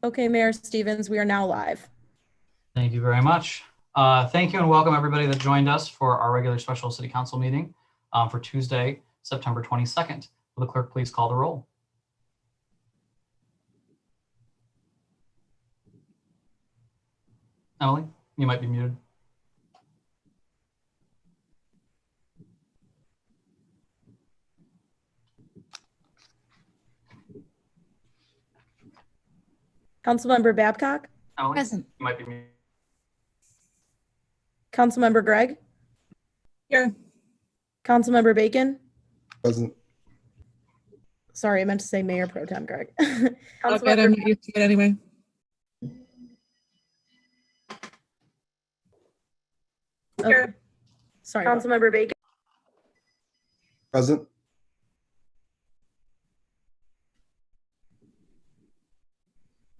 Okay, Mayor Stevens, we are now live. Thank you very much. Thank you and welcome everybody that joined us for our regular special city council meeting for Tuesday, September 22nd. Will the clerk please call the roll? Emily, you might be muted. Councilmember Babcock, Emily, Present. you might be muted. Councilmember Gregg, Here. Councilmember Bacon. Present. Sorry, I meant to say Mayor Pro Tem Gregg. Okay, I'm Councilmember, not used to it anyway. okay. Sorry, Councilmember Bacon. Present.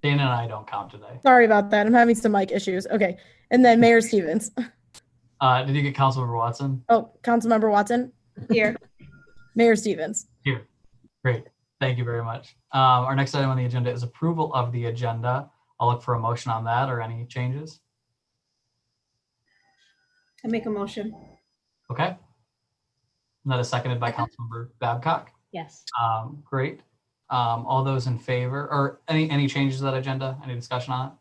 Dana and I don't count today. Sorry about that. I'm having some mic issues. Okay, and then Mayor Stevens. Did you get Councilmember Watson? Oh, Councilmember Watson. Here. Mayor Stevens. Here. Great. Thank you very much. Our next item on the agenda is approval of the agenda. I'll look for a motion on that or any changes. I make a motion. Okay. And that is seconded by Councilmember Babcock. Yes. Great. All those in favor, or any changes to that agenda? Any discussion on it?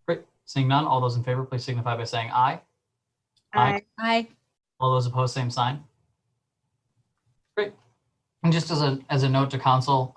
Great. Seeing none, all those in favor, please signify by saying aye. Aye. All those opposed, same sign. Great. And just as a note to council,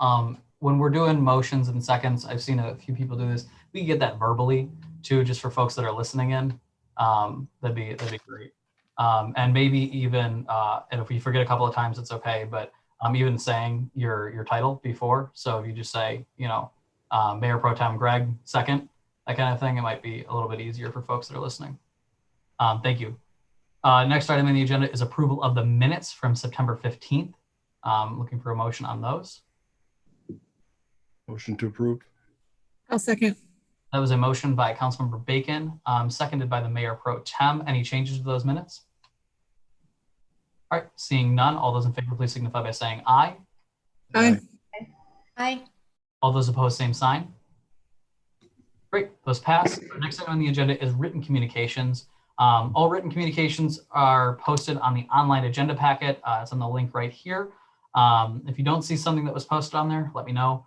when we're doing motions and seconds, I've seen a few people do this. We can get that verbally too, just for folks that are listening in. That'd be great. And maybe even, and if we forget a couple of times, it's okay. But even saying your title before. So if you just say, Mayor Pro Tem Gregg, second, that kind of thing, it might be a little bit easier for folks that are listening. Thank you. Next item on the agenda is approval of the minutes from September 15th. Looking for a motion on those. Motion to approve. I'll second. That was a motion by Councilmember Bacon, seconded by the Mayor Pro Tem. Any changes to those minutes? All right, seeing none, all those in favor, please signify by saying aye. Aye. Aye. All those opposed, same sign. Great, those pass. Our next item on the agenda is written communications. All written communications are posted on the online agenda packet. It's on the link right here. If you don't see something that was posted on there, let me know.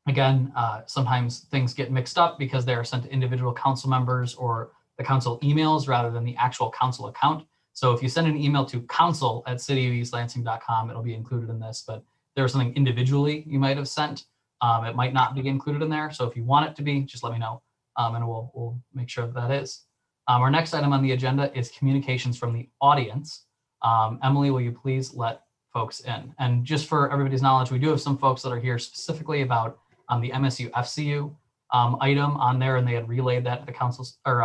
Again, sometimes things get mixed up because they are sent to individual council members or the council emails rather than the actual council account. So if you send an email to council@cityofeastlansing.com, it'll be included in this, but there was something individually you might have sent. It might not be included in there. So if you want it to be, just let me know and we'll make sure that is. Our next item on the agenda is communications from the audience. Emily, will you please let folks in? And just for everybody's knowledge, we do have some folks that are here specifically about the Msu Fcu item on there, and they had relayed that to the council's or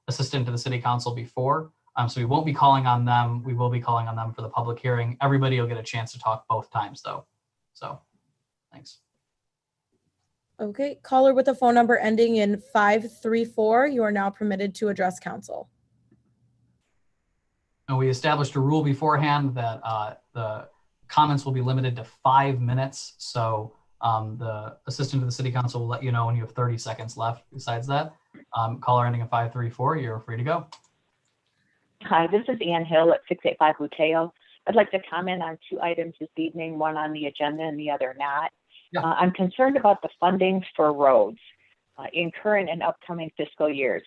assistant to the city council before. So we won't be calling on them. We will be calling on them for the public hearing. Everybody will get a chance to talk both times though. So thanks. Okay, caller with a phone number ending in 534, you are now permitted to address council. And we established a rule beforehand that the comments will be limited to 5 minutes. So the assistant to the city council will let you know when you have 30 seconds left. Besides that, caller ending in 534, you're free to go. Hi, this is Ann Hill at 685 Luteo. I'd like to comment on 2 items this evening, one on the agenda and the other not. Yeah. I'm concerned about the funding for roads in current and upcoming fiscal years.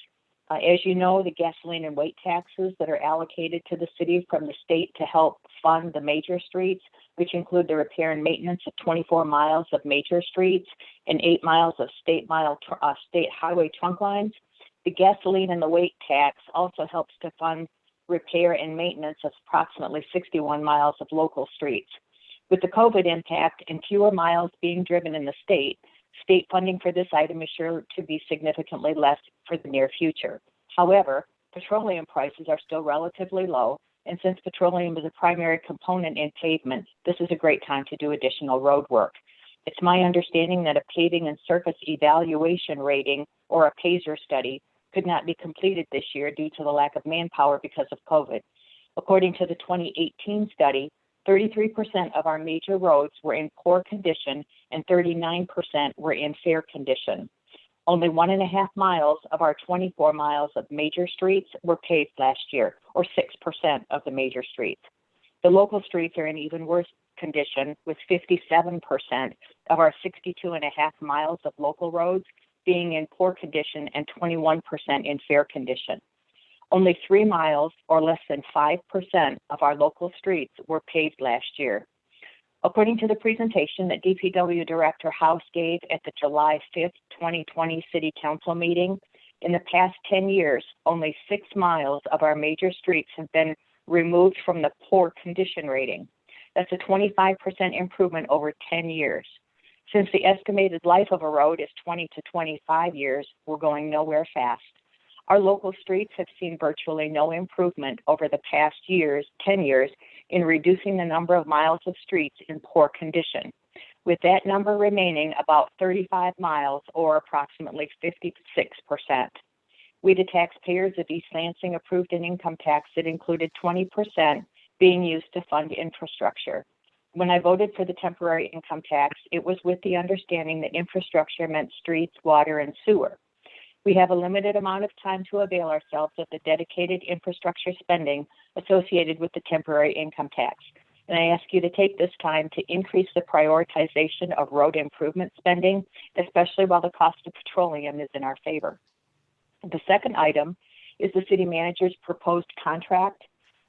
As you know, the gasoline and weight taxes that are allocated to the city from the state to help fund the major streets, which include the repair and maintenance of 24 miles of major streets and 8 miles of state highway trunk lines. The gasoline and the weight tax also helps to fund repair and maintenance of approximately 61 miles of local streets. With the COVID impact and fewer miles being driven in the state funding for this item is sure to be significantly less for the near future. However, petroleum prices are still relatively low, and since petroleum is a primary component in pavement, this is a great time to do additional road work. It's my understanding that a paving and surface evaluation rating or a PASER study could not be completed this year due to the lack of manpower because of COVID. According to the 2018 study, 33% of our major roads were in poor condition and 39% were in fair condition. Only 1.5 miles of our 24 miles of major streets were paved last year, or 6% of the major streets. The local streets are in even worse condition, with 57% of our 62.5 miles of local roads being in poor condition and 21% in fair condition. Only 3 miles, or less than 5% of our local streets were paved last year. According to the presentation that DPW Director House gave at the July 5th, 2020 City Council meeting, in the past 10 years, only 6 miles of our major streets have been removed from the poor condition rating. That's a 25% improvement over 10 years. Since the estimated life of a road is 20 to 25 years, we're going nowhere fast. Our local streets have seen virtually no improvement over the past 10 years, in reducing the number of miles of streets in poor condition, with that number remaining about 35 miles, or approximately 56%. We, the taxpayers of East Lansing, approved an income tax that included 20% being used to fund infrastructure. When I voted for the temporary income tax, it was with the understanding that infrastructure meant streets, water, and sewer. We have a limited amount of time to avail ourselves of the dedicated infrastructure spending associated with the temporary income tax. And I ask you to take this time to increase the prioritization of road improvement spending, especially while the cost of petroleum is in our favor. The second item is the city manager's proposed contract.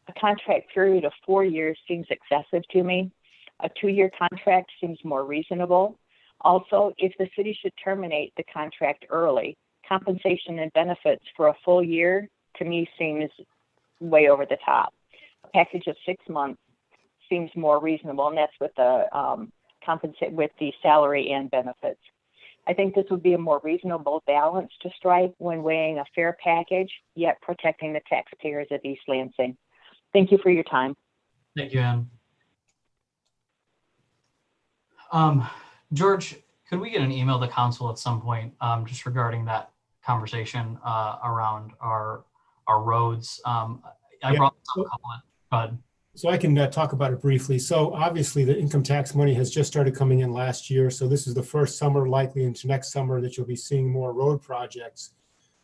A contract period of 4 years seems excessive to me. A 2-year contract seems more reasonable. Also, if the city should terminate the contract early, compensation and benefits for a full year, to me, seems way over the top. A package of 6 months seems more reasonable, and that's with the with the salary and benefits. I think this would be a more reasonable balance to strike when weighing a fair package, yet protecting the taxpayers of East Lansing. Thank you for your time. Thank you, Ann. George, could we get an email to council at some point just regarding that conversation around our roads? I brought up a couple of, go ahead. So I can talk about it briefly. So obviously the income tax money has just started coming in last year. So this is the first summer, likely into next summer, that you'll be seeing more road projects.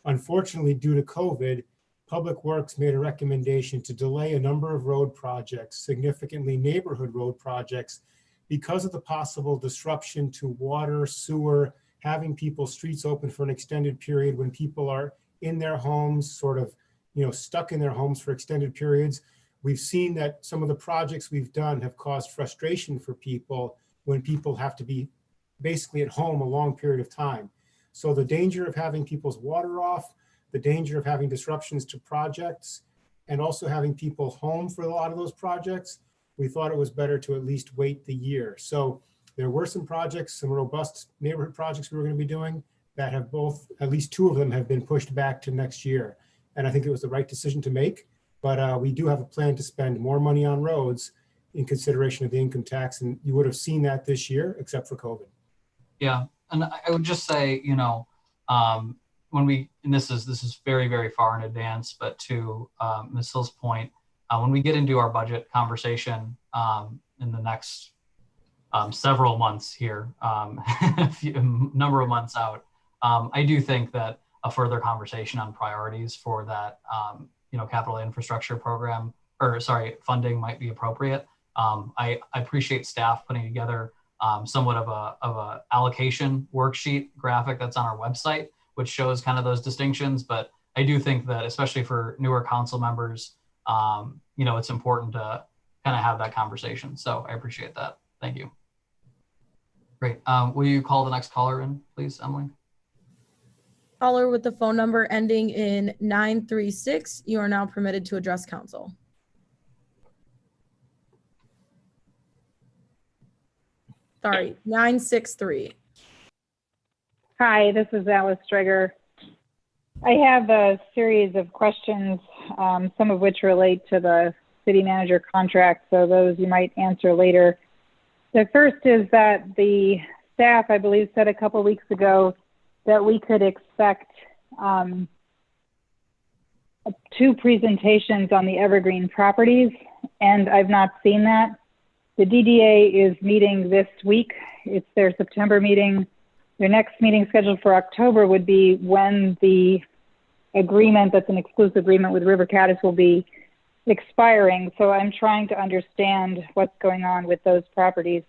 Unfortunately, due to COVID, Public Works made a recommendation to delay a number of road projects, significantly neighborhood road projects, because of the possible disruption to water, sewer, having people's streets open for an extended period when people are in their homes, sort of, stuck in their homes for extended periods. We've seen that some of the projects we've done have caused frustration for people when people have to be basically at home a long period of time. So the danger of having people's water off, the danger of having disruptions to projects, and also having people home for a lot of those projects, we thought it was better to at least wait the year. So there were some projects, some robust neighborhood projects we were going to be doing that have both, at least 2 of them have been pushed back to next year. And I think it was the right decision to make. But we do have a plan to spend more money on roads in consideration of the income tax. And you would have seen that this year, except for COVID. Yeah. And I would just say, when we, and this is very, very far in advance, but to Ms. Hill's point, when we get into our budget conversation in the next several months here, a number of months out, I do think that a further conversation on priorities for that, capital infrastructure program, funding might be appropriate. I appreciate staff putting together somewhat of a allocation worksheet graphic that's on our website, which shows kind of those distinctions. But I do think that, especially for newer council members, it's important to kind of have that conversation. So I appreciate that. Thank you. Great. Will you call the next caller in, please, Emily? Caller with the phone number ending in 936, you are now permitted to address council. Sorry, 963. Hi, this is Alice Streger. I have a series of questions, some of which relate to the city manager contract, so those you might answer later. The first is that the staff, I believe, said a couple weeks ago that we could expect 2 presentations on the Evergreen properties, and I've not seen that. The DDA is meeting this week. It's their September meeting. Their next meeting scheduled for October would be when the agreement, that's an exclusive agreement with River Caddis, will be expiring. So I'm trying to understand what's going on with those properties.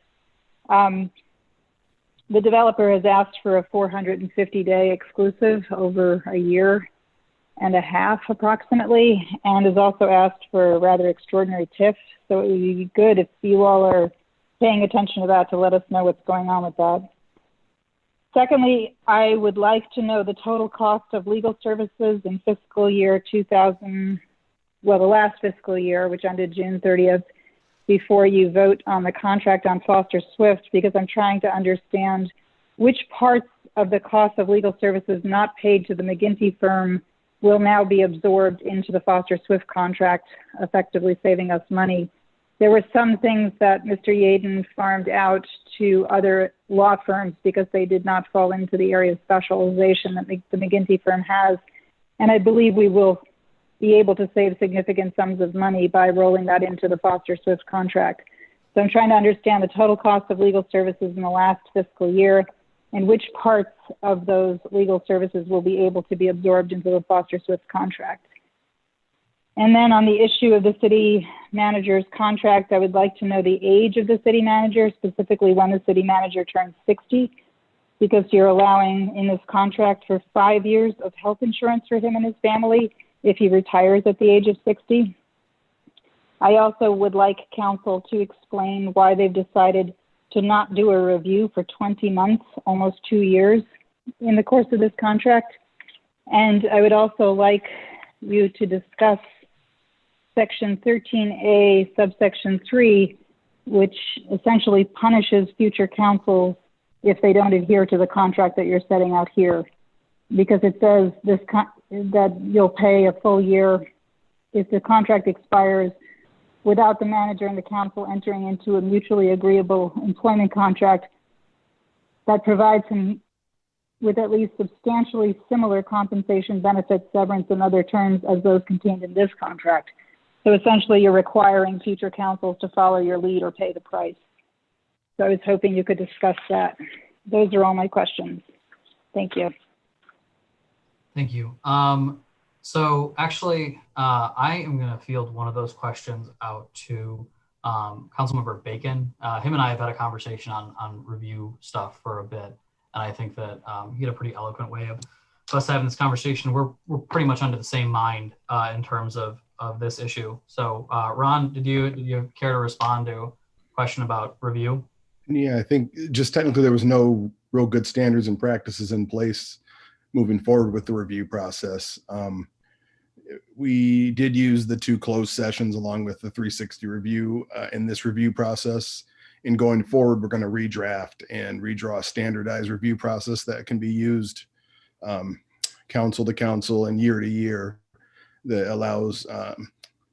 The developer has asked for a 450-day exclusive over a year and a half approximately, and has also asked for a rather extraordinary TIF. So it would be good if you all are paying attention to that to let us know what's going on with that. Secondly, I would like to know the total cost of legal services in fiscal year 2000, well, the last fiscal year, which ended June 30th, before you vote on the contract on Foster Swift, because I'm trying to understand which parts of the cost of legal services not paid to the McGinty firm will now be absorbed into the Foster Swift contract, effectively saving us money. There were some things that Mr. Yaden farmed out to other law firms because they did not fall into the area of specialization that the McGinty firm has. And I believe we will be able to save significant sums of money by rolling that into the Foster Swift contract. So I'm trying to understand the total cost of legal services in the last fiscal year and which parts of those legal services will be able to be absorbed into the Foster Swift contract. And then on the issue of the city manager's contract, I would like to know the age of the city manager, specifically when the city manager turns 60, because you're allowing in this contract for 5 years of health insurance for him and his family if he retires at the age of 60. I also would like council to explain why they've decided to not do a review for 20 months, almost 2 years in the course of this contract. And I would also like you to discuss Section 13A, subsection 3, which essentially punishes future councils if they don't adhere to the contract that you're setting out here. Because it says that you'll pay a full year if the contract expires without the manager and the council entering into a mutually agreeable employment contract that provides him with at least substantially similar compensation, benefits, severance, and other terms as those contained in this contract. So essentially, you're requiring future councils to follow your lead or pay the price. So I was hoping you could discuss that. Those are all my questions. Thank you. Thank you. So actually, I am going to field one of those questions out to Councilmember Bacon. Him and I have had a conversation on review stuff for a bit, and I think that he had a pretty eloquent way of us having this conversation. We're pretty much under the same mind in terms of this issue. So Ron, did you care to respond to a question about review? Yeah, I think just technically there was no real good standards and practices in place moving forward with the review process. We did use the 2 closed sessions along with the 360 review in this review process. And going forward, we're going to redraft and redraw a standardized review process that can be used council to council and year to year, that allows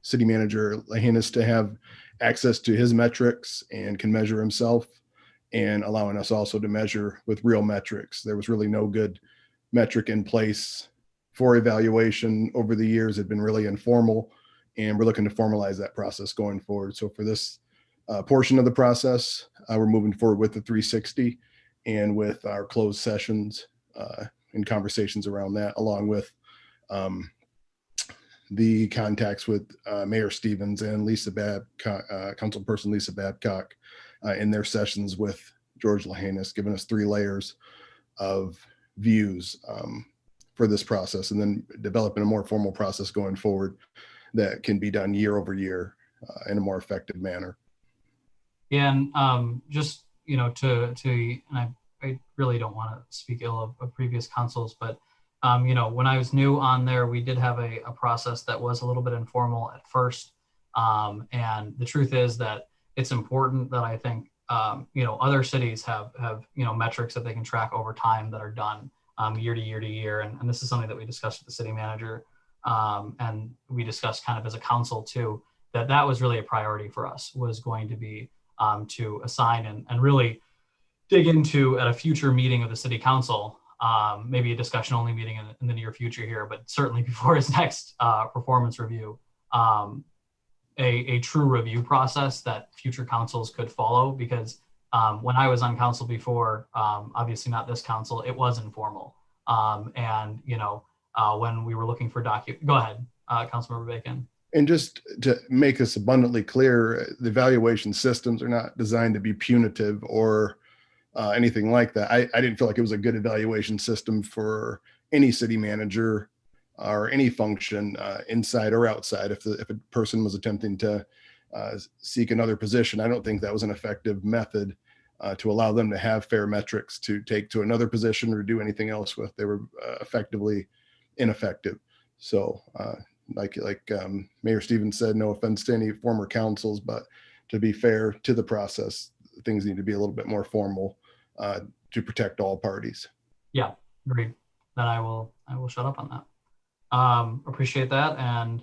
City Manager Lahanis to have access to his metrics and can measure himself, and allowing us also to measure with real metrics. There was really no good metric in place for evaluation over the years. It had been really informal, and we're looking to formalize that process going forward. So for this portion of the process, we're moving forward with the 360 and with our closed sessions and conversations around that, along with the contacts with Mayor Stevens and Lisa Babcock, Councilperson Lisa Babcock, in their sessions with George Lahanis, giving us 3 layers of views for this process, and then developing a more formal process going forward that can be done year over year in a more effective manner. Yeah, and just, you know, and I really don't want to speak ill of previous councils, but you know, when I was new on there, we did have a process that was a little bit informal at first. And the truth is that it's important that I think, you know, other cities have, you know, metrics that they can track over time that are done year to year to year. And this is something that we discussed with the city manager. And we discussed kind of as a council too, that was really a priority for us, was going to be to assign and really dig into at a future meeting of the city council, maybe a discussion only meeting in the near future here, but certainly before his next performance review, a true review process that future councils could follow, because when I was on council before, obviously not this council, it was informal. And, you know, when we were looking for go ahead, Councilmember Bacon. And just to make this abundantly clear, the evaluation systems are not designed to be punitive or anything like that. I didn't feel like it was a good evaluation system for any city manager or any function inside or outside. If a person was attempting to seek another position, I don't think that was an effective method to allow them to have fair metrics to take to another position or do anything else with. They were effectively ineffective. So like Mayor Stevens said, no offense to any former councils, but to be fair to the process, things need to be a little bit more formal to protect all parties. Yeah, agreed. Then I will shut up on that. Appreciate that. And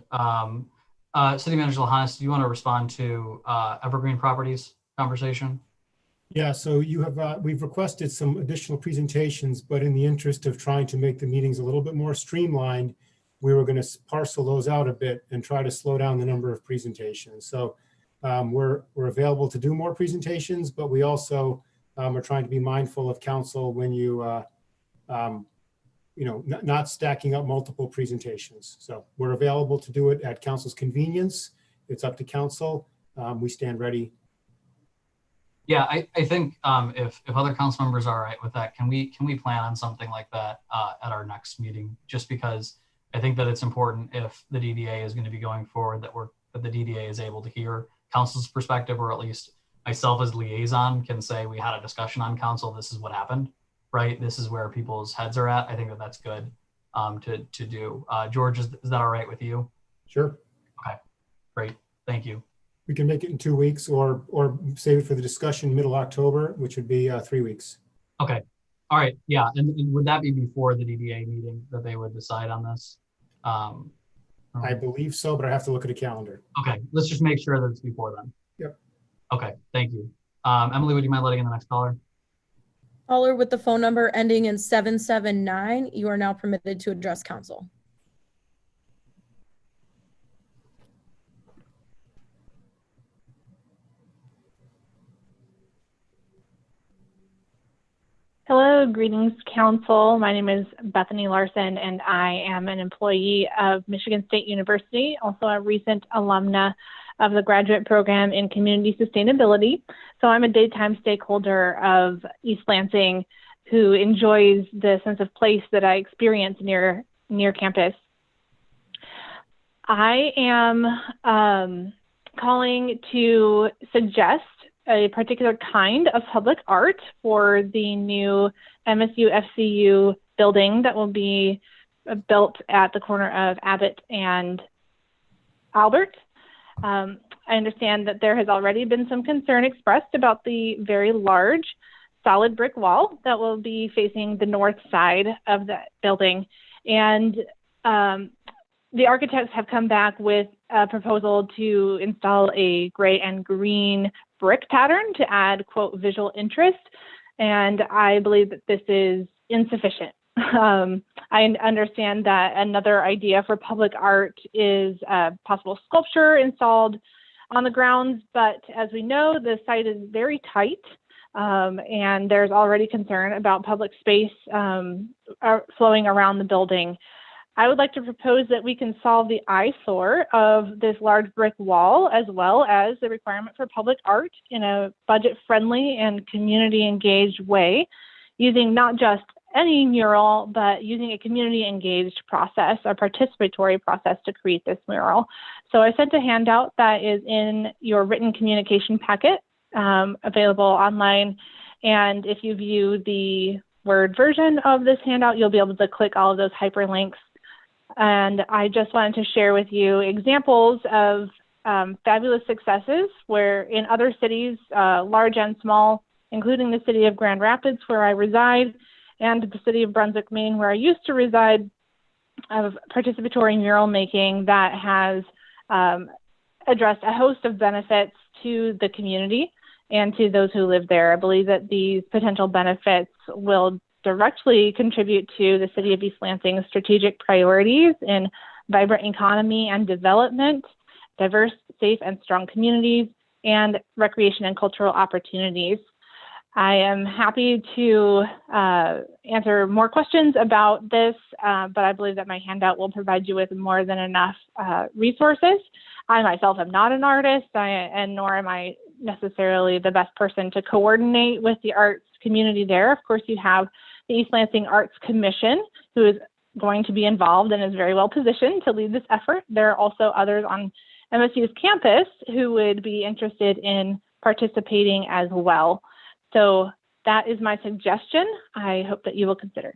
City Manager Lahanas, do you want to respond to Evergreen Properties conversation? Yeah, so you have, we've requested some additional presentations, but in the interest of trying to make the meetings a little bit more streamlined, we were going to parcel those out a bit and try to slow down the number of presentations. So we're available to do more presentations, but we also are trying to be mindful of council when you, not stacking up multiple presentations. So we're available to do it at council's convenience. It's up to council. We stand ready. Yeah, I think if other council members are all right with that, can we plan on something like that at our next meeting? Just because I think that it's important, if the DDA is going to be going forward, that the DDA is able to hear council's perspective, or at least myself as liaison can say, we had a discussion on council, this is what happened, right? This is where people's heads are at. I think that that's good to do. George, is that all right with you? Sure. Okay, great, thank you. We can make it in 2 weeks or save it for the discussion middle October, which would be 3 weeks. Okay. All right. Yeah. And would that be before the DDA meeting that they would decide on this? I believe so, but I have to look at a calendar. Okay. Let's just make sure that it's before then. Yep. Okay. Thank you. Emily, would you mind letting in the next caller? Caller with the phone number ending in 779, you are now permitted to address council. Hello, greetings, council. My name is Bethany Larson, and I am an employee of Michigan State University, also a recent alumna of the graduate program in community sustainability. So I'm a daytime stakeholder of East Lansing who enjoys the sense of place that I experience near campus. I am calling to suggest a particular kind of public art for the new Msu Fcu building that will be built at the corner of Abbott and Albert. I understand that there has already been some concern expressed about the very large solid brick wall that will be facing the north side of that building. And the architects have come back with a proposal to install a gray and green brick pattern to add, quote, visual interest. And I believe that this is insufficient. I understand that another idea for public art is possible sculpture installed on the grounds, but as we know, the site is very tight, and there's already concern about public space flowing around the building. I would like to propose that we can solve the eyesore of this large brick wall, as well as the requirement for public art, in a budget-friendly and community-engaged way, using not just any mural, but using a community-engaged process, a participatory process to create this mural. So I sent a handout that is in your written communication packet, available online. And if you view the Word version of this handout, you'll be able to click all of those hyperlinks. And I just wanted to share with you examples of fabulous successes where in other cities, large and small, including the city of Grand Rapids, where I reside, and the city of Brunswick, Maine, where I used to reside, of participatory mural making that has addressed a host of benefits to the community and to those who live there. I believe that these potential benefits will directly contribute to the city of East Lansing's strategic priorities in vibrant economy and development, diverse, safe, and strong communities, and recreation and cultural opportunities. I am happy to answer more questions about this, but I believe that my handout will provide you with more than enough resources. I myself am not an artist, and nor am I necessarily the best person to coordinate with the arts community there. Of course, you have the East Lansing Arts Commission, who is going to be involved and is very well positioned to lead this effort. There are also others on MSU's campus who would be interested in participating as well. So that is my suggestion. I hope that you will consider.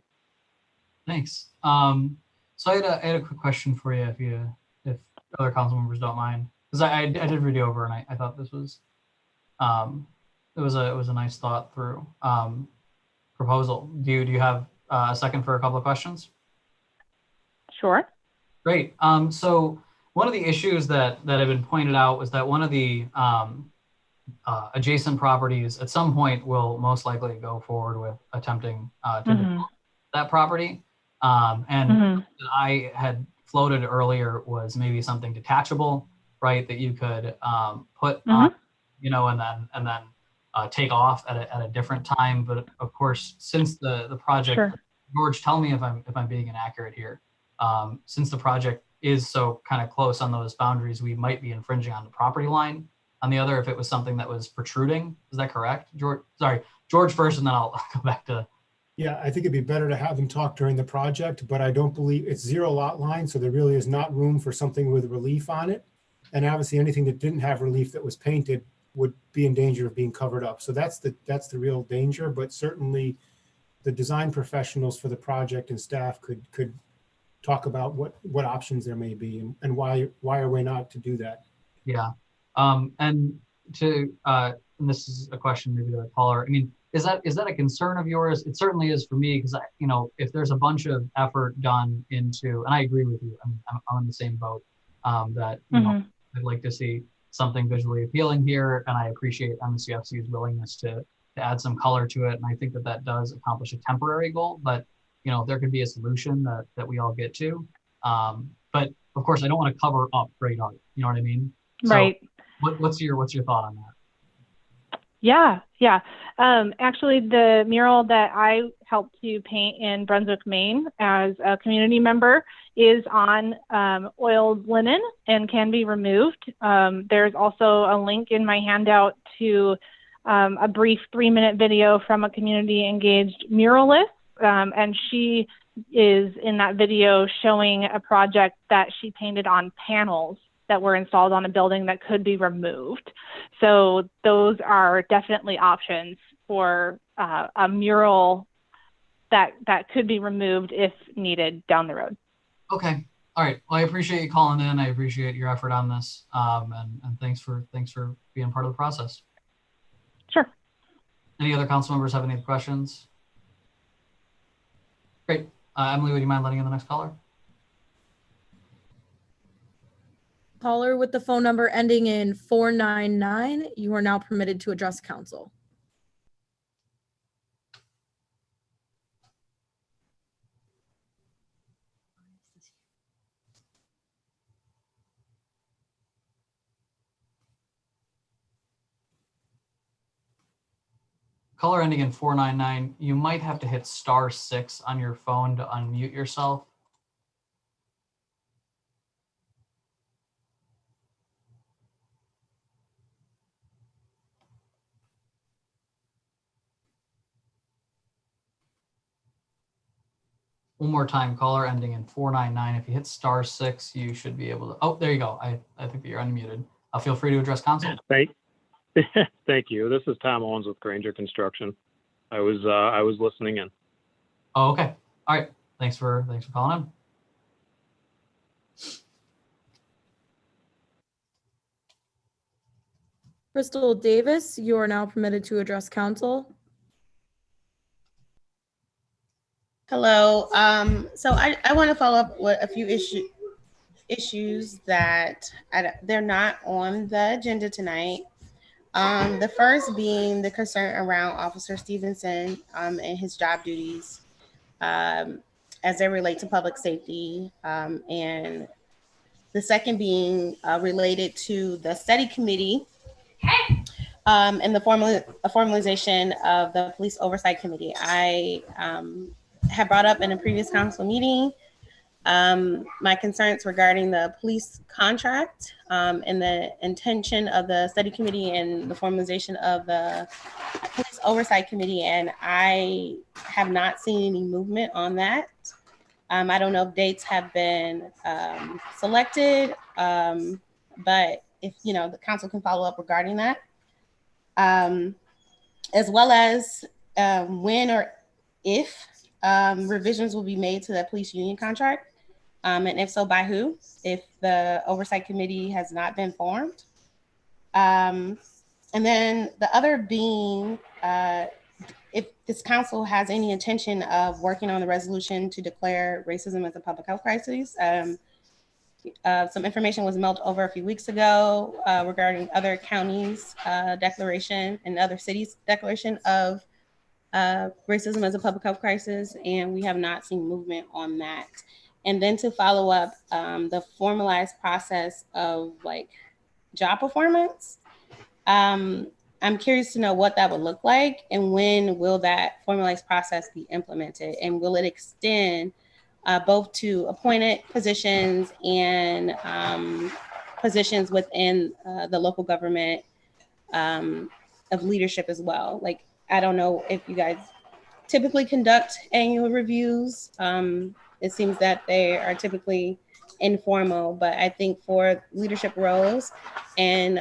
Thanks. So I had a quick question for you, if other council members don't mind, because I did read it over and I thought this was it was a nice thought through proposal. Do you have a second for a couple of questions? Sure. Great. So one of the issues that have been pointed out was that one of the adjacent properties at some point will most likely go forward with attempting to develop that property. And I had floated earlier was maybe something detachable, right? That you could put on, you know, and then take off at a different time. But of course, since the project, George, tell me if I'm being inaccurate here. Since the project is so kind of close on those boundaries, we might be infringing on the property line. On the other, if it was something that was protruding, is that correct? George, sorry, George first, and then I'll go back to. Yeah, I think it'd be better to have them talk during the project, but I don't believe it's 0 lot line, so there really is not room for something with relief on it. And obviously anything that didn't have relief that was painted would be in danger of being covered up. So that's the real danger, but certainly the design professionals for the project and staff could talk about what options there may be and why are we not to do that. Yeah. And and this is a question maybe to the caller. I mean, is that a concern of yours? It certainly is for me, because if there's a bunch of effort done into, and I agree with you, I'm in the same boat, that I'd like to see something visually appealing here, and I appreciate Msu Fcu's willingness to add some color to it, and I think that does accomplish a temporary goal, but there could be a solution that we all get to. But of course, I don't want to cover up great art. You know what I mean? Right. So what's your thought on that? Yeah. Actually, the mural that I helped to paint in Brunswick, Maine as a community member is on oiled linen and can be removed. There's also a link in my handout to a brief 3-minute video from a community engaged muralist. And she is in that video showing a project that she painted on panels that were installed on a building that could be removed. So those are definitely options for a mural that could be removed if needed down the road. Okay. All right. Well, I appreciate you calling in. I appreciate your effort on this. And thanks for being part of the process. Sure. Any other council members have any questions? Great. Emily, would you mind letting in the next caller? Caller with the phone number ending in 499, you are now permitted to address council. Caller ending in 499, you might have to hit *6 on your phone to unmute yourself. One more time, caller ending in 499. If you hit *6, you should be able to. Oh, there you go. I think that you're unmuted. Feel free to address council. Thank you. This is Tom Owens with Granger Construction. I was listening in. Oh, okay. All right. Thanks for calling in. Crystal Davis, you are now permitted to address council. Hello. So I want to follow up with a few issues that they're not on the agenda tonight. The first being the concern around Officer Stevenson and his job duties as they relate to public safety and The second being related to the study committee and the formalization of the police oversight committee. I had brought up in a previous council meeting my concerns regarding the police contract and the intention of the study committee and the formalization of the police oversight committee. And I have not seen any movement on that. I don't know if dates have been selected, but if, the council can follow up regarding that. As well as when or if revisions will be made to the police union contract. And if so, by who, if the oversight committee has not been formed. And then the other being, if this council has any intention of working on the resolution to declare racism as a public health crisis. Some information was mailed over a few weeks ago regarding other counties' declaration and other cities' declaration of racism as a public health crisis, and we have not seen movement on that. And then to follow up the formalized process of job performance. I'm curious to know what that would look like and when will that formalized process be implemented, and will it extend both to appointed positions and positions within the local government of leadership as well. I don't know if you guys typically conduct annual reviews. It seems that they are typically informal, but I think for leadership roles and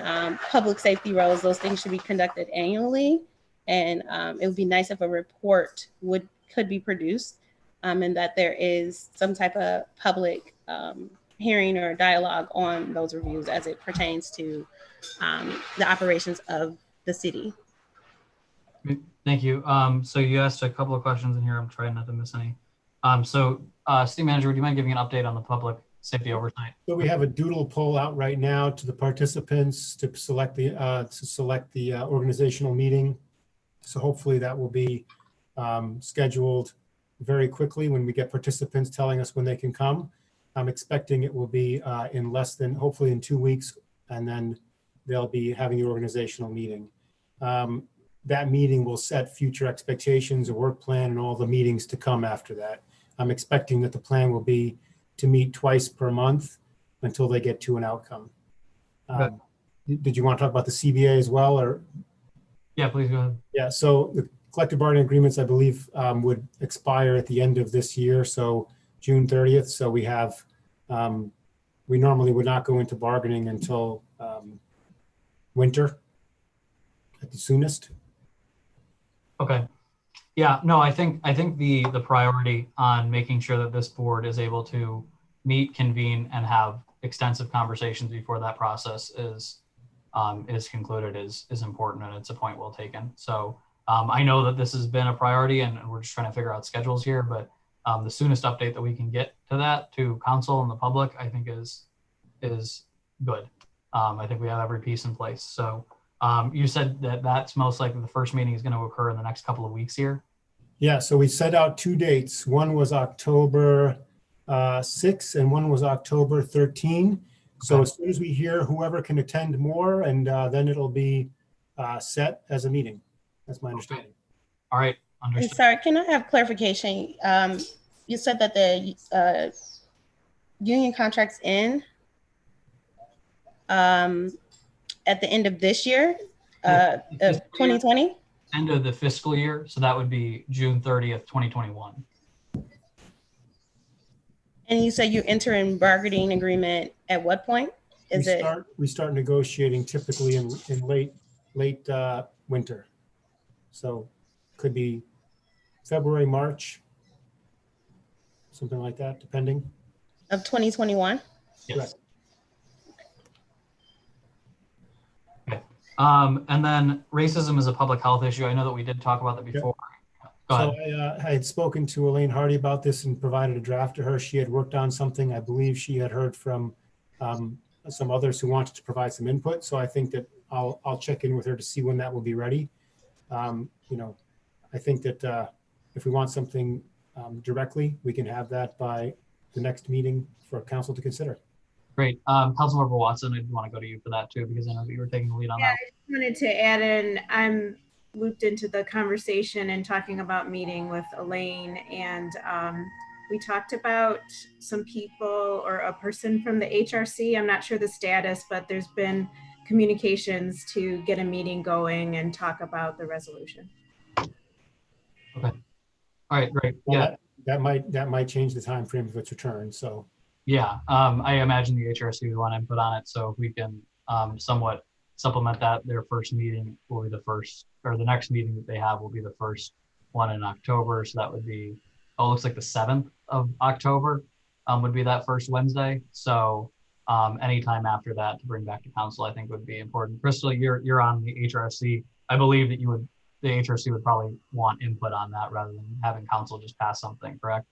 public safety roles, those things should be conducted annually. And it would be nice if a report could be produced and that there is some type of public hearing or dialogue on those reviews as it pertains to the operations of the city. Thank you. So you asked a couple of questions in here. I'm trying not to miss any. City Manager, would you mind giving an update on the public safety oversight? So we have a doodle poll out right now to the participants to select the organizational meeting. So hopefully that will be scheduled very quickly when we get participants telling us when they can come. I'm expecting it will be in less than, hopefully in 2 weeks, and then they'll be having the organizational meeting. That meeting will set future expectations, a work plan, and all the meetings to come after that. I'm expecting that the plan will be to meet twice per month until they get to an outcome. Okay. Did you want to talk about the CBA as well, or? Yeah, please go ahead. Yeah, so the collective bargaining agreements, I believe, would expire at the end of this year, so June 30th. So we have, we normally would not go into bargaining until winter at the soonest. Okay. Yeah, no, I think the priority on making sure that this board is able to meet, convene, and have extensive conversations before that process is concluded is important, and it's a point well taken. So I know that this has been a priority, and we're just trying to figure out schedules here, but the soonest update that we can get to that to council and the public, I think is good. I think we have every piece in place. So you said that that's most likely the first meeting is going to occur in the next couple of weeks here. Yeah, so we set out 2 dates. One was October 6 and one was October 13. So as soon as we hear whoever can attend more, and then it'll be set as a meeting. That's my understanding. All right. And Understood. sorry, can I have clarification? You said that the union contracts end at the end of this year, of 2020? End of the fiscal year. So that would be June 30th, 2021. And you said you enter in bargaining agreement at what point? We start negotiating typically in late winter. So could be February, March, something like that, depending. Of 2021? Yes. Correct. And then racism is a public health issue. I know that we did talk about that before. Go ahead. So I had spoken to Elaine Hardy about this and provided a draft to her. She had worked on something. I believe she had heard from some others who wanted to provide some input. So I think that I'll check in with her to see when that will be ready. I think that if we want something directly, we can have that by the next meeting for council to consider. Great. Councilmember Watson, I want to go to you for that too, because I know that you were taking the lead on Yeah, that. I just wanted to add in, I'm looped into the conversation and talking about meeting with Elaine, and we talked about some people or a person from the HRC. I'm not sure the status, but there's been communications to get a meeting going and talk about the resolution. Okay. All right, great. Well, Yeah. that might change the time frame of its return. So Yeah, I imagine the HRC would want input on it, so if we can somewhat supplement that, their first meeting will be the first, or the next meeting that they have will be the first one in October, so that would be, oh, it looks like the 7th of October would be that first Wednesday, so anytime after that to bring back to council, I think would be important. Crystal, you're on the HRC. I believe that the HRC would probably want input on that rather than having council just pass something, correct?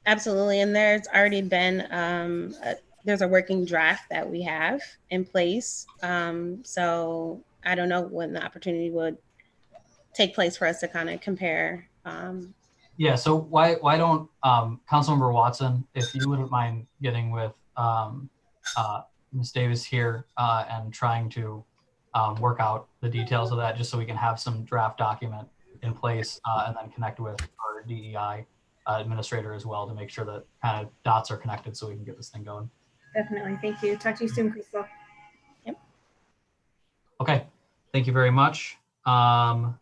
Absolutely. And there's already been, there's a working draft that we have in place. So I don't know when the opportunity would take place for us to kind of compare. Yeah, so why don't Councilmember Watson, if you wouldn't mind getting with Ms. Davis here and trying to work out the details of that, just so we can have some draft document in place and then connect with our DEI administrator as well to make sure that kind of dots are connected so we can get this thing going. Definitely. Thank you. Talk to you soon, Crystal. Yep. Okay, thank you very much. And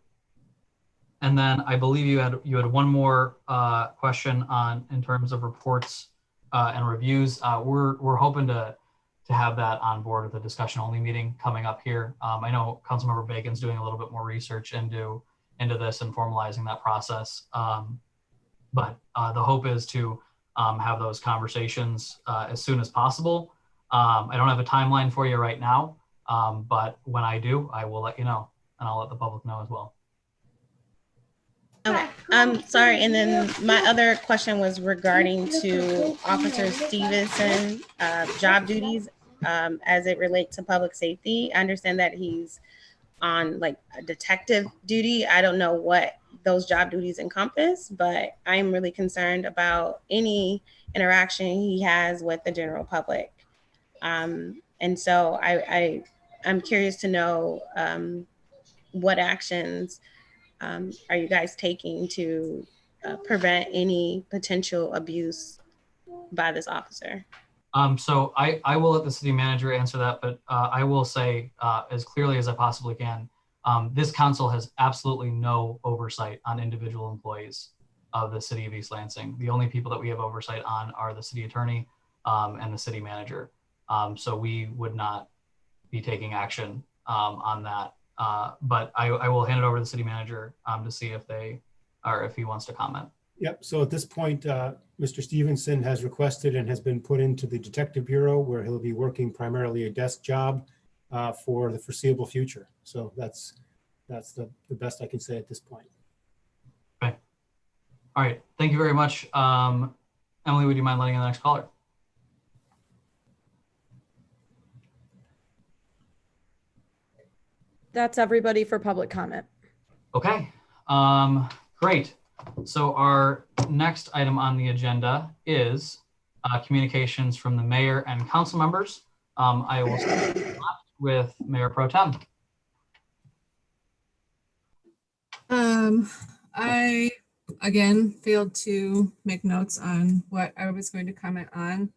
then I believe you had one more question in terms of reports and reviews. We're hoping to have that on board with a discussion only meeting coming up here. I know Councilmember Bacon's doing a little bit more research into this and formalizing that process. But the hope is to have those conversations as soon as possible. I don't have a timeline for you right now, but when I do, I will let you know, and I'll let the public know as well. Okay, I'm sorry. And then my other question was regarding to Officer Stevenson job duties as it relates to public safety. I understand that he's on like a detective duty. I don't know what those job duties encompass, but I'm really concerned about any interaction he has with the general public. And so I'm curious to know what actions are you guys taking to prevent any potential abuse by this officer? So I will let the city manager answer that, but I will say as clearly as I possibly can, this council has absolutely no oversight on individual employees of the city of East Lansing. The only people that we have oversight on are the city attorney and the city manager. So we would not be taking action on that. But I will hand it over to the city manager to see if he wants to comment. Yep. So at this point, Mr. Stevenson has requested and has been put into the Detective Bureau, where he'll be working primarily a desk job for the foreseeable future. So that's the best I can say at this point. Okay. All right. Thank you very much. Emily, would you mind letting in the next caller? That's everybody for public comment. Okay. Great. So our next item on the agenda is communications from the mayor and council members. I will start with Mayor Pro Tem. I, again, failed to make notes on what I was going to comment on.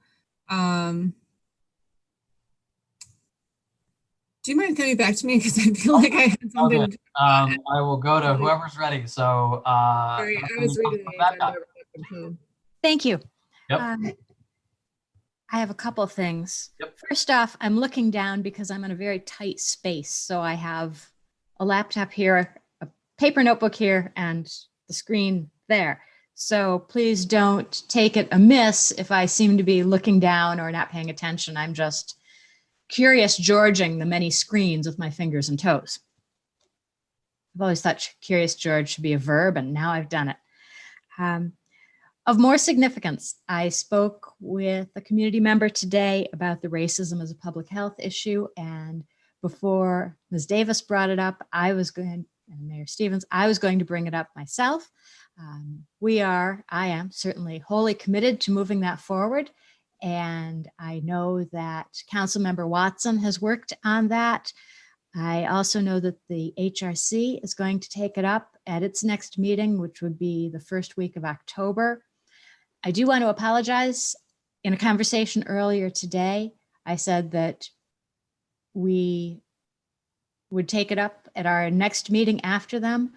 Do you mind coming back to me? Because I feel like I had something. Okay. I will go to whoever's ready. So Sorry, I was reading the agenda. Thank you. Yep. I have a couple of things. Yep. First off, I'm looking down because I'm in a very tight space. So I have a laptop here, a paper notebook here, and the screen there. So please don't take it amiss if I seem to be looking down or not paying attention. I'm just curious Georging the many screens with my fingers and toes. I've always thought curious George should be a verb, and now I've done it. Of more significance, I spoke with a community member today about the racism as a public health issue, and before Ms. Davis brought it up, and Mayor Stevens, I was going to bring it up myself. I am certainly wholly committed to moving that forward, And I know that Councilmember Watson has worked on that. I also know that the HRC is going to take it up at its next meeting, which would be the first week of October. I do want to apologize. In a conversation earlier today, I said that we would take it up at our next meeting after them.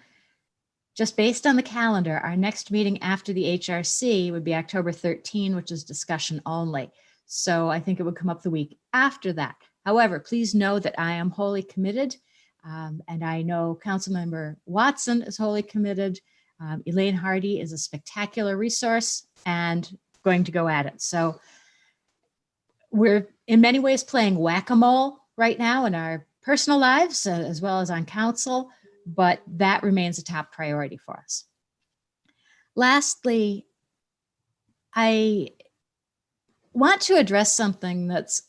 Just based on the calendar, our next meeting after the HRC would be October 13, which is discussion only. So I think it would come up the week after that. However, please know that I am wholly committed, and I know Councilmember Watson is wholly committed. Elaine Hardy is a spectacular resource and going to go at it. So we're in many ways playing whack-a-mole right now in our personal lives as well as on council, but that remains a top priority for us. Lastly, I want to address something that's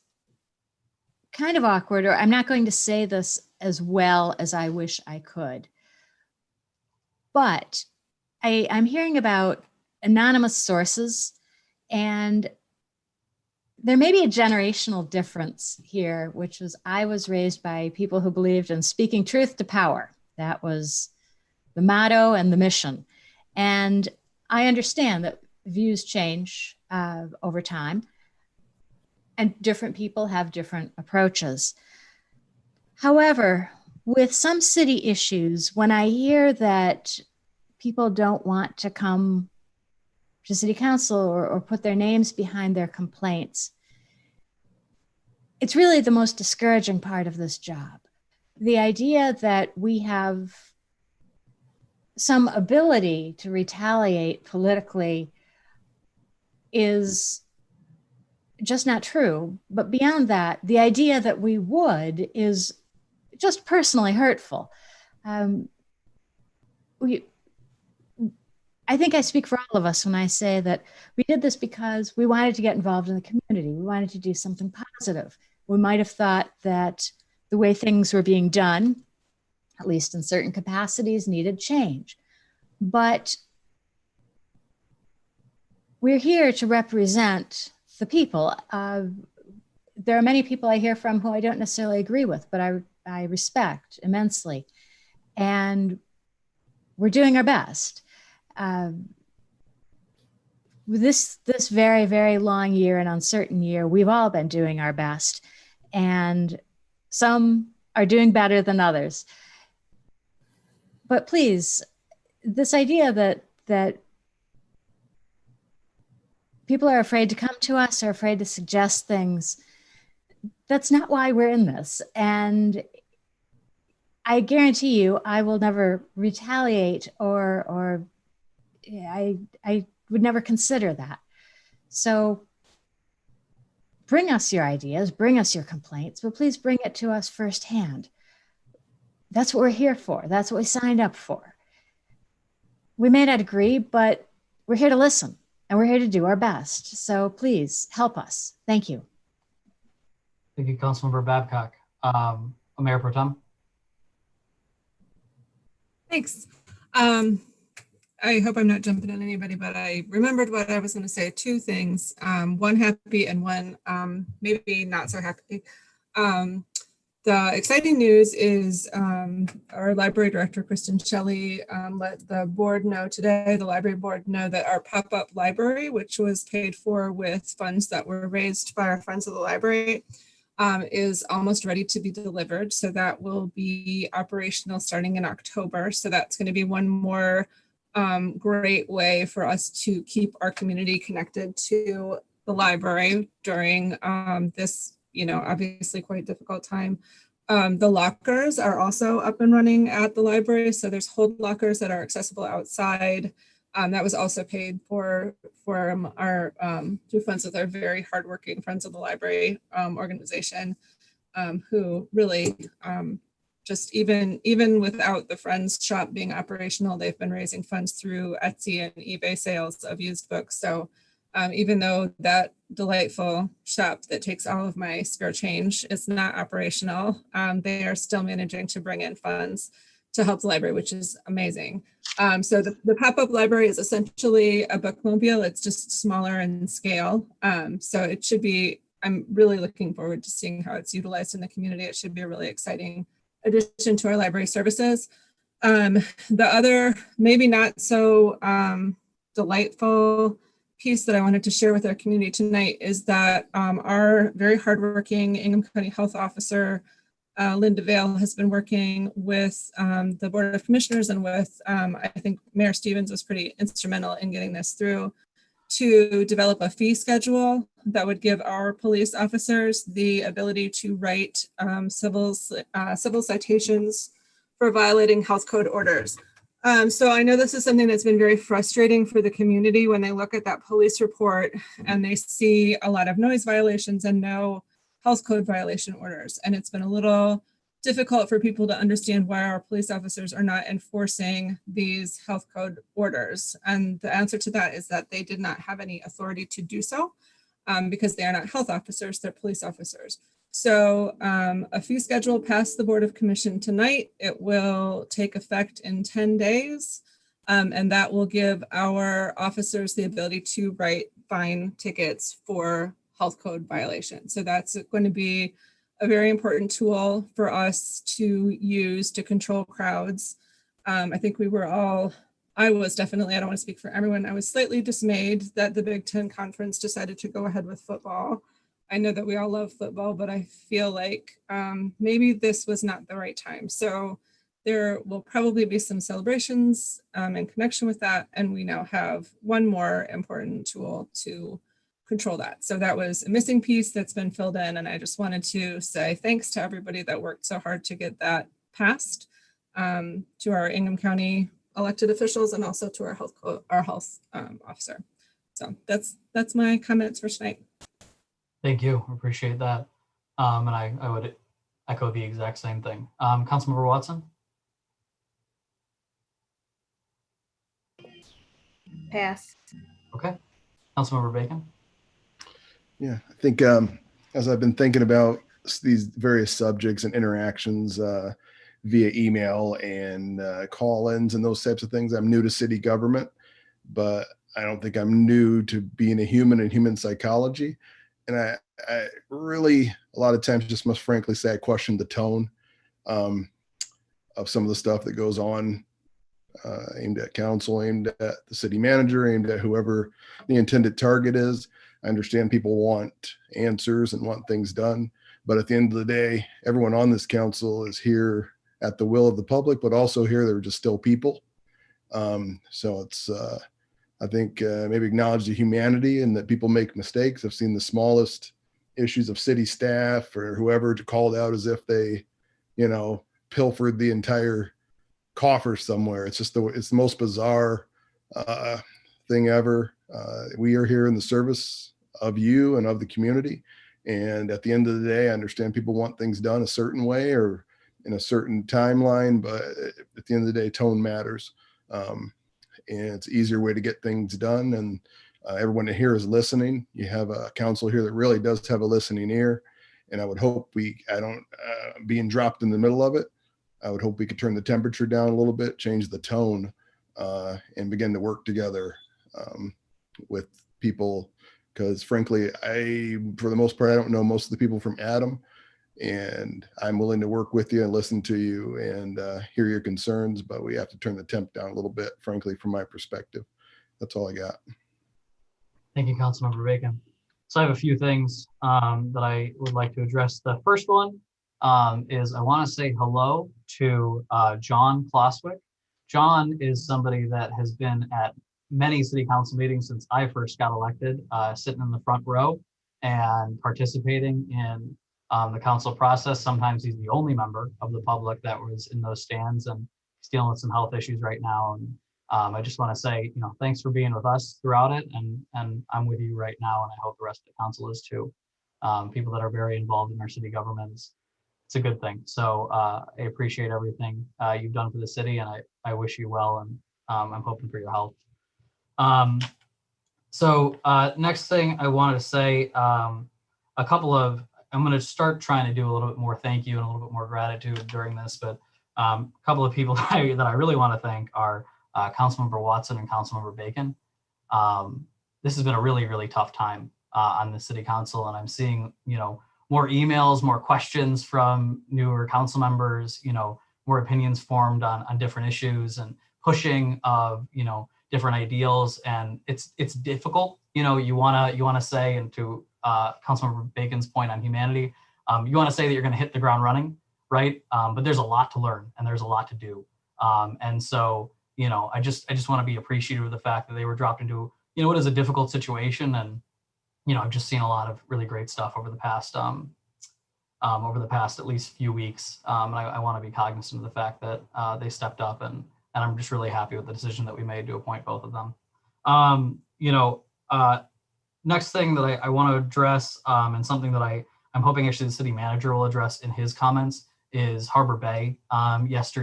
kind of awkward, or I'm not going to say this as well as I wish I could, but I'm hearing about anonymous sources, and there may be a generational difference here, which was I was raised by people who believed in speaking truth to power. That was the motto and the mission. And I understand that views change over time, and different people have different approaches. However, with some city issues, when I hear that people don't want to come to city council or put their names behind their complaints, it's really the most discouraging part of this job. The idea that we have some ability to retaliate politically is just not true. But beyond that, the idea that we would is just personally hurtful. I think I speak for all of us when I say that we did this because we wanted to get involved in the community. We wanted to do something positive. We might have thought that the way things were being done, at least in certain capacities, needed change. But we're here to represent the people. There are many people I hear from who I don't necessarily agree with, but I respect immensely. And we're doing our best. This very, very long year and uncertain year, we've all been doing our best, and some are doing better than others. But please, this idea that people are afraid to come to us or afraid to suggest things, that's not why we're in this. And I guarantee you, I will never retaliate or I would never consider that. So bring us your ideas, bring us your complaints, but please bring it to us firsthand. That's what we're here for. That's what we signed up for. We may not agree, but we're here to listen and we're here to do our best. So please help us. Thank you. Thank you, Councilmember Babcock. Mayor Pro Tem. Thanks. I hope I'm not jumping on anybody, but I remembered what I was going to say. Two things, one happy and one maybe not so happy. The exciting news is our library director, Kristen Shelley, let the board know today, the library board know that our pop-up library, which was paid for with funds that were raised by our friends of the library, is almost ready to be delivered. So that will be operational starting in October. So that's going to be one more great way for us to keep our community connected to the library during this, obviously quite difficult time. The lockers are also up and running at the library. So there's hold lockers that are accessible outside. That was also paid for our through funds with our very hardworking Friends of the Library organization, who really just even without the Friends shop being operational, they've been raising funds through Etsy and eBay sales of used books. So even though that delightful shop that takes all of my spare change is not operational, they are still managing to bring in funds to help the library, which is amazing. So the pop-up library is essentially a bookmobile. It's just smaller in scale. So it should be, I'm really looking forward to seeing how it's utilized in the community. It should be a really exciting addition to our library services. The other, maybe not so delightful piece that I wanted to share with our community tonight is that our very hardworking Ingham County Health Officer, Linda Vale, has been working with the Board of Commissioners and with, I think Mayor Stevens was pretty instrumental in getting this through, to develop a fee schedule that would give our police officers the ability to write civil citations for violating health code orders. So I know this is something that's been very frustrating for the community when they look at that police report and they see a lot of noise violations and no health code violation orders. And it's been a little difficult for people to understand why our police officers are not enforcing these health code orders. And the answer to that is that they did not have any authority to do so because they are not health officers, they're police officers. So a fee schedule passed the Board of Commission tonight. It will take effect in 10 days. And that will give our officers the ability to write fine tickets for health code violations. So that's going to be a very important tool for us to use to control crowds. I think we were all, I was definitely, I don't want to speak for everyone, I was slightly dismayed that the Big Ten Conference decided to go ahead with football. I know that we all love football, but I feel like maybe this was not the right time. So there will probably be some celebrations in connection with that. And we now have one more important tool to control that. So that was a missing piece that's been filled in. And I just wanted to say thanks to everybody that worked so hard to get that passed, to our Ingham County elected officials and also to our health officer. So that's my comments for tonight. Thank you. Appreciate that. And I would echo the exact same thing. Councilmember Watson? Pass. Okay. Councilmember Bacon? Yeah, I think as I've been thinking about these various subjects and interactions via email and call-ins and those types of things, I'm new to city government, but I don't think I'm new to being a human and human psychology. And I really, a lot of times, just must frankly say I question the tone of some of the stuff that goes on, aimed at council, aimed at the city manager, aimed at whoever the intended target is. I understand people want answers and want things done, but at the end of the day, everyone on this council is here at the will of the public, but also here they're just still people. So it's, I think maybe acknowledge the humanity and that people make mistakes. I've seen the smallest issues of city staff or whoever called out as if they, pilfered the entire coffer somewhere. It's just it's the most bizarre thing ever. We are here in the service of you and of the community. And at the end of the day, I understand people want things done a certain way or in a certain timeline, but at the end of the day, tone matters. And it's an easier way to get things done. And everyone here is listening. You have a council here that really does have a listening ear. And I would hope being dropped in the middle of it, I would hope we could turn the temperature down a little bit, change the tone, and begin to work together with people. Because frankly, for the most part, I don't know most of the people from Adam, and I'm willing to work with you and listen to you and hear your concerns, but we have to turn the temp down a little bit, frankly, from my perspective. That's all I got. Thank you, Councilmember Bacon. So I have a few things that I would like to address. The first one is I want to say hello to John Kloswick. John is somebody that has been at many city council meetings since I first got elected, sitting in the front row and participating in the council process. Sometimes he's the only member of the public that was in those stands, and he's dealing with some health issues right now. And I just want to say, thanks for being with us throughout it. And I'm with you right now, and I hope the rest of the council is too. People that are very involved in our city governments. It's a good thing. So I appreciate everything you've done for the city, and I wish you well, and I'm hoping for your health. So next thing I wanted to say, I'm going to start trying to do a little bit more thank you and a little bit more gratitude during this, but A couple of people that I really want to thank are Councilmember Watson and Councilmember Bacon. This has been a really, really tough time on the city council, and I'm seeing, more emails, more questions from newer council members, more opinions formed on different issues and pushing of, different ideals. And it's difficult, you wanna say, and to Councilmember Bacon's point on humanity, you wanna say that you're gonna hit the ground running, right? But there's a lot to learn and there's a lot to do. And so, I just want to be appreciative of the fact that they were dropped into, what is a difficult situation. And, I've just seen a lot of really great stuff over the past at least few weeks. And I want to be cognizant of the fact that they stepped up, and I'm just really happy with the decision that we made to appoint both of them. Next thing that I want to address, and something that I'm hoping actually the city manager will address in his comments, is Harbor Bay. Last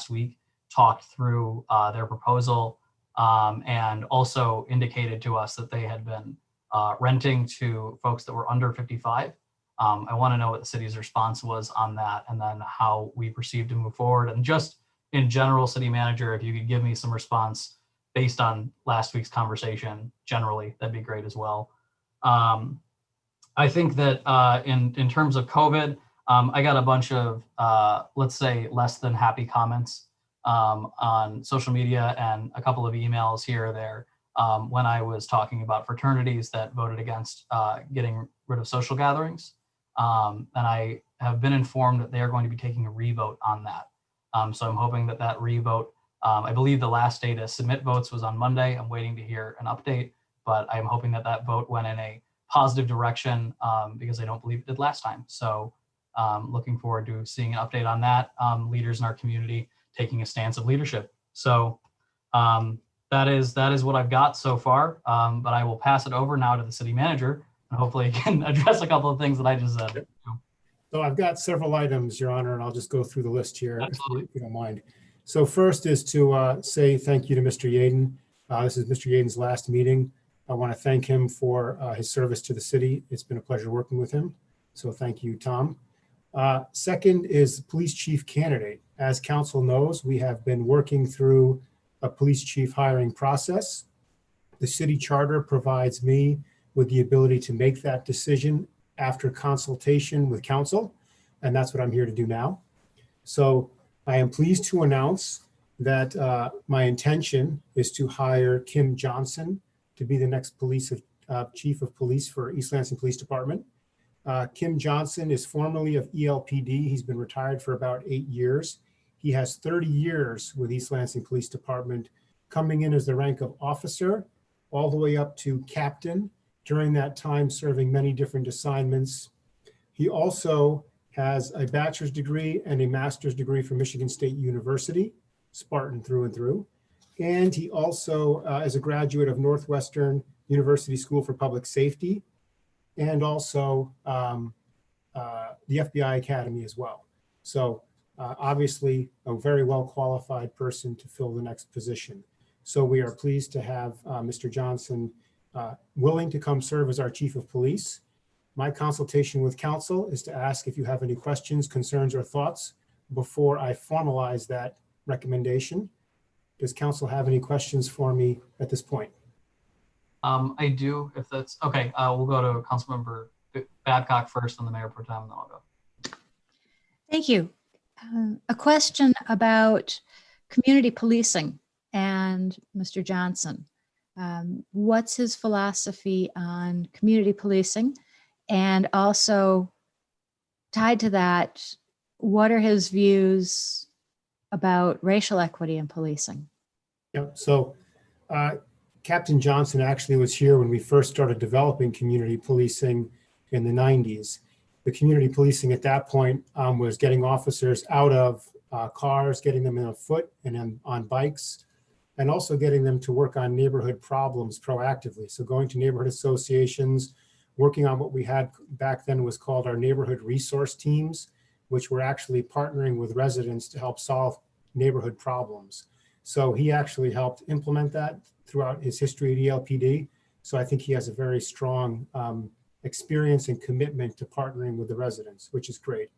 week talked through their proposal, and also indicated to us that they had been renting to folks that were under 55. I want to know what the city's response was on that, and then how we proceed to move forward. And just in general, city manager, if you could give me some response based on last week's conversation generally, that'd be great as well. I think that in terms of COVID, I got a bunch of, let's say, less than happy comments on social media and a couple of emails here or there when I was talking about fraternities that voted against getting rid of social gatherings. And I have been informed that they are going to be taking a revote on that. So I'm hoping that revote, I believe the last day to submit votes was on Monday. I'm waiting to hear an update, but I'm hoping that vote went in a positive direction, because I don't believe it did last time. So looking forward to seeing an update on that. Leaders in our community taking a stance of leadership. So that is what I've got so far, but I will pass it over now to the city manager, and hopefully he can address a couple of things that I just said. So I've got several items, Your Honor, and I'll just go through the list here, Absolutely. if you don't mind. So first is to say thank you to Mr. Yaden. This is Mr. Yaden's last meeting. I want to thank him for his service to the city. It's been a pleasure working with him. So thank you, Tom. Second is police chief candidate. As council knows, we have been working through a police chief hiring process. The city charter provides me with the ability to make that decision after consultation with council, and that's what I'm here to do now. So I am pleased to announce that my intention is to hire Kim Johnson to be the next chief of police for East Lansing Police Department. Kim Johnson is formerly of ELPD. He's been retired for about 8 years. He has 30 years with East Lansing Police Department, coming in as the rank of officer all the way up to captain, during that time serving many different assignments. He also has a bachelor's degree and a master's degree from Michigan State University, Spartan through and through. And he also is a graduate of Northwestern University School for Public Safety, and also the FBI Academy as well. So obviously a very well qualified person to fill the next position. So we are pleased to have Mr. Johnson willing to come serve as our chief of police. My consultation with council is to ask if you have any questions, concerns, or thoughts before I formalize that recommendation. Does council have any questions for me at this point? I do, if that's okay. We'll go to Councilmember Babcock first, and the Mayor Pro Tem, and then I'll go. Thank you. A question about community policing and Mr. Johnson. What's his philosophy on community policing? And also tied to that, what are his views about racial equity in policing? Yeah, so Captain Johnson actually was here when we first started developing community policing in the 90s. The community policing at that point was getting officers out of cars, getting them on foot and on bikes, and also getting them to work on neighborhood problems proactively. So going to neighborhood associations, working on what we had back then was called our neighborhood resource teams, which were actually partnering with residents to help solve neighborhood problems. So he actually helped implement that throughout his history at ELPD. So I think he has a very strong experience and commitment to partnering with the residents, which is great.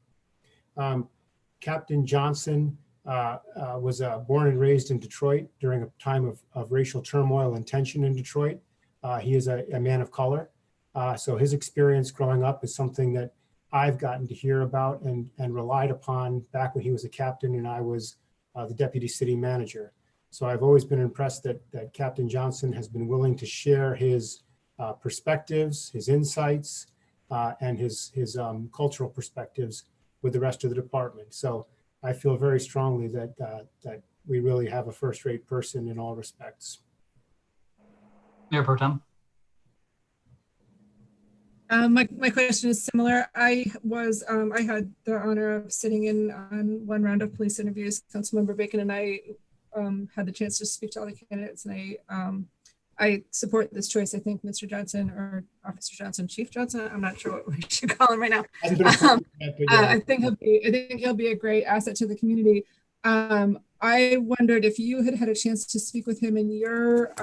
Captain Johnson was born and raised in Detroit during a time of racial turmoil and tension in Detroit. He is a man of color. So his experience growing up is something that I've gotten to hear about and relied upon back when he was a captain and I was the deputy city manager. So I've always been impressed that Captain Johnson has been willing to share his perspectives, his insights, and his cultural perspectives with the rest of the department. So I feel very strongly that we really have a first-rate person in all respects. Mayor Pro Tem. My question is similar. I had the honor of sitting in on one round of police interviews. Councilmember Bacon and I had the chance to speak to all the candidates, and I support this choice. I think Mr. Johnson or Officer Johnson, Chief Johnson, I'm not sure what we should call him right now. I think he'll be a great asset to the community. I wondered if you had a chance to speak with him in your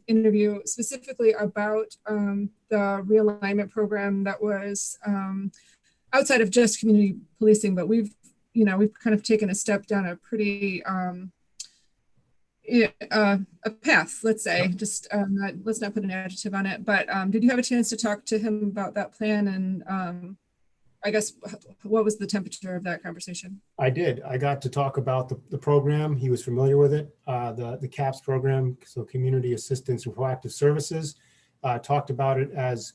interview specifically about the realignment program that was outside of just community policing, but we've kind of taken a step down a pretty a path, let's say, just let's not put an adjective on it, but did you have a chance to talk to him about that plan? And I guess, what was the temperature of that conversation? I did. I got to talk about the program. He was familiar with it, the CAPS program, so Community Assistance and Proactive Services. Talked about it as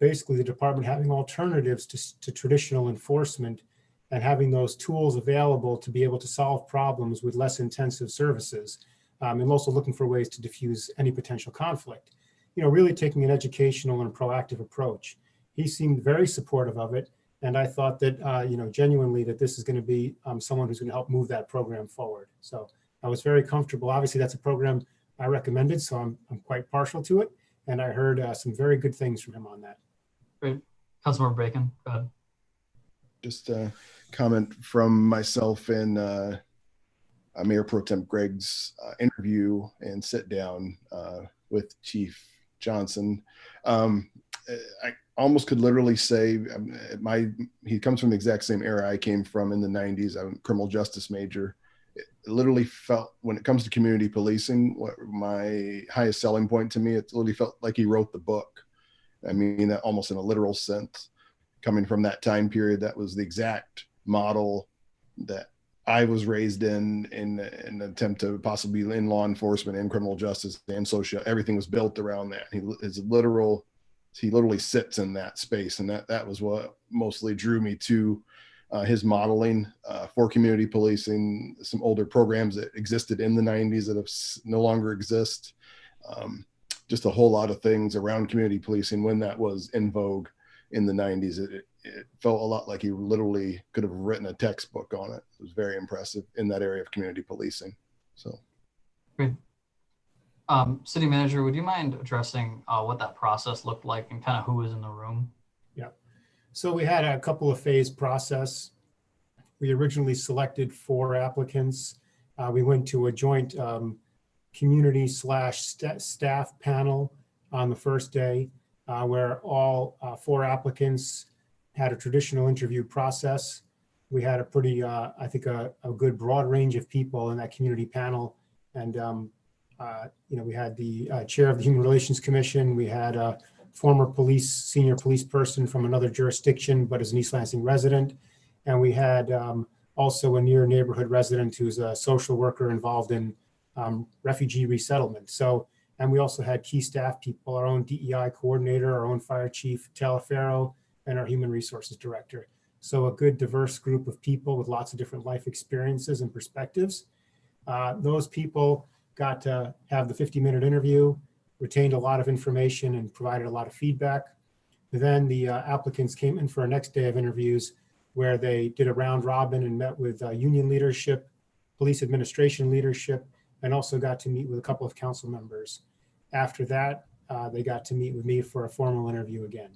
basically the department having alternatives to traditional enforcement and having those tools available to be able to solve problems with less intensive services, and also looking for ways to diffuse any potential conflict. Really taking an educational and proactive approach. He seemed very supportive of it, and I thought that genuinely that this is going to be someone who's going to help move that program forward. So I was very comfortable. Obviously, that's a program I recommended, so I'm quite partial to it, and I heard some very good things from him on that. Great. Councilmember Bacon, go ahead. Just a comment from myself and Mayor Pro Tem Gregg's interview and sit down with Chief Johnson. I almost could literally say he comes from the exact same era I came from in the 90s. I'm a criminal justice major. It literally felt, when it comes to community policing, what my highest selling point to me, it literally felt like he wrote the book. I mean that almost in a literal sense. Coming from that time period, that was the exact model that I was raised in an attempt to possibly be in law enforcement and criminal justice and social. Everything was built around that. He literally sits in that space, and that was what mostly drew me to his modeling for community policing, some older programs that existed in the 90s that no longer exist. Just a whole lot of things around community policing when that was in vogue in the 90s. It felt a lot like he literally could have written a textbook on it. It was very impressive in that area of community policing. So. Great. City Manager, would you mind addressing what that process looked like and kind of who was in the room? Yeah. So we had a couple of phase process. We originally selected 4 applicants. We went to a joint community/staff panel on the first day where all 4 applicants had a traditional interview process. We had a pretty, I think, a good broad range of people in that community panel. And we had the chair of the Human Relations Commission. We had a former senior police person from another jurisdiction, but is an East Lansing resident. And we had also a near neighborhood resident who's a social worker involved in refugee resettlement. So, and we also had key staff people, our own DEI coordinator, our own fire chief, Talaferro, and our human resources director. So a good diverse group of people with lots of different life experiences and perspectives. Those people got to have the 50-minute interview, retained a lot of information and provided a lot of feedback. Then the applicants came in for a next day of interviews where they did a round robin and met with union leadership, police administration leadership, and also got to meet with a couple of council members. After that, they got to meet with me for a formal interview again.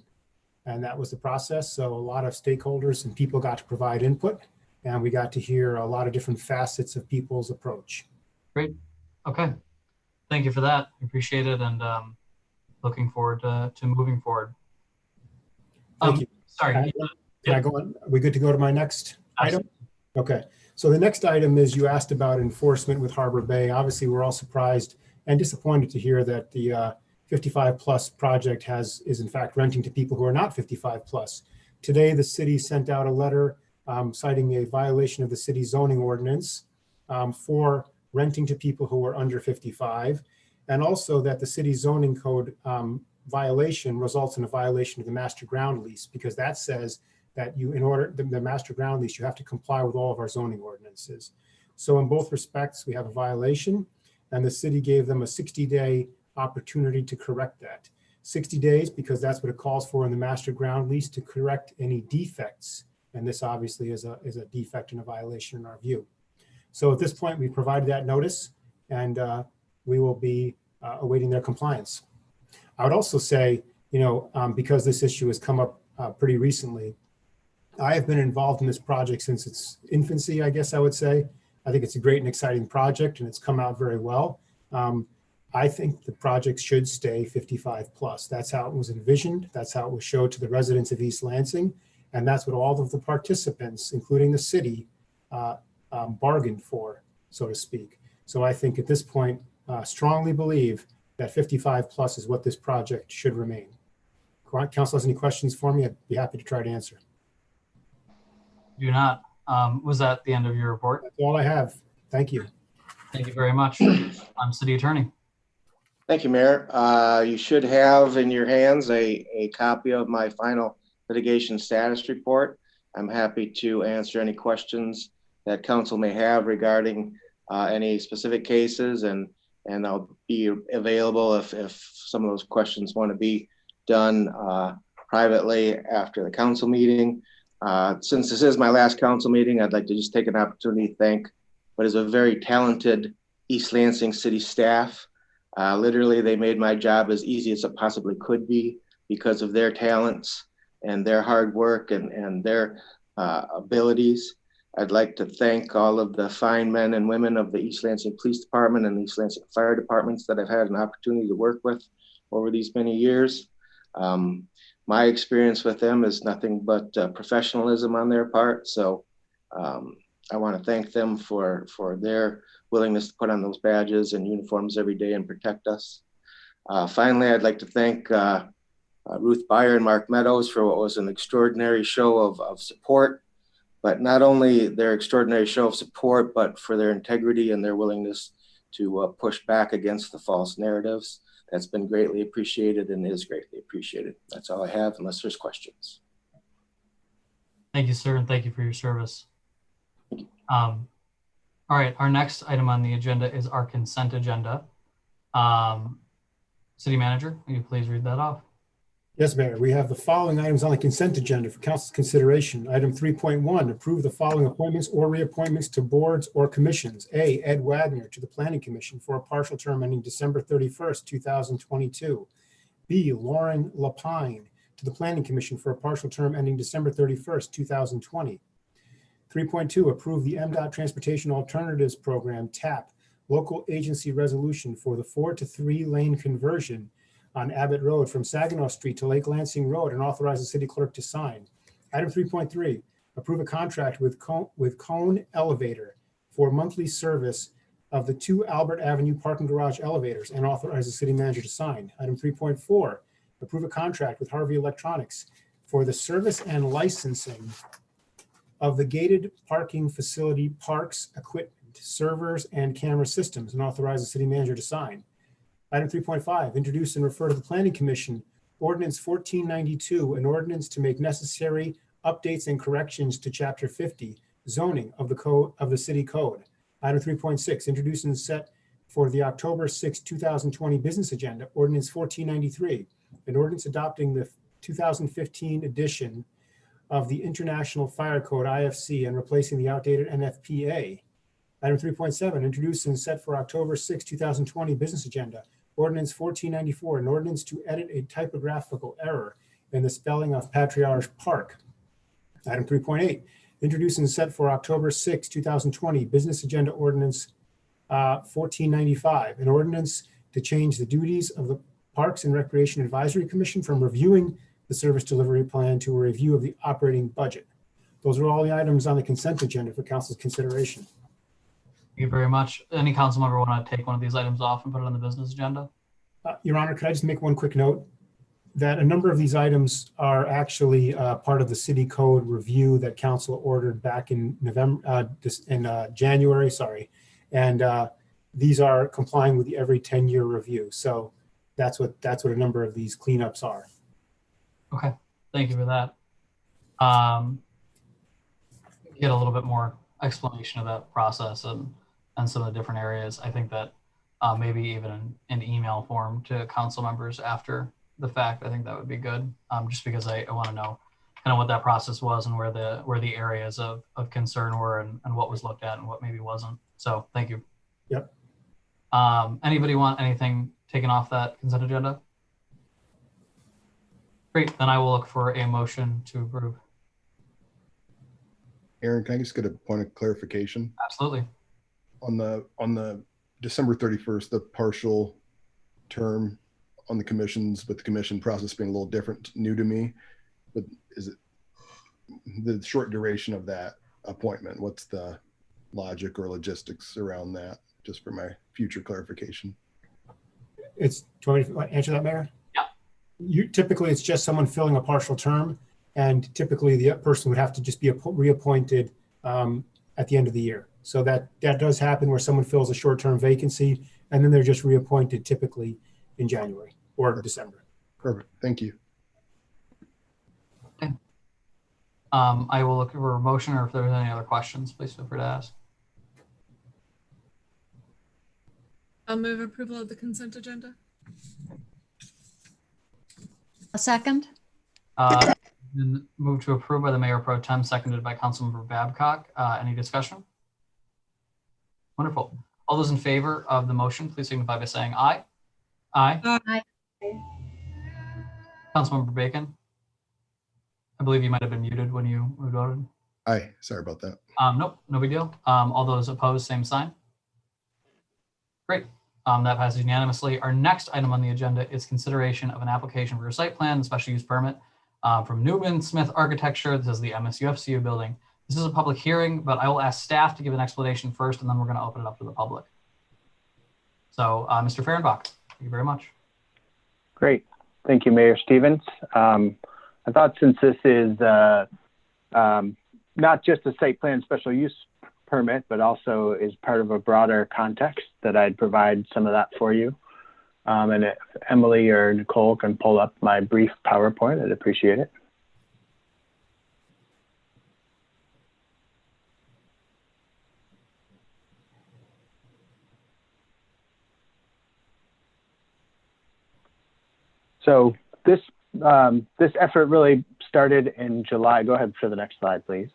And that was the process. So a lot of stakeholders and people got to provide input, and we got to hear a lot of different facets of people's approach. Great. Okay. Thank you for that. Appreciate it. And looking forward to moving forward. Thank you. Sorry. Can I go on? Are we good to go to my next? item? Okay. So the next item is you asked about enforcement with Harbor Bay. Obviously, we're all surprised and disappointed to hear that the 55 plus project is in fact renting to people who are not 55 plus. Today, the city sent out a letter citing a violation of the city zoning ordinance for renting to people who are under 55, and also that the city zoning code violation results in a violation of the master ground lease, because that says that the master ground lease, you have to comply with all of our zoning ordinances. So in both respects, we have a violation, and the city gave them a 60-day opportunity to correct that. 60 days, because that's what it calls for in the master ground lease, to correct any defects. And this obviously is a defect and a violation in our view. So at this point, we provided that notice, and we will be awaiting their compliance. I would also say, because this issue has come up pretty recently, I have been involved in this project since its infancy, I guess I would say. I think it's a great and exciting project, and it's come out very well. I think the project should stay 55 plus. That's how it was envisioned. That's how it was showed to the residents of East Lansing. And that's what all of the participants, including the city, bargained for, so to speak. So I think at this point, strongly believe that 55 plus is what this project should remain. Council has any questions for me? I'd be happy to try to answer. Do not. Was that the end of your report? That's all I have. Thank you. Thank you very much. I'm City Attorney. Thank you, Mayor. You should have in your hands a copy of my final litigation status report. I'm happy to answer any questions that council may have regarding any specific cases, and I'll be available if some of those questions want to be done privately after the council meeting. Since this is my last council meeting, I'd like to just take an opportunity to thank what is a very talented East Lansing city staff. Literally, they made my job as easy as it possibly could be because of their talents and their hard work and their abilities. I'd like to thank all of the fine men and women of the East Lansing Police Department and the East Lansing Fire Departments that I've had an opportunity to work with over these many years. My experience with them is nothing but professionalism on their part. So I want to thank them for their willingness to put on those badges and uniforms every day and protect us. Finally, I'd like to thank Ruth Beyer and Mark Meadows for what was an extraordinary show of support, but not only their extraordinary show of support, but for their integrity and their willingness to push back against the false narratives. That's been greatly appreciated and is greatly appreciated. That's all I have, unless there's questions. Thank you, sir, and thank you for your service. All right, our next item on the agenda is our consent agenda. City Manager, will you please read that off? Yes, Mayor. We have the following items on the consent agenda for council's consideration. Item 3.1, approve the following appointments or reappointments to boards or commissions. A, Ed Wagner to the Planning Commission for a partial term ending December 31st, 2022. B, Lauren Lapine to the Planning Commission for a partial term ending December 31st, 2020. 3.2, approve the MDOT Transportation Alternatives Program, TAP, local agency resolution for the 4 to 3 lane conversion on Abbott Road from Saginaw Street to Lake Lansing Road, and authorize the city clerk to sign. Item 3.3, approve a contract with Cone Elevator for monthly service of the 2 Albert Avenue parking garage elevators, and authorize the city manager to sign. Item 3.4, approve a contract with Harvey Electronics for the service and licensing of the gated parking facility parks, equipment, servers, and camera systems, and authorize the city manager to sign. Item 3.5, introduce and refer to the Planning Commission Ordinance 1492, an ordinance to make necessary updates and corrections to Chapter 50, zoning of the code of the city code. Item 3.6, introduce and set for the October 6, 2020 business agenda, Ordinance 1493, an ordinance adopting the 2015 edition of the International Fire Code, IFC, and replacing the outdated NFPA. Item 3.7, introduce and set for October 6, 2020 business agenda, Ordinance 1494, an ordinance to edit a typographical error in the spelling of Patriarche Park. Item 3.8, introduce and set for October 6, 2020 business agenda, Ordinance 1495, an ordinance to change the duties of the Parks and Recreation Advisory Commission from reviewing the service delivery plan to a review of the operating budget. those are all the items on the consent agenda for council's consideration. Thank you very much. Any council member want to take one of these items off and put it on the business agenda? Your Honor, could I just make one quick note? That a number of these items are actually part of the city code review that council ordered back in January, sorry. And these are complying with the every 10-year review. So that's what a number of these cleanups are. Okay, thank you for that. Get a little bit more explanation of that process and some of the different areas. I think that maybe even an email form to council members after the fact, I think that would be good. Just because I want to know kind of what that process was and where the areas of concern were and what was looked at and what maybe wasn't. So thank you. Yep. Anybody want anything taken off that consent agenda? Great, then I will look for a motion to approve. Aaron, can I just get a point of clarification? Absolutely. On the December 31st, the partial term on the commissions, with the commission process being a little different, new to me, but is it the short duration of that appointment? What's the logic or logistics around that, just for my future clarification? Do you want me to answer that, Mayor? Yeah. Typically, it's just someone filling a partial term, and typically the person would have to just be reappointed at the end of the year. So that does happen where someone fills a short-term vacancy, and then they're just reappointed typically in January or December. Perfect. Thank you. Okay. I will look for a motion, or if there's any other questions, please feel free to ask. I'll move approval of the consent agenda. A second? Then move to approve by the Mayor Pro Tem, seconded by Councilmember Babcock. Any discussion? Wonderful. All those in favor of the motion, please signify by saying aye. Aye. Aye. Councilmember Bacon, I believe you might have been muted when you voted. Aye. Sorry about that. Nope, no big deal. All those opposed, same sign. Great. That passes unanimously. Our next item on the agenda is consideration of an application for a site plan and special use permit from Newman Smith Architecture. This is the Msu Fcu Building. This is a public hearing, but I will ask staff to give an explanation first, and then we're going to open it up to the public. So, Mr. Fehrenbach, thank you very much. Great. Thank you, Mayor Stevens. I thought since this is not just a site plan special use permit, but also is part of a broader context, that I'd provide some of that for you. And if Emily or Nicole can pull up my brief PowerPoint, I'd appreciate it. So this effort really started in July. Go ahead for the next slide, please.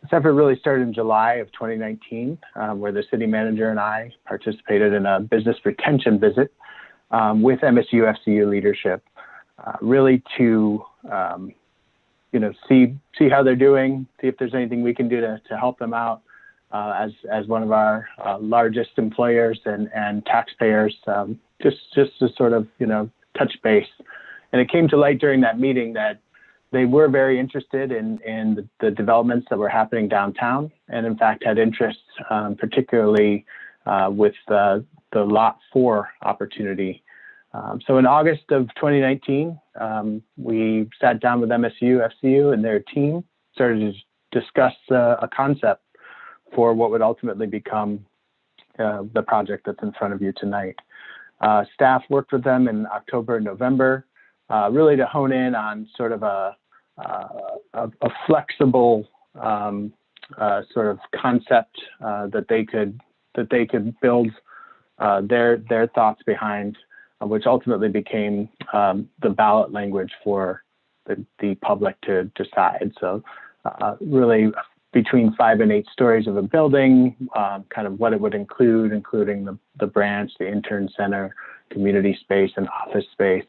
This effort really started in July of 2019, where the city manager and I participated in a business retention visit with MSU FCU leadership, really to see how they're doing, see if there's anything we can do to help them out as one of our largest employers and taxpayers, just to sort of touch base. And it came to light during that meeting that they were very interested in the developments that were happening downtown, and in fact had interests particularly with the Lot 4 opportunity. So in August of 2019, we sat down with MSU FCU and their team, started to discuss a concept for what would ultimately become the project that's in front of you tonight. Staff worked with them in October and November, really to hone in on sort of a flexible sort of concept that they could build their thoughts behind, which ultimately became the ballot language for the public to decide. So really between 5 and 8 stories of a building, kind of what it would include, including the branch, the intern center, community space, and office space.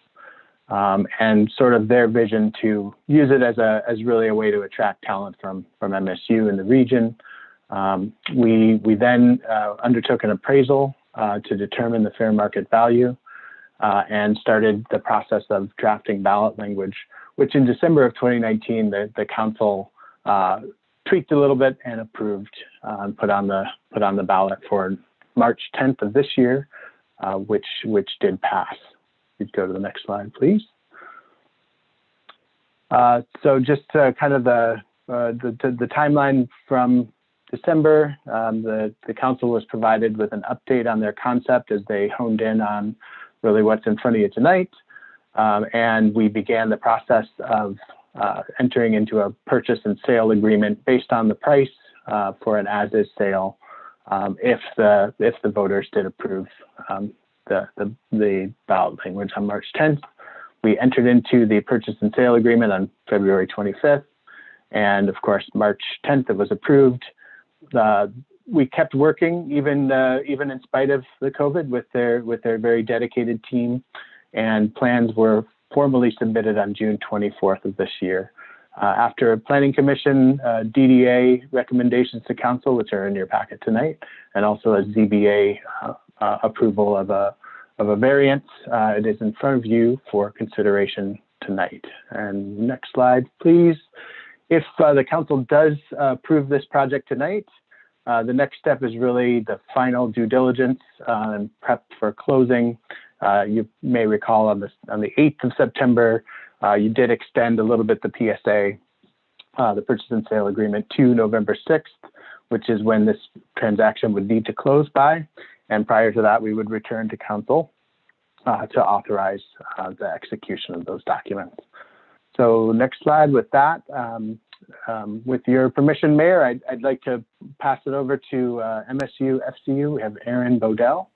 And sort of their vision to use it as really a way to attract talent from MSU in the region. We then undertook an appraisal to determine the fair market value and started the process of drafting ballot language, which in December of 2019, the council tweaked a little bit and approved and put on the ballot for March 10th of this year, which did pass. You'd go to the next slide, please. So just kind of the timeline from December, the council was provided with an update on their concept as they honed in on really what's in front of you tonight. And we began the process of entering into a purchase and sale agreement based on the price for an as-is sale if the voters did approve the ballot language on March 10th. We entered into the purchase and sale agreement on February 25th. And of course, March 10th, it was approved. We kept working even in spite of the COVID with their very dedicated team, and plans were formally submitted on June 24th of this year. After a planning commission, DDA recommendations to council, which are in your packet tonight, and also a ZBA approval of a variance, it is in front of you for consideration tonight. And next slide, please. If the council does approve this project tonight, the next step is really the final due diligence and prep for closing. You may recall on the 8th of September, you did extend a little bit the PSA, the purchase and sale agreement, to November 6th, which is when this transaction would need to close by. And prior to that, we would return to council to authorize the execution of those documents. So next slide with that. With your permission, Mayor, I'd like to pass it over to MSU FCU. We have Aaron Bodell,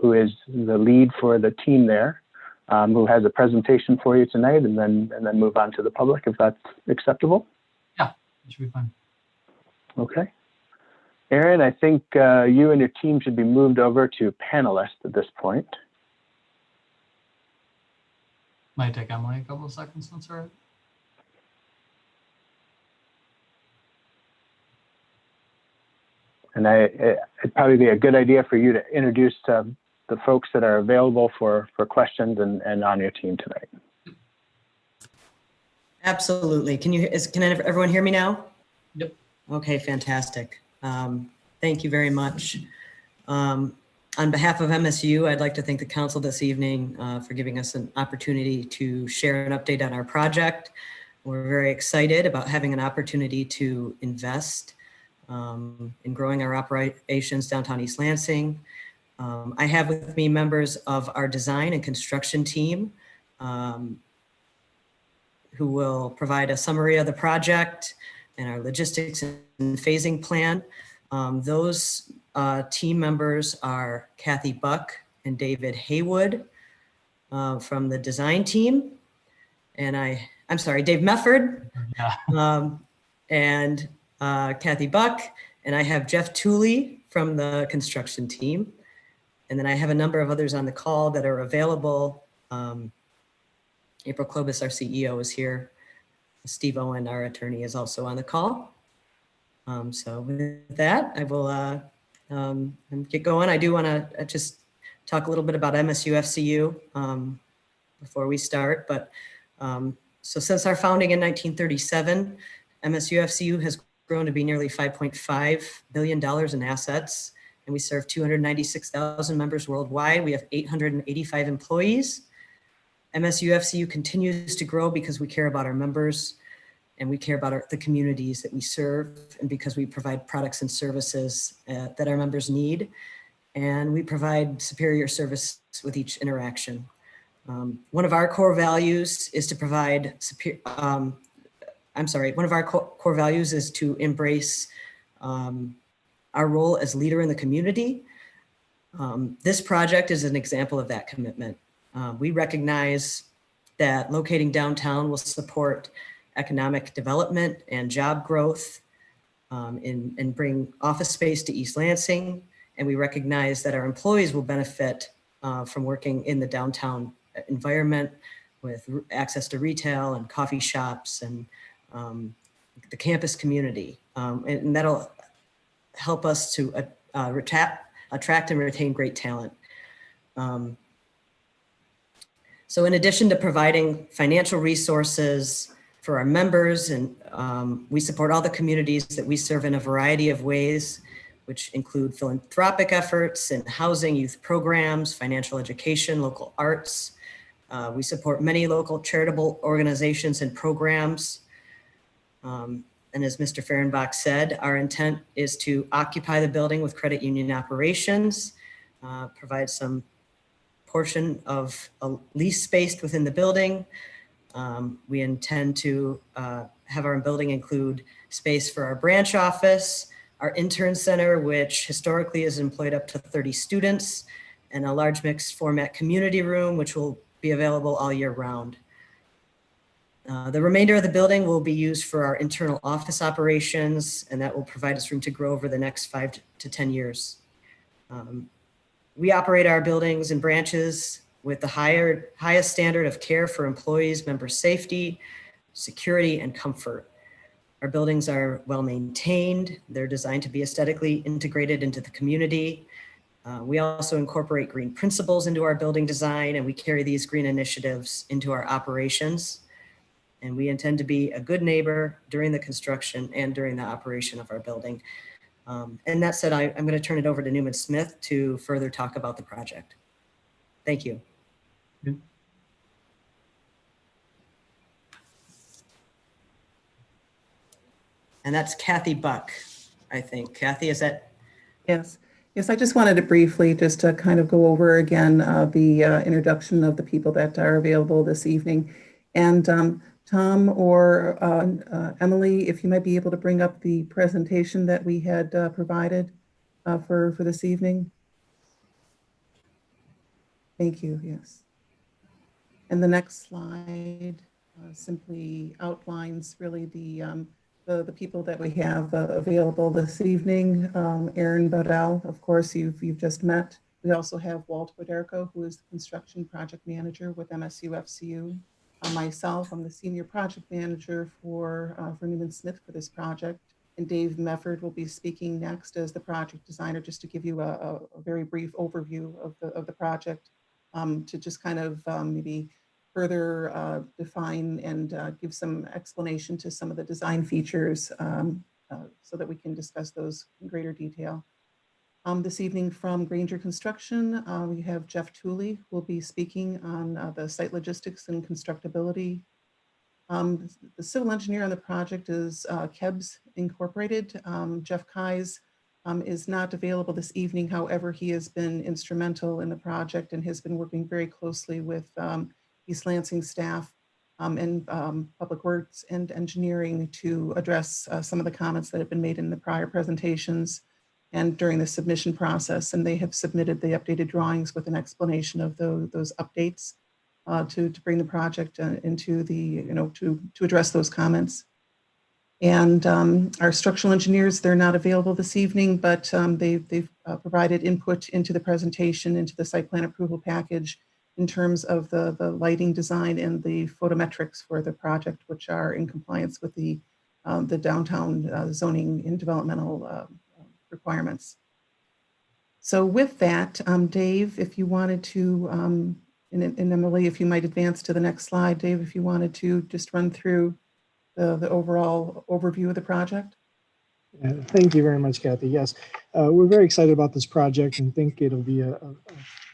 who is the lead for the team there, who has a presentation for you tonight, and then move on to the public if that's acceptable. Yeah, it should be fine. Okay. Aaron, I think you and your team should be moved over to panelist at this point. Might take Emily a couple of seconds, that's all right. And it'd probably be a good idea for you to introduce the folks that are available for questions and on your team tonight. Absolutely. Can everyone hear me now? Yep. Okay, fantastic. Thank you very much. On behalf of MSU, I'd like to thank the council this evening for giving us an opportunity to share an update on our project. We're very excited about having an opportunity to invest in growing our operations downtown East Lansing. I have with me members of our design and construction team who will provide a summary of the project and our logistics and phasing plan. Those team members are Kathy Buck and David Haywood from the design team. And I'm sorry, Dave Mefford and Kathy Buck. And I have Jeff Tooley from the construction team. And then I have a number of others on the call that are available. April Klobus, our CEO, is here. Steve Owen, our attorney, is also on the call. So with that, I will get going. I do want to just talk a little bit about MSU FCU before we start. But so since our founding in 1937, MSU FCU has grown to be nearly $5.5 billion in assets, and we serve 296,000 members worldwide. We have 885 employees. MSU FCU continues to grow because we care about our members and we care about the communities that we serve, and because we provide products and services that our members need, and we provide superior service with each interaction. One of our core values is to provide one of our core values is to embrace our role as leader in the community. This project is an example of that commitment. We recognize that locating downtown will support economic development and job growth and bring office space to East Lansing. And we recognize that our employees will benefit from working in the downtown environment with access to retail and coffee shops and the campus community. And that'll help us to attract and retain great talent. So in addition to providing financial resources for our members, and we support all the communities that we serve in a variety of ways, which include philanthropic efforts and housing, youth programs, financial education, local arts. We support many local charitable organizations and programs. And as Mr. Fehrenbach said, our intent is to occupy the building with credit union operations, provide some portion of a lease space within the building. We intend to have our building include space for our branch office, our intern center, which historically has employed up to 30 students, and a large mixed format community room, which will be available all year round. The remainder of the building will be used for our internal office operations, and that will provide us room to grow over the next 5 to 10 years. We operate our buildings and branches with the highest standard of care for employees, member safety, security, and comfort. Our buildings are well maintained. They're designed to be aesthetically integrated into the community. We also incorporate green principles into our building design, and we carry these green initiatives into our operations. And we intend to be a good neighbor during the construction and during the operation of our building. And that said, I'm going to turn it over to Newman Smith to further talk about the project. Thank you. And that's Kathy Buck, I think. Kathy, is that? Yes. Yes, I just wanted to briefly just to kind of go over again the introduction of the people that are available this evening. And Tom or Emily, if you might be able to bring up the presentation that we had provided for this evening. Thank you, yes. And the next slide simply outlines really the people that we have available this evening. Aaron Bodell, of course, you've just met. We also have Walt Widerko, who is the construction project manager with Msu Fcu. Myself, I'm the senior project manager for Newman Smith for this project. And Dave Mefford will be speaking next as the project designer, just to give you a very brief overview of the project, to just kind of maybe further define and give some explanation to some of the design features so that we can discuss those in greater detail. This evening from Granger Construction, we have Jeff Tooley, who will be speaking on the site logistics and constructability. The civil engineer on the project is Kebs Incorporated. Jeff Keyes is not available this evening. However, he has been instrumental in the project and has been working very closely with East Lansing staff and Public Works and Engineering to address some of the comments that have been made in the prior presentations and during the submission process. And they have submitted the updated drawings with an explanation of those updates to bring the project into the, to address those comments. And our structural engineers, they're not available this evening, but they've provided input into the presentation, into the site plan approval package in terms of the lighting design and the photometrics for the project, which are in compliance with the downtown zoning and developmental requirements. So with that, Dave, if you wanted to, and Emily, if you might advance to the next slide, Dave, if you wanted to just run through the overall overview of the project. Yeah, thank you very much, Kathy. Yes, we're very excited about this project and think it'll be a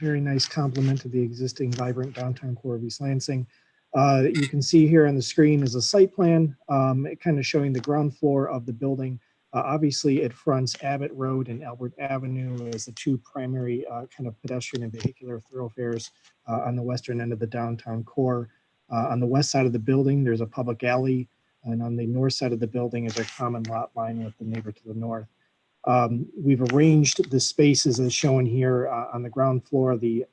very nice complement to the existing vibrant downtown core of East Lansing. You can see here on the screen is a site plan, kind of showing the ground floor of the building. Obviously, it fronts Abbott Road and Albert Avenue as the two primary kind of pedestrian and vehicular thoroughfares on the western end of the downtown core. On the west side of the building, there's a public alley, and on the north side of the building is a common lot line with the neighbor to the north. We've arranged the spaces as shown here on the ground floor, the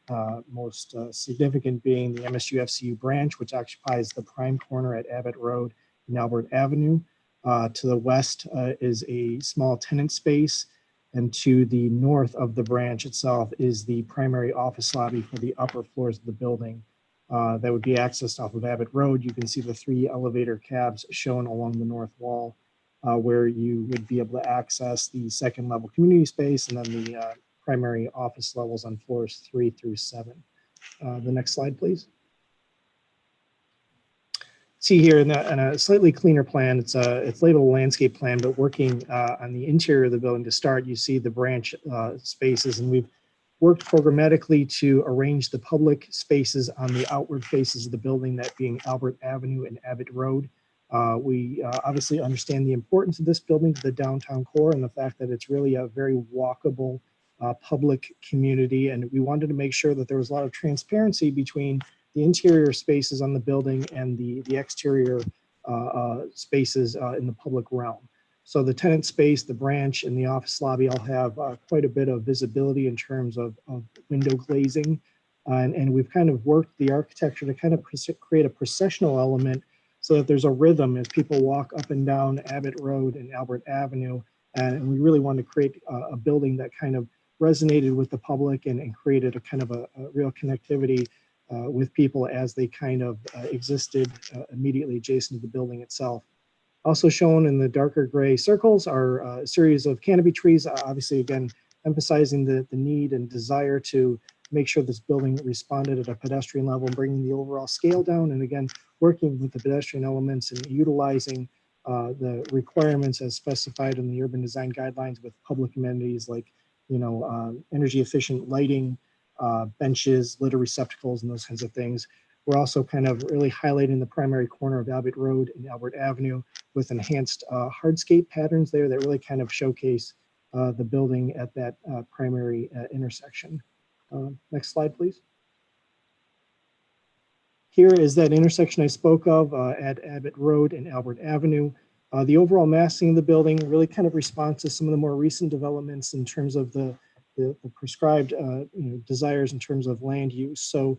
most significant being the Msu Fcu branch, which occupies the prime corner at Abbott Road and Albert Avenue. To the west is a small tenant space, and to the north of the branch itself is the primary office lobby for the upper floors of the building. That would be accessed off of Abbott Road. You can see the 3 elevator cabs shown along the north wall, where you would be able to access the second level community space and then the primary office levels on floors 3 through 7. The next slide, please. see here in a slightly cleaner plan, it's labeled a landscape plan, but working on the interior of the building to start, you see the branch spaces, and we've worked programmatically to arrange the public spaces on the outward faces of the building, that being Albert Avenue and Abbott Road. We obviously understand the importance of this building to the downtown core and the fact that it's really a very walkable public community. And we wanted to make sure that there was a lot of transparency between the interior spaces on the building and the exterior spaces in the public realm. So the tenant space, the branch, and the office lobby all have quite a bit of visibility in terms of window glazing. And we've kind of worked the architecture to kind of create a processional element so that there's a rhythm as people walk up and down Abbott Road and Albert Avenue. And we really wanted to create a building that kind of resonated with the public and created a kind of a real connectivity with people as they kind of existed immediately adjacent to the building itself. Also shown in the darker gray circles are a series of canopy trees, obviously, again, emphasizing the need and desire to make sure this building responded at a pedestrian level, bringing the overall scale down, and again, working with the pedestrian elements and utilizing the requirements as specified in the urban design guidelines with public amenities like, energy efficient lighting, benches, litter receptacles, and those kinds of things. We're also kind of really highlighting the primary corner of Abbott Road and Albert Avenue with enhanced hardscape patterns there that really kind of showcase the building at that primary intersection. Next slide, please. Here is that intersection I spoke of at Abbott Road and Albert Avenue. The overall massing of the building really kind of responds to some of the more recent developments in terms of the prescribed desires in terms of land use. So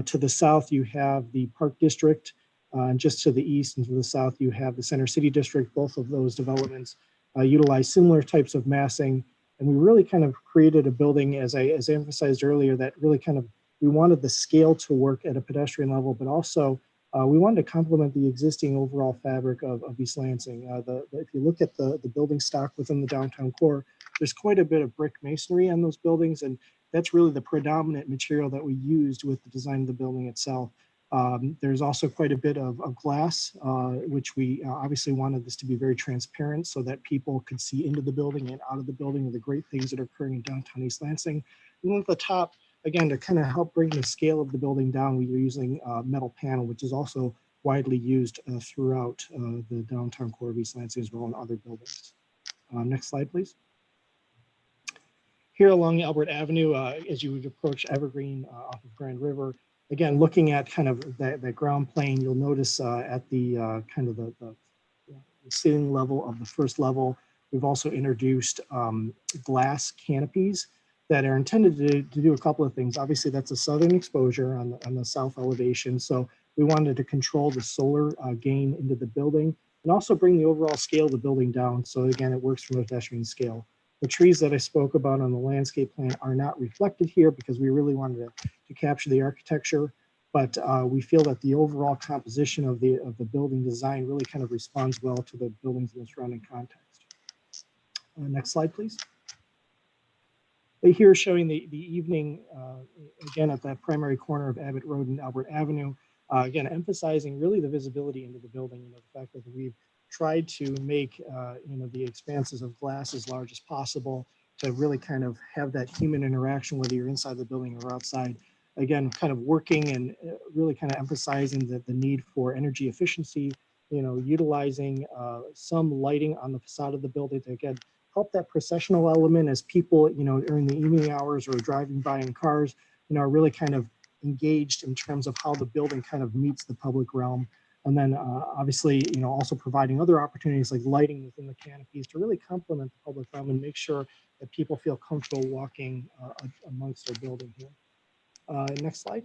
to the south, you have the Park District, and just to the east and to the south, you have the Center City District. Both of those developments utilize similar types of massing. And we really kind of created a building, as I emphasized earlier, that really kind of, we wanted the scale to work at a pedestrian level, but also we wanted to complement the existing overall fabric of East Lansing. If you look at the building stock within the downtown core, there's quite a bit of brick masonry on those buildings, and that's really the predominant material that we used with the design of the building itself. There's also quite a bit of glass, which we obviously wanted this to be very transparent so that people could see into the building and out of the building, and the great things that are occurring in downtown East Lansing. And then at the top, again, to kind of help bring the scale of the building down, we were using metal panel, which is also widely used throughout the downtown core of East Lansing as well in other buildings. Next slide, please. Here along Albert Avenue, as you would approach Evergreen off of Grand River, again, looking at kind of that ground plane, you'll notice at the kind of the ceiling level of the first level, we've also introduced glass canopies that are intended to do a couple of things. Obviously, that's a southern exposure on the south elevation. So we wanted to control the solar gain into the building and also bring the overall scale of the building down. So again, it works from a pedestrian scale. The trees that I spoke about on the landscape plan are not reflected here because we really wanted to capture the architecture, but we feel that the overall composition of the building design really kind of responds well to the buildings in the surrounding context. Next slide, please. Here showing the evening, again, at that primary corner of Abbott Road and Albert Avenue, again, emphasizing really the visibility into the building, the fact that we've tried to make the expanses of glass as large as possible to really kind of have that human interaction, whether you're inside the building or outside. Again, kind of working and really kind of emphasizing the need for energy efficiency, utilizing some lighting on the facade of the building to, again, help that processional element as people, during the evening hours or driving by in cars, are really kind of engaged in terms of how the building kind of meets the public realm. And then obviously, also providing other opportunities like lighting within the canopies to really complement the public realm and make sure that people feel comfortable walking amongst our building here. Next slide.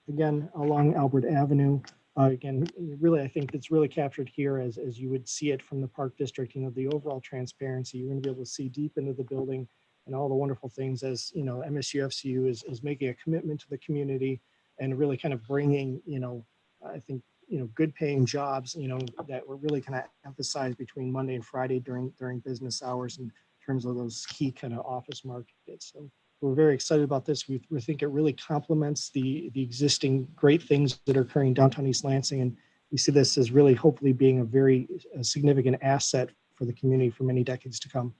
Again, along Albert Avenue, again, really, I think it's really captured here as you would see it from the Park District, the overall transparency. You're going to be able to see deep into the building and all the wonderful things as, MSU FCU is making a commitment to the community and really kind of bringing, I think, good paying jobs, that were really kind of emphasized between Monday and Friday during business hours in terms of those key kind of office markets. So we're very excited about this. We think it really complements the existing great things that are occurring downtown East Lansing. And we see this as really hopefully being a very significant asset for the community for many decades to come.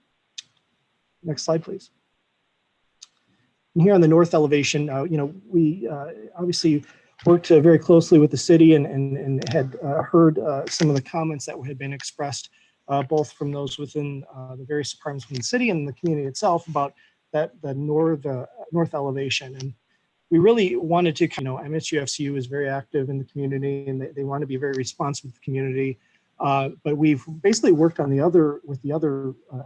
Next slide, please. And here on the north elevation, we obviously worked very closely with the city and had heard some of the comments that had been expressed, both from those within the various departments within the city and the community itself about the north elevation. And we really wanted to, Msu Fcu is very active in the community and they want to be very responsive to the community. But we've basically worked on the other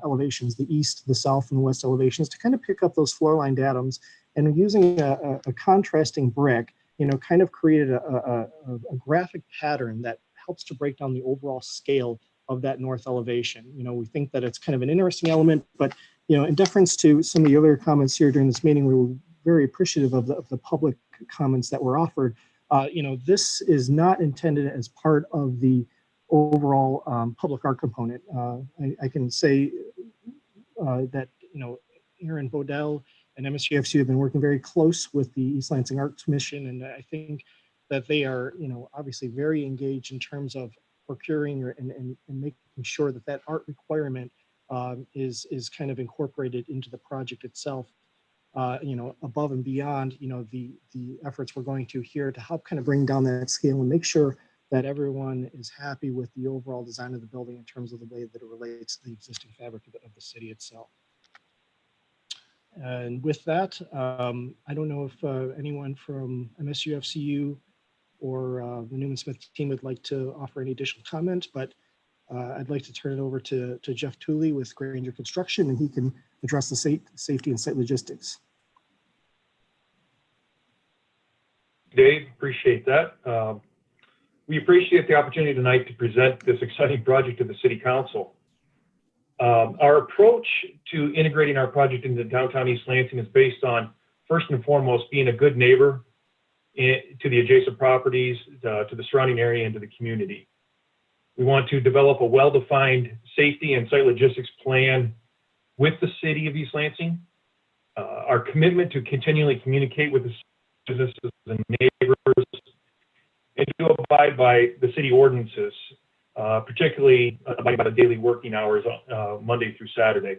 elevations, the east, the south, and the west elevations to kind of pick up those floor line datums, and using a contrasting brick, kind of created a graphic pattern that helps to break down the overall scale of that north elevation. We think that it's kind of an interesting element, but in deference to some of the other comments here during this meeting, we were very appreciative of the public comments that were offered. This is not intended as part of the overall public art component. I can say that Aaron Bodell and Msu Fcu have been working very close with the East Lansing Arts Commission, and I think that they are obviously very engaged in terms of procuring and making sure that art requirement is kind of incorporated into the project itself. Above and beyond the efforts we're going to here to help kind of bring down that scale and make sure that everyone is happy with the overall design of the building in terms of the way that it relates to the existing fabric of the city itself. And with that, I don't know if anyone from Msu Fcu or the Newman Smith team would like to offer any additional comment, but I'd like to turn it over to Jeff Tooley with Granger Construction, and he can address the safety and site logistics. Dave, appreciate that. We appreciate the opportunity tonight to present this exciting project to the City Council. Our approach to integrating our project into downtown East Lansing is based on, first and foremost, being a good neighbor to the adjacent properties, to the surrounding area, and to the community. We want to develop a well-defined safety and site logistics plan with the City of East Lansing. Our commitment to continually communicate with the businesses and neighbors, and to abide by the city ordinances, particularly by the daily working hours, Monday through Saturday.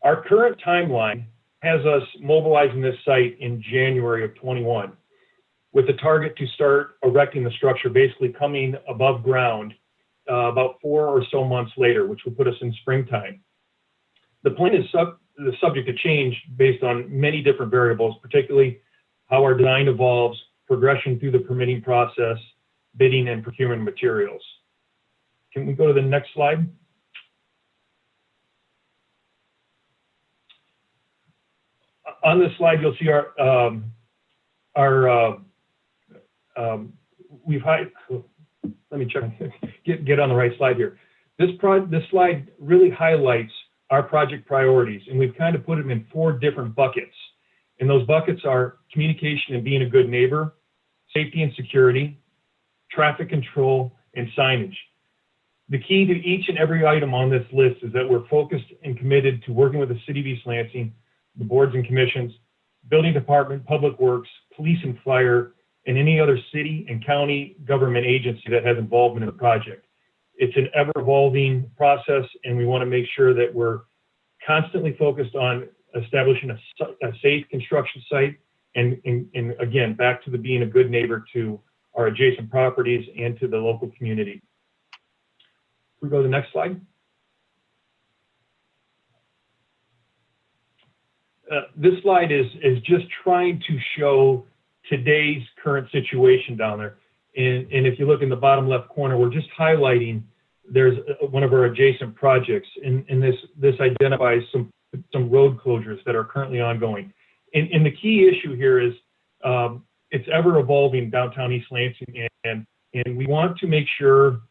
Our current timeline has us mobilizing this site in January of 21, with a target to start erecting the structure basically coming above ground about 4 or so months later, which will put us in springtime. The plan is subject to change based on many different variables, particularly how our design evolves, progression through the permitting process, bidding, and procurement materials. Can we go to the next slide? On this slide, you'll see let me check, get on the right slide here. This slide really highlights our project priorities, and we've kind of put them in 4 different buckets. And those buckets are communication and being a good neighbor, safety and security, traffic control, and signage. The key to each and every item on this list is that we're focused and committed to working with the City of East Lansing, the boards and commissions, building department, public works, police and fire, and any other city and county government agency that has involvement in the project. It's an ever-evolving process, and we want to make sure that we're constantly focused on establishing a safe construction site, and again, back to being a good neighbor to our adjacent properties and to the local community. If we go to the next slide. This slide is just trying to show today's current situation down there. And if you look in the bottom left corner, we're just highlighting there's one of our adjacent projects, and this identifies some road closures that are currently ongoing. And the key issue here is it's ever evolving downtown East Lansing, and we want to make sure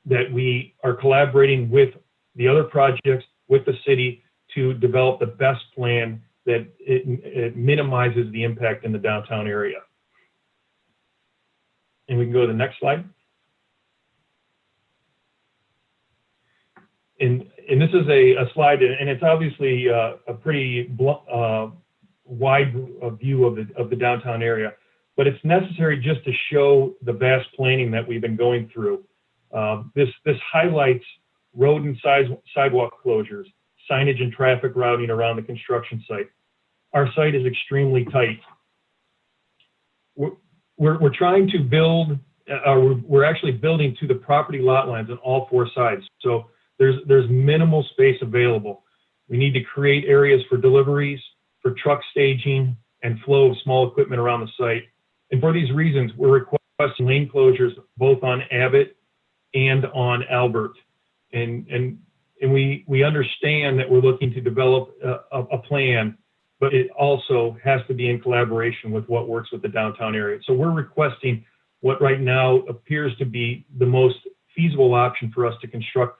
that we are collaborating with the other projects, with the city, to develop the best plan that it minimizes the impact in the downtown area. And we can go to the next slide. And this is a slide, and it's obviously a pretty wide view of the downtown area. but it's necessary just to show the vast planning that we've been going through. This highlights road and sidewalk closures, signage and traffic routing around the construction site. Our site is extremely tight. We're trying to build, we're actually building to the property lot lines on all four sides. So there's minimal space available. We need to create areas for deliveries, for truck staging, and flow of small equipment around the site. And for these reasons, we're requesting lane closures both on Abbott and on Albert. And we understand that we're looking to develop a plan, but it also has to be in collaboration with what works with the downtown area. So we're requesting what right now appears to be the most feasible option for us to construct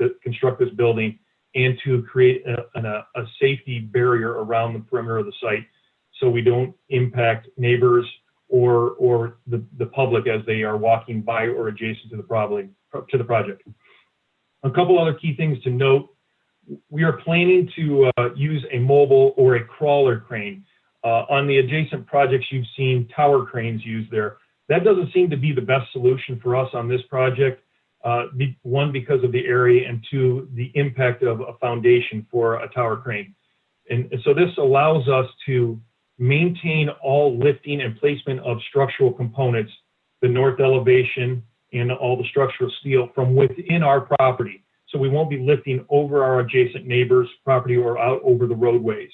this building and to create a safety barrier around the perimeter of the site so we don't impact neighbors or the public as they are walking by or adjacent to the project. A couple other key things to note. We are planning to use a mobile or a crawler crane. On the adjacent projects, you've seen tower cranes used there. That doesn't seem to be the best solution for us on this project. One, because of the area, and two, the impact of a foundation for a tower crane. And so this allows us to maintain all lifting and placement of structural components, the north elevation and all the structural steel from within our property. So we won't be lifting over our adjacent neighbor's property or out over the roadways.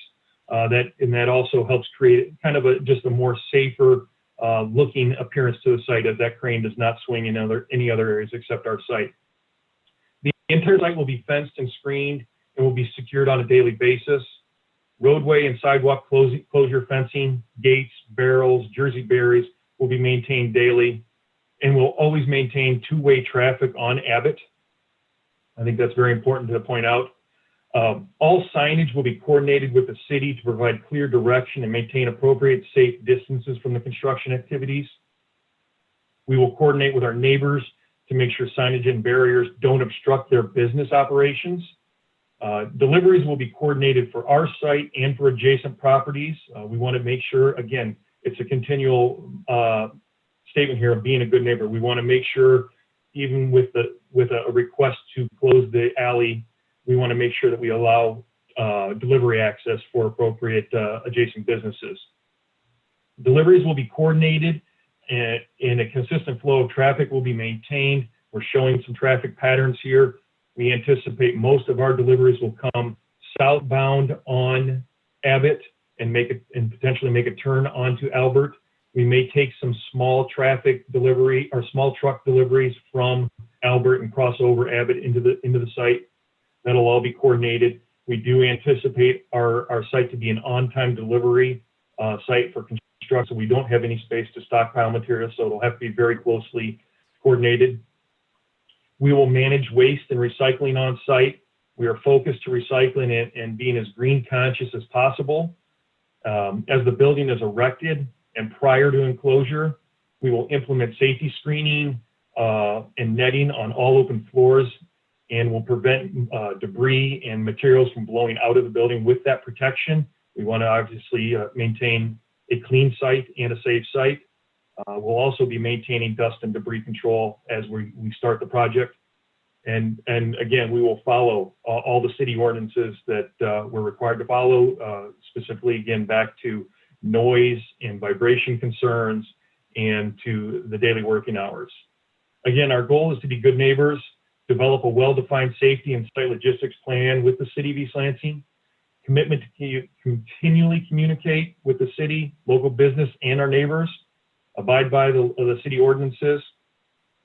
That also helps create kind of just a more safer looking appearance to the site, as that crane does not swing in any other areas except our site. The entire site will be fenced and screened and will be secured on a daily basis. Roadway and sidewalk closure fencing, gates, barrels, Jersey barriers will be maintained daily, and we'll always maintain two-way traffic on Abbott. I think that's very important to point out. All signage will be coordinated with the city to provide clear direction and maintain appropriate safe distances from the construction activities. We will coordinate with our neighbors to make sure signage and barriers don't obstruct their business operations. Deliveries will be coordinated for our site and for adjacent properties. We want to make sure, again, it's a continual statement here of being a good neighbor. We want to make sure, even with a request to close the alley, we want to make sure that we allow delivery access for appropriate adjacent businesses. Deliveries will be coordinated and a consistent flow of traffic will be maintained. We're showing some traffic patterns here. We anticipate most of our deliveries will come southbound on Abbott and potentially make a turn onto Albert. We may take some small traffic delivery or small truck deliveries from Albert and cross over Abbott into the site. That'll all be coordinated. We do anticipate our site to be an on-time delivery site for construction. We don't have any space to stockpile materials, so it'll have to be very closely coordinated. We will manage waste and recycling on site. We are focused to recycling and being as green conscious as possible. As the building is erected and prior to enclosure, we will implement safety screening and netting on all open floors, and will prevent debris and materials from blowing out of the building. With that protection, we want to obviously maintain a clean site and a safe site. We'll also be maintaining dust and debris control as we start the project. And again, we will follow all the city ordinances that we're required to follow, specifically, again, back to noise and vibration concerns and to the daily working hours. Again, our goal is to be good neighbors, develop a well-defined safety and site logistics plan with the city of East Lansing, commitment to continually communicate with the city, local business, and our neighbors, abide by the city ordinances.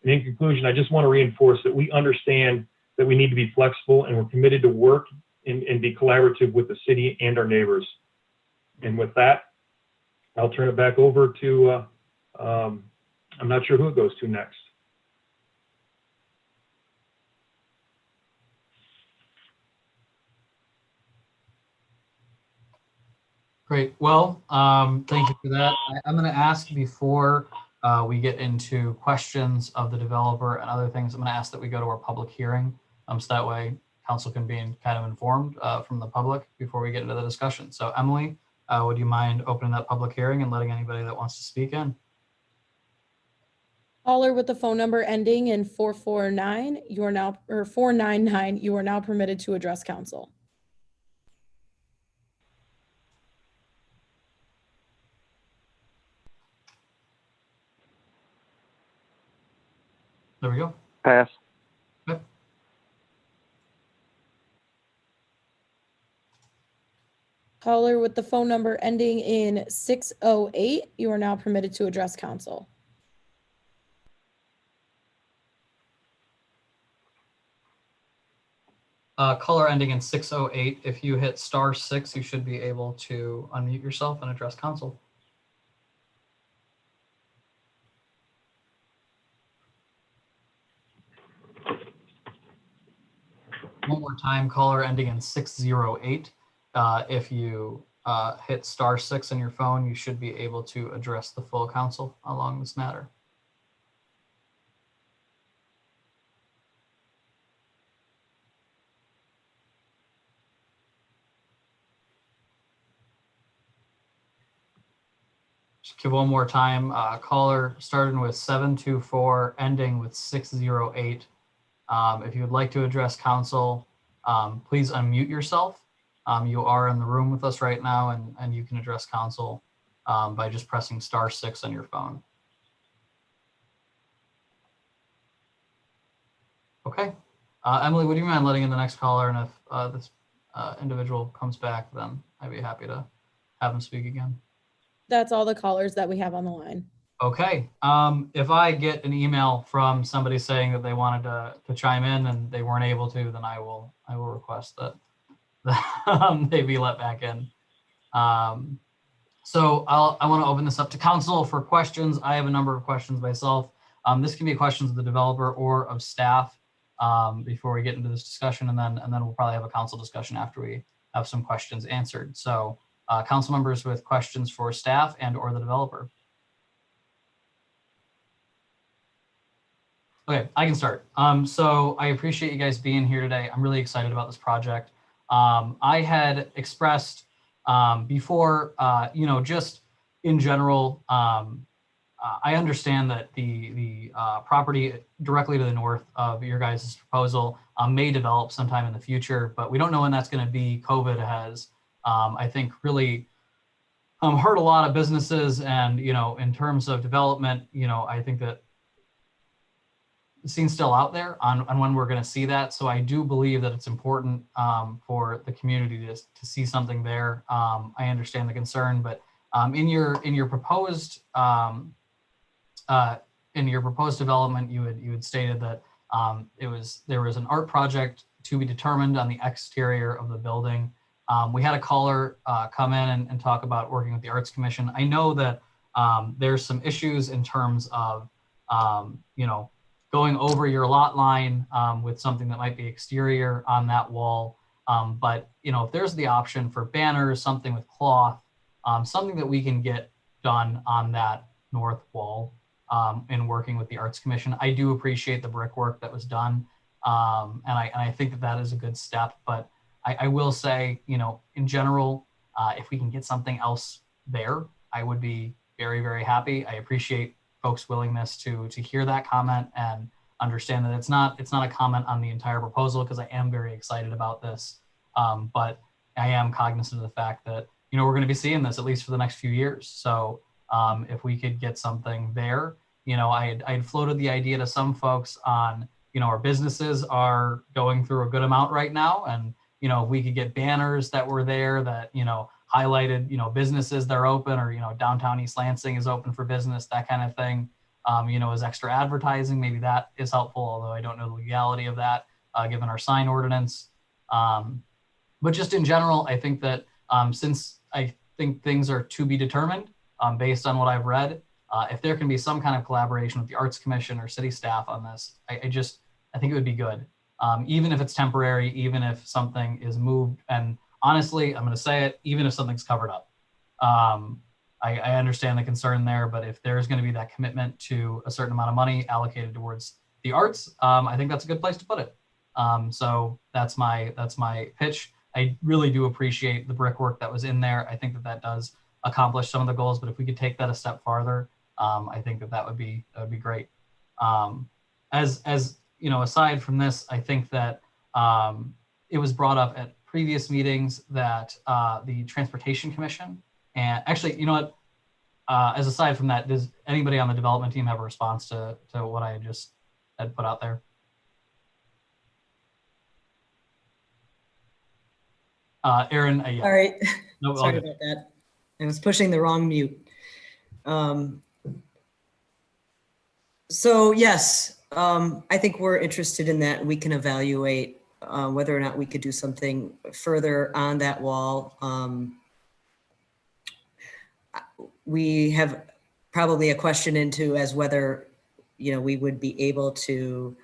And in conclusion, I just want to reinforce that we understand that we need to be flexible, and we're committed to work and be collaborative with the city and our neighbors. And with that, I'll turn it back over to, I'm not sure who it goes to next. Great. Well, thank you for that. I'm going to ask before we get into questions of the developer and other things, I'm going to ask that we go to our public hearing. So that way council can be kind of informed from the public before we get into the discussion. So Emily, would you mind opening that public hearing and letting anybody that wants to speak in? Caller with the phone number ending in 449, you are now, or 499, you are now permitted to address council. There we go. Pass. Okay. Caller with the phone number ending in 608, you are now permitted to address council. Caller ending in 608, if you hit *6, you should be able to unmute yourself and address council. One more time, caller ending in 608. If you hit *6 on your phone, you should be able to address the full council along this matter. Just give one more time. Caller starting with 724, ending with 608. If you would like to address council, please unmute yourself. You are in the room with us right now, and you can address council by just pressing *6 on your phone. Okay. Emily, would you mind letting in the next caller? And if this individual comes back, then I'd be happy to have him speak again. That's all the callers that we have on the line. Okay. If I get an email from somebody saying that they wanted to chime in and they weren't able to, then I will request that they be let back in. So I want to open this up to council for questions. I have a number of questions myself. This can be questions of the developer or of staff before we get into this discussion, and then we'll probably have a council discussion after we have some questions answered. So council members with questions for staff and or the developer. Okay, I can start. So I appreciate you guys being here today. I'm really excited about this project. I had expressed before, just in general, I understand that the property directly to the north of your guys' proposal may develop sometime in the future, but we don't know when that's going to be. COVID has, I think, really hurt a lot of businesses, and in terms of development, I think that the scene's still out there on when we're going to see that. So I do believe that it's important for the community to see something there. I understand the concern, but in your proposed development, you had stated that there was an art project to be determined on the exterior of the building. We had a caller come in and talk about working with the Arts Commission. I know that there's some issues in terms of going over your lot line with something that might be exterior on that wall. But if there's the option for banners, something with cloth, something that we can get done on that north wall in working with the Arts Commission. I do appreciate the brickwork that was done. And I think that is a good step. But I will say, in general, if we can get something else there, I would be very, very happy. I appreciate folks' willingness to hear that comment and understand that it's not a comment on the entire proposal, because I am very excited about this. But I am cognizant of the fact that, we're going to be seeing this at least for the next few years. So if we could get something there, I had floated the idea to some folks on, our businesses are going through a good amount right now. And, if we could get banners that were there that, highlighted, businesses that are open, or, downtown East Lansing is open for business, that kind of thing, as extra advertising, maybe that is helpful, although I don't know the legality of that, given our sign ordinance. But just in general, I think that since I think things are to be determined based on what I've read, if there can be some kind of collaboration with the Arts Commission or city staff on this, I think it would be good. Even if it's temporary, even if something is moved, and honestly, I'm going to say it, even if something's covered up. I understand the concern there, but if there's going to be that commitment to a certain amount of money allocated towards the arts, I think that's a good place to put it. So that's my pitch. I really do appreciate the brickwork that was in there. I think that does accomplish some of the goals, but if we could take that a step farther, I think that would be great. As you know, aside from this, I think that it was brought up at previous meetings that the Transportation Commission, and actually, you know what, as aside from that, does anybody on the development team have a response to what I just had put out there? Aaron, yeah. All right. No, all Sorry good. about that. I was pushing the wrong mute. So yes, I think we're interested in that. We can evaluate whether or not we could do something further on that wall. We have probably a question into as whether, you know, we would be able to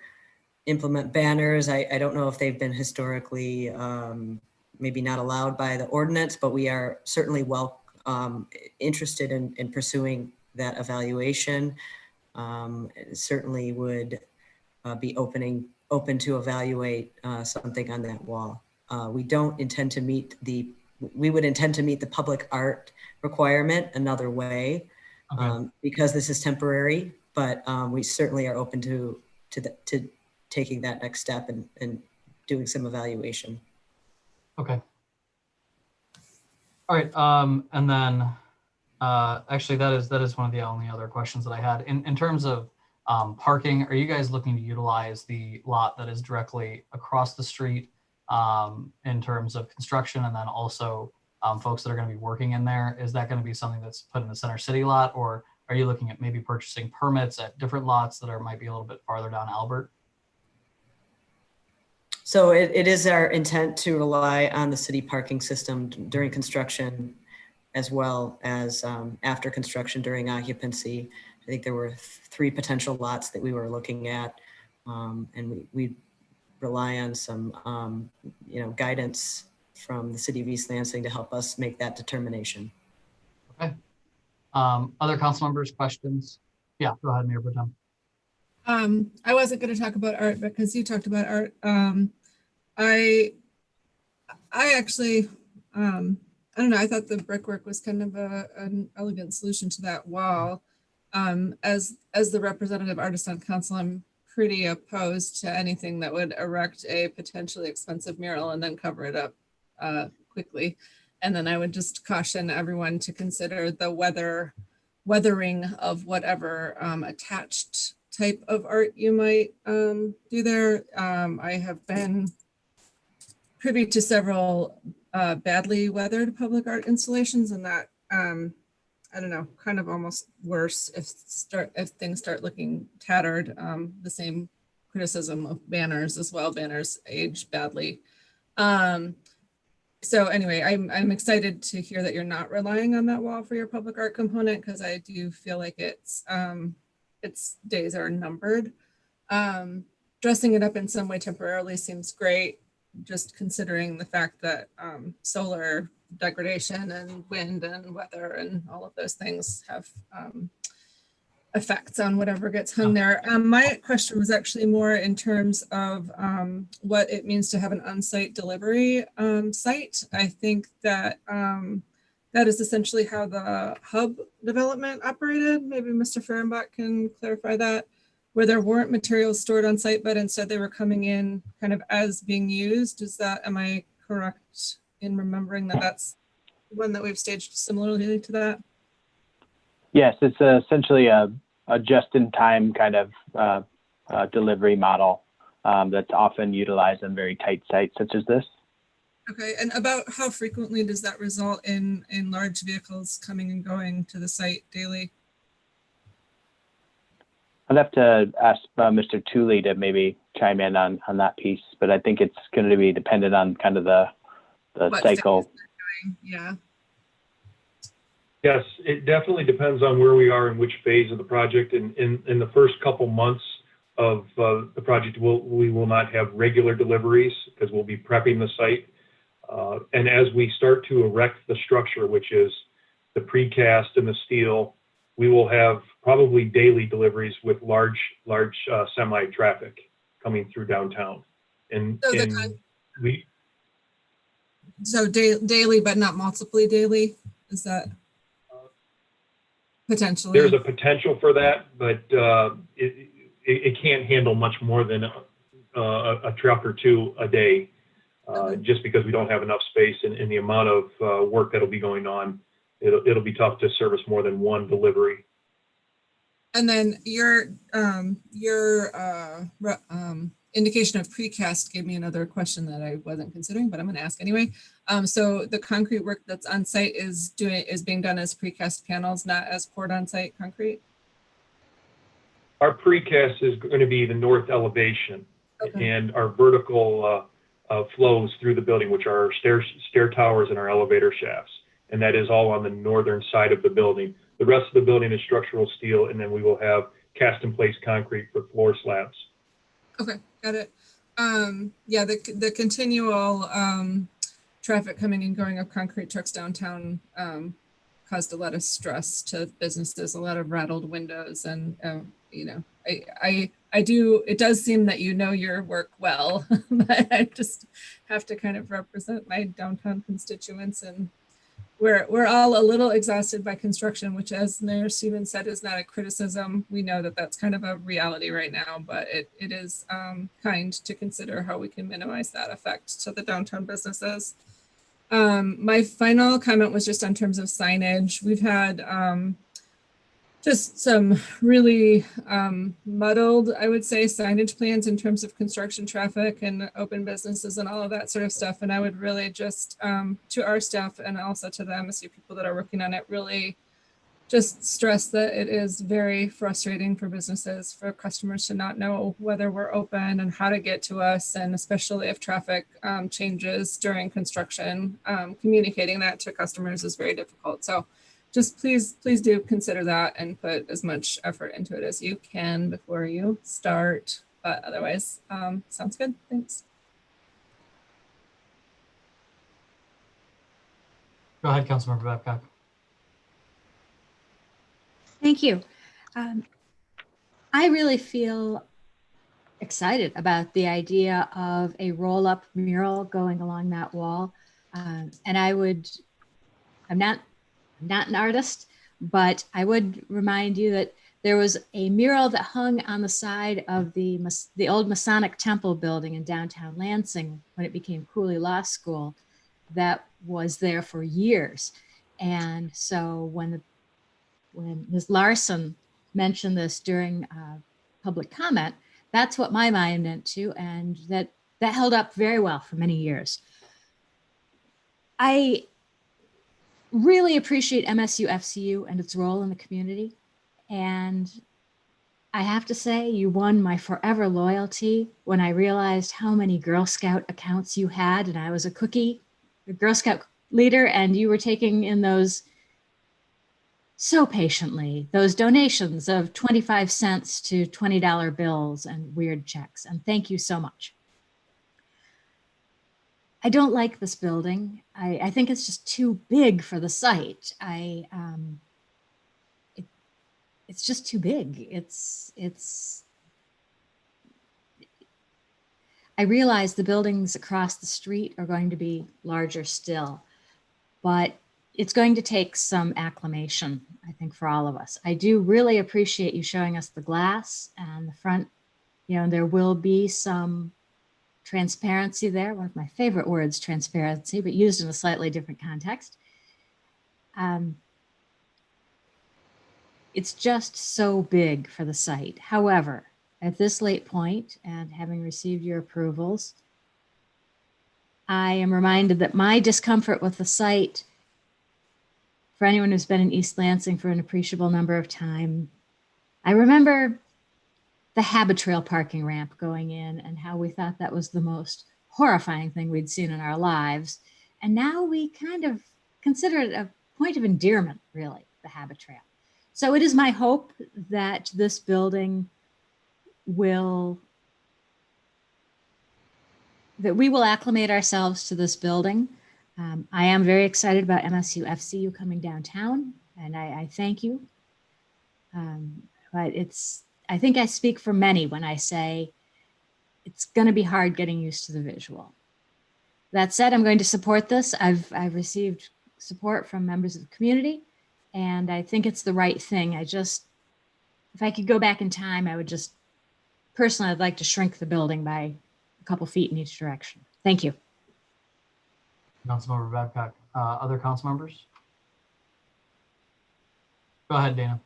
implement banners. I don't know if they've been historically maybe not allowed by the ordinance, but we are certainly interested in pursuing that evaluation. Certainly would be open to evaluate something on that wall. We don't intend to meet we would intend to meet the public art requirement another way, because this is temporary, but we certainly are open to taking that next step and doing some evaluation. Okay. All right. And then actually that is one of the only other questions that I had in terms of parking. Are you guys looking to utilize the lot that is directly across the street in terms of construction, and then also folks that are going to be working in there? Is that going to be something that's put in the Center City lot, or are you looking at maybe purchasing permits at different lots that might be a little bit farther down Albert? So it is our intent to rely on the city parking system during construction, as well as after construction during occupancy. I think there were 3 potential lots that we were looking at, and we rely on some guidance from the city of East Lansing to help us make that determination. Okay. Other council members, questions? Yeah, go ahead, Mayor Pro Tem. I wasn't going to talk about art because you talked about art. I actually, I don't know, I thought the brickwork was kind of an elegant solution to that wall. As the representative artist on council, I'm pretty opposed to anything that would erect a potentially expensive mural and then cover it up quickly. And then I would just caution everyone to consider the weathering of whatever attached type of art you might do there. I have been privy to several badly weathered public art installations, and that I don't know, kind of almost worse if things start looking tattered. The same criticism of banners as well. Banners age badly. So anyway, I'm excited to hear that you're not relying on that wall for your public art component, because I do feel like its days are numbered. Dressing it up in some way temporarily seems great, just considering the fact that solar degradation and wind and weather and all of those things have effects on whatever gets hung there. My question was actually more in terms of what it means to have an on-site delivery site. I think that that is essentially how the hub development operated. Maybe Mr. Fehrenbach can clarify that, where there weren't materials stored on site, but instead they were coming in kind of as being used. Am I correct in remembering that that's one that we've staged similarly to that? Yes, it's essentially a just-in-time kind of delivery model that's often utilized on very tight sites such as this. Okay, and about how frequently does that result in large vehicles coming and going to the site daily? I'd have to ask Mr. Tooley to maybe chime in on that piece, but I think it's going to be dependent on kind of the cycle. Yeah. Yes, it definitely depends on where we are in which phase of the project. In the first couple months of the project, we will not have regular deliveries because we'll be prepping the site. And as we start to erect the structure, which is the precast and the steel, we will have probably daily deliveries with large semi traffic coming through downtown. So daily, but not multiply daily? Is that potentially? There's a potential for that, but it can't handle much more than a truck or two a day, just because we don't have enough space and the amount of work that'll be going on. It'll be tough to service more than one delivery. And then your indication of precast gave me another question that I wasn't considering, but I'm going to ask anyway. So the concrete work that's on site is being done as precast panels, not as poured on site concrete? Our precast is going to be the north elevation, Okay. and our vertical flows through the building, which are our stair towers and our elevator shafts. And that is all on the northern side of the building. The rest of the building is structural steel, and then we will have cast in place concrete for floor slabs. Okay, got it. Yeah, the continual traffic coming and going of concrete trucks downtown caused a lot of stress to businesses, a lot of rattled windows, and you know, I do. It does seem that you know your work well, but I just have to kind of represent my downtown constituents, and we're all a little exhausted by construction, which, as Mayor Stevens said, is not a criticism. We know that that's kind of a reality right now, but it is kind to consider how we can minimize that effect to the downtown businesses. My final comment was just on terms of signage. We've had just some really muddled, I would say, signage plans in terms of construction traffic and open businesses and all of that sort of stuff. And I would really just, to our staff and also to the MSU people that are working on it, really just stress that it is very frustrating for businesses, for customers to not know whether we're open and how to get to us. And especially if traffic changes during construction, communicating that to customers is very difficult. So just please do consider that and put as much effort into it as you can before you start. But otherwise, sounds good. Thanks. Go ahead, Councilmember Babcock. Thank you. I really feel excited about the idea of a roll-up mural going along that wall. And I'm not an artist, but I would remind you that there was a mural that hung on the side of the old Masonic Temple building in downtown Lansing when it became Cooley Law School that was there for years. And so when Ms. Larson mentioned this during public comment, that's what my mind went to, and that held up very well for many years. I really appreciate MSU FCU and its role in the community. And I have to say, you won my forever loyalty when I realized how many Girl Scout accounts you had, and I was a Girl Scout leader, and you were taking in those so patiently, those donations of 25 cents to $20 bills and weird checks. And thank you so much. I don't like this building. I think it's just too big for the site. It's just too big. I realize the buildings across the street are going to be larger still, but it's going to take some acclimation, I think, for all of us. I do really appreciate you showing us the glass and the front. You know, there will be some transparency there. One of my favorite words, transparency, but used in a slightly different context. It's just so big for the site. However, at this late point and having received your approvals, I am reminded that my discomfort with the site, for anyone who's been in East Lansing for an appreciable number of time, I remember the Habitrail parking ramp going in and how we thought that was the most horrifying thing we'd seen in our lives. And now we kind of consider it a point of endearment, really, the Habitrail. So it is my hope that this building that we will acclimate ourselves to this building. I am very excited about MSU FCU coming downtown, and I thank you. But I think I speak for many when I say it's going to be hard getting used to the visual. That said, I'm going to support this. I've received support from members of the community, and I think it's the right thing. If I could go back in time, I would just personally, I'd like to shrink the building by a couple feet in each direction. Thank you. Councilmember Babcock. Other council members? Go ahead, Dana.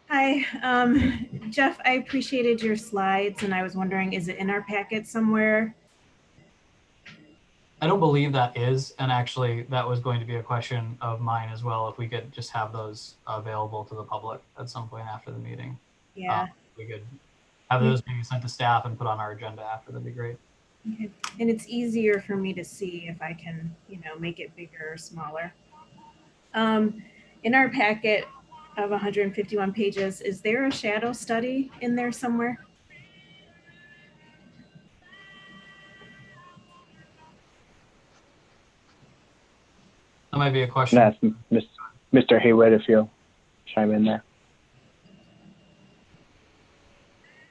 Hi, Jeff, I appreciated your slides and I was wondering, is it in our packet somewhere? I don't believe that is, and actually that was going to be a question of mine as well, if we could just have those available to the public at some point after the meeting. Yeah. We could have those maybe sent to staff and put on our agenda after, that'd be great. Okay. And it's easier for me to see if I can, make it bigger or smaller. In our packet of 151 pages, is there a shadow study in there somewhere? That might be a question. That's Mr. Haywood, if you'll chime in there.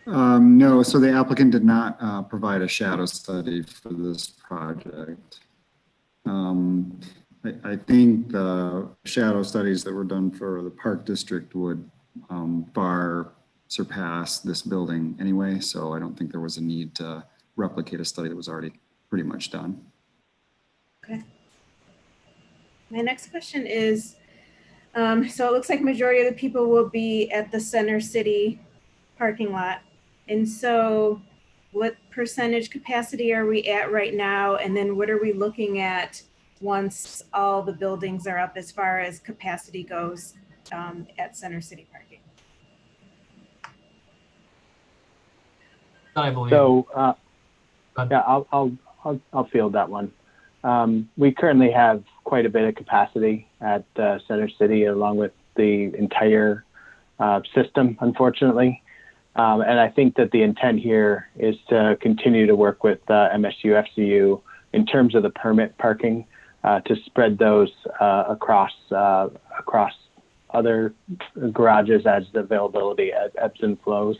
No, so the applicant did not provide a shadow study for this project. I think the shadow studies that were done for the Park District would far surpass this building anyway, so I don't think there was a need to replicate a study that was already pretty much done. Okay. My next question is, so it looks like majority of the people will be at the Center City parking lot. And so what percentage capacity are we at right now? And then what are we looking at once all the buildings are up as far as capacity goes at Center City parking? I believe. So, yeah, I'll field that one. We currently have quite a bit of capacity at Center City, along with the entire system, unfortunately. And I think that the intent here is to continue to work with MSU FCU in terms of the permit parking to spread those across other garages as the availability ebbs and flows.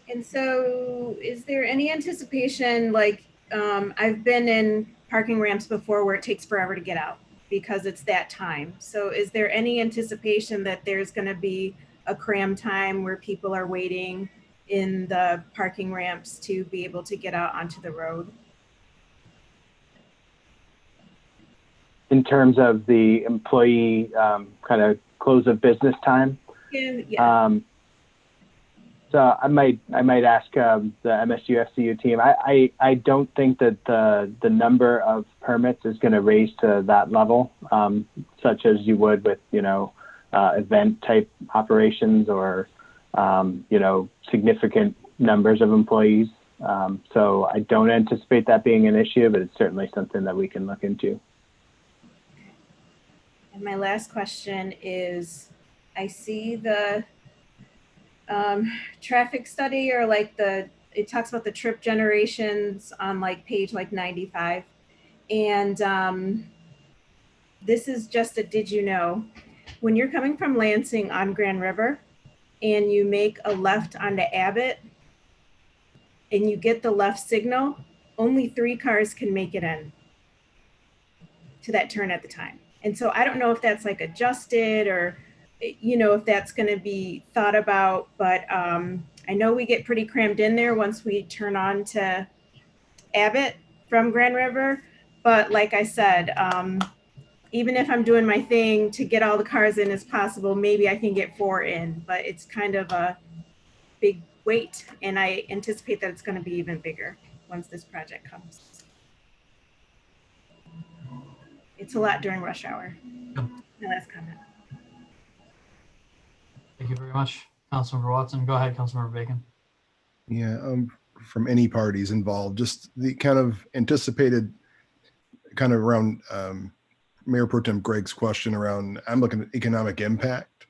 And so is there any anticipation, like I've been in parking ramps before where it takes forever to get out because it's that time. So is there any anticipation that there's going to be a cram time where people are waiting in the parking ramps to be able to get out onto the road? In terms of the employee kind of close of business time? Yeah. So I might ask the MSU FCU team. I don't think that the number of permits is going to raise to that level, such as you would with event type operations or significant numbers of employees. So I don't anticipate that being an issue, but it's certainly something that we can look into. And my last question is, I see the traffic study, or like it talks about the trip generations on like page 95. And this is just a, did you know, when you're coming from Lansing on Grand River and you make a left onto Abbott and you get the left signal, only 3 cars can make it in to that turn at the time. And so I don't know if that's like adjusted or if that's going to be thought about, but I know we get pretty crammed in there once we turn on to Abbott from Grand River. But like I said, even if I'm doing my thing to get all the cars in as possible, maybe I can get 4 in, but it's kind of a big wait. And I anticipate that it's going to be even bigger once this project comes. It's a lot during rush hour. My last comment. Thank you very much, Councilmember Watson. Go ahead, Councilmember Bacon. Yeah, from any parties involved, just the kind of anticipated kind of around Mayor Pro Tem Greg's question around, I'm looking at economic impact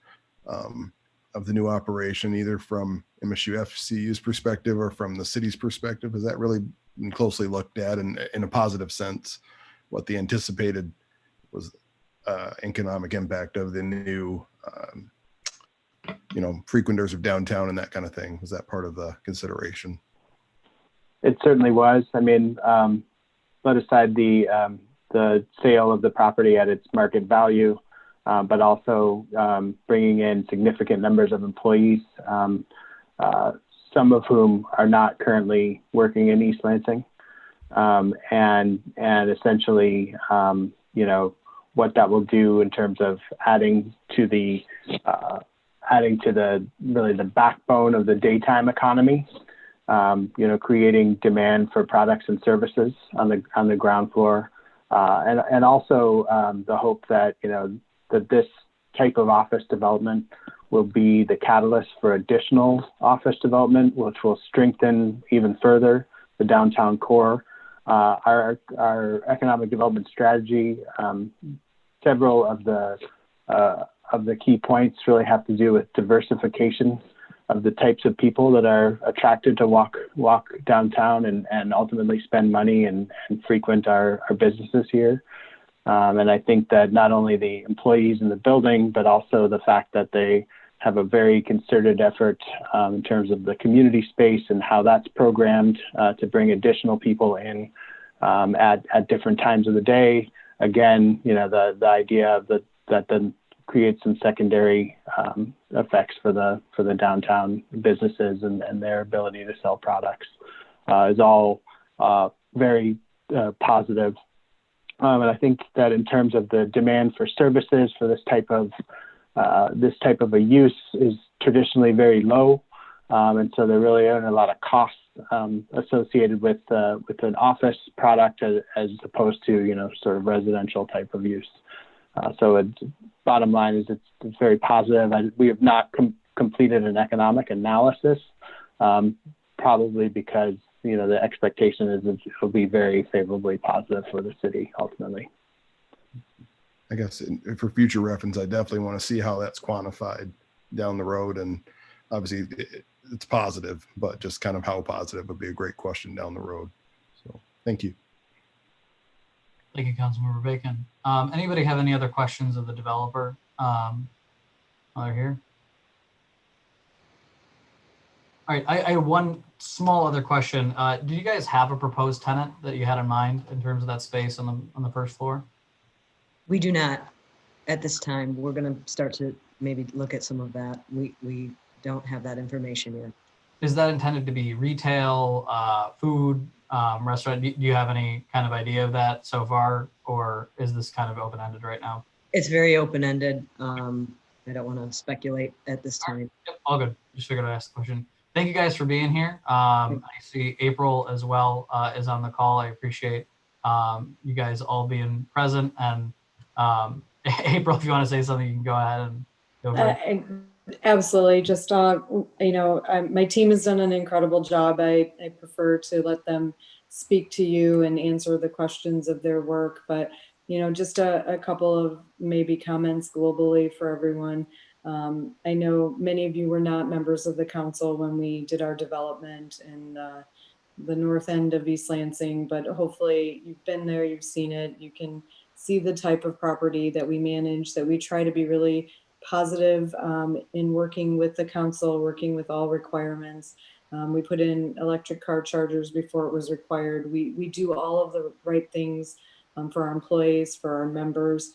of the new operation, either from MSU FCU's perspective or from the city's perspective. Has that really been closely looked at in a positive sense? What the anticipated was economic impact of the new frequenters of downtown and that kind of thing? Was that part of the consideration? It certainly was. I mean, let aside the sale of the property at its market value, but also bringing in significant numbers of employees, some of whom are not currently working in East Lansing, and essentially, you know, what that will do in terms of adding to the really the backbone of the daytime economy. You know, creating demand for products and services on the ground floor, and also the hope that, you know, that this type of office development will be the catalyst for additional office development, which will strengthen even further the downtown core. Our economic development strategy, several of the key points really have to do with diversification of the types of people that are attracted to walk downtown and ultimately spend money and frequent our businesses here. And I think that not only the employees in the building, but also the fact that they have a very concerted effort in terms of the community space and how that's programmed to bring additional people in at different times of the day. Again, you know, the idea of that then creates some secondary effects for the downtown businesses and their ability to sell products is all very positive. And I think that in terms of the demand for services for this type of a use is traditionally very low, and so there really aren't a lot of costs associated with an office product as opposed to, you know, sort of residential type of use. So bottom line is it's very positive. We have not completed an economic analysis, probably because, you know, the expectation is it will be very favorably positive for the city ultimately. I guess for future reference, I definitely want to see how that's quantified down the road. And obviously it's positive, but just kind of how positive would be a great question down the road. So thank you. Thank you, Councilmember Bacon. Anybody have any other questions of the developer while they're here? All right, I have one small other question. Do you guys have a proposed tenant that you had in mind in terms of that space on the first floor? We do not at this time. We're going to start to maybe look at some of that. We don't have that information yet. Is that intended to be retail, food, restaurant? Do you have any kind of idea of that so far, or is this kind of open-ended right now? It's very open-ended. I don't want to speculate at this time. Yep, all good. Just figured I'd ask the question. Thank you guys for being here. I see April as well is on the call. I appreciate you guys all being present. And April, if you want to say something, you can go ahead and go for it. Absolutely. Just, you know, my team has done an incredible job. I prefer to let them speak to you and answer the questions of their work. But, you know, just a couple of maybe comments globally for everyone. I know many of you were not members of the council when we did our development in the north end of East Lansing, but hopefully you've been there, you've seen it, you can see the type of property that we manage, that we try to be really positive in working with the council, working with all requirements. We put in electric car chargers before it was required. We do all of the right things for our employees, for our members.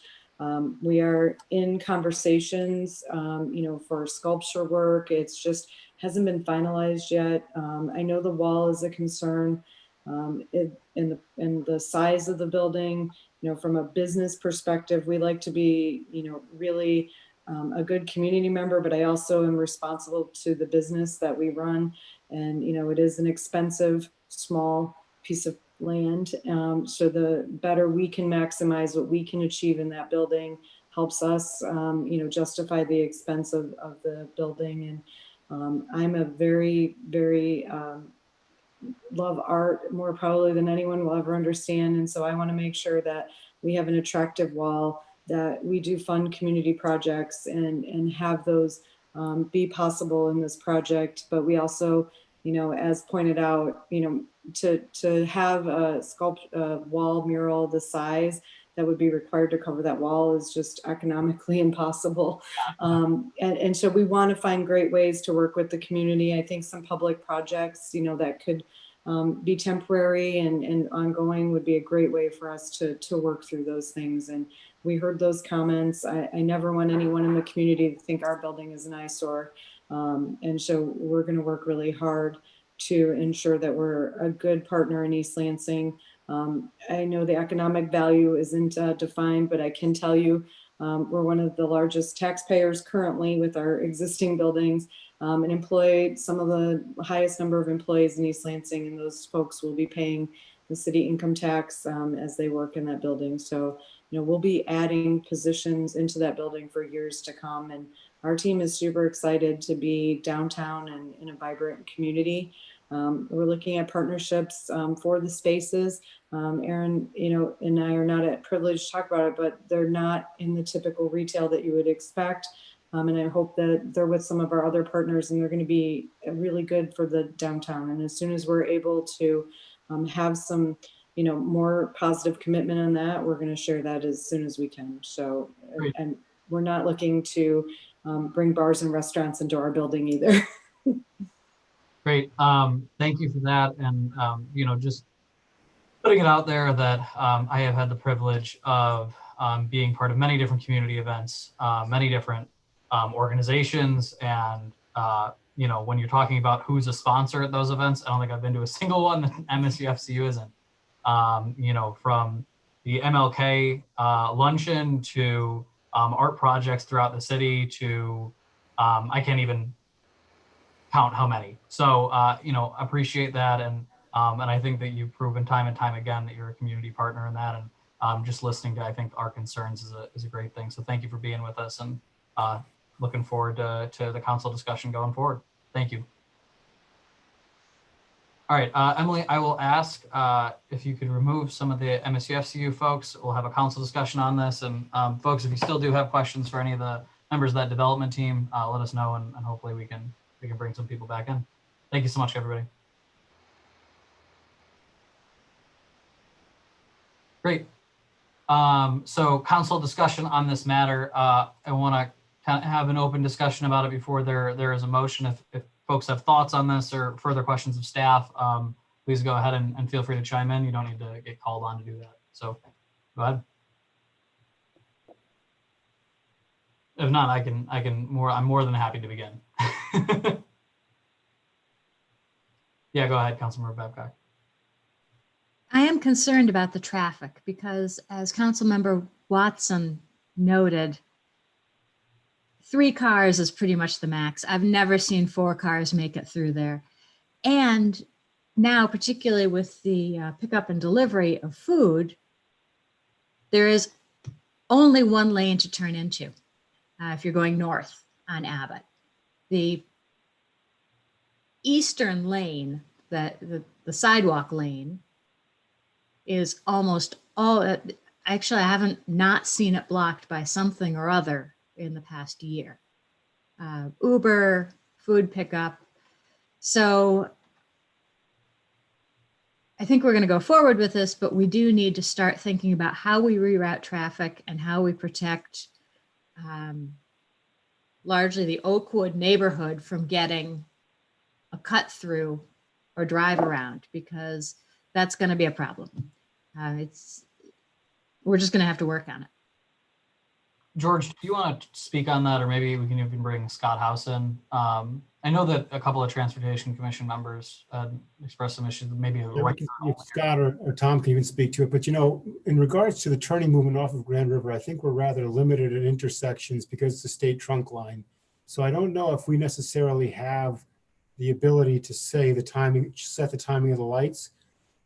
We are in conversations, you know, for sculpture work. It's just hasn't been finalized yet. I know the wall is a concern in the size of the building. You know, from a business perspective, we like to be, you know, really a good community member, but I also am responsible to the business that we run. And, you know, it is an expensive, small piece of land. So the better we can maximize what we can achieve in that building helps us, you know, justify the expense of the building. And I'm a very, very love art more probably than anyone will ever understand. And so I want to make sure that we have an attractive wall, that we do fund community projects and have those be possible in this project. But we also, you know, as pointed out, you know, to have a wall mural the size that would be required to cover that wall is just economically impossible. And so we want to find great ways to work with the community. I think some public projects, you know, that could be temporary and ongoing would be a great way for us to work through those things. And we heard those comments. I never want anyone in the community to think our building is an eyesore. And so we're going to work really hard to ensure that we're a good partner in East Lansing. I know the economic value isn't defined, but I can tell you we're one of the largest taxpayers currently with our existing buildings, and employ some of the highest number of employees in East Lansing, and those folks will be paying the city income tax as they work in that building. So, we'll be adding positions into that building for years to come. And our team is super excited to be downtown and in a vibrant community. We're looking at partnerships for the spaces. Aaron, and I are not at privilege to talk about it, but they're not in the typical retail that you would expect. And I hope that they're with some of our other partners, and they're going to be really good for the downtown. And as soon as we're able to have some, more positive commitment on that, we're going to share that as soon as we can. So, and we're not looking to bring bars and restaurants into our building either. Great. Thank you for that. And, just putting it out there that I have had the privilege of being part of many different community events, many different organizations. And, when you're talking about who's a sponsor at those events, I don't think I've been to a single one that Msu Fcu isn't. From the MLK luncheon to art projects throughout the city to, I can't even count how many. So, appreciate that. And I think that you've proven time and time again that you're a community partner in that. And just listening to, I think, our concerns is a great thing. So thank you for being with us, and looking forward to the council discussion going forward. Thank you. All right, Emily, I will ask if you could remove some of the Msu Fcu folks. We'll have a council discussion on this. And folks, if you still do have questions for any of the members of that development team, let us know, and hopefully we can bring some people back in. Thank you so much, everybody. Great. So council discussion on this matter. I want to kind of have an open discussion about it before there is a motion. If folks have thoughts on this or further questions of staff, please go ahead and feel free to chime in. You don't need to get called on to do that. So go ahead. If not, I'm more than happy to begin. Yeah, go ahead, Councilmember Babcock. I am concerned about the traffic because, as Councilmember Watson noted, 3 cars is pretty much the max. I've never seen 4 cars make it through there. And now, particularly with the pickup and delivery of food, there is only one lane to turn into if you're going north on Abbott. The eastern lane, the sidewalk lane, is almost all, actually I haven't not seen it blocked by something or other in the past year. Uber, food pickup. So I think we're going to go forward with this, but we do need to start thinking about how we reroute traffic and how we protect largely the Oakwood neighborhood from getting a cut through or drive around, because that's going to be a problem. We're just going to have to work on it. George, do you want to speak on that, or maybe we can even bring Scott House in? I know that a couple of Transportation Commission members expressed some issues, maybe Scott or Tom can even speak to it. But, in regards to the turning movement off of Grand River, I think we're rather limited at intersections because it's a state trunk line. So I don't know if we necessarily have the ability to say the timing, set the timing of the lights,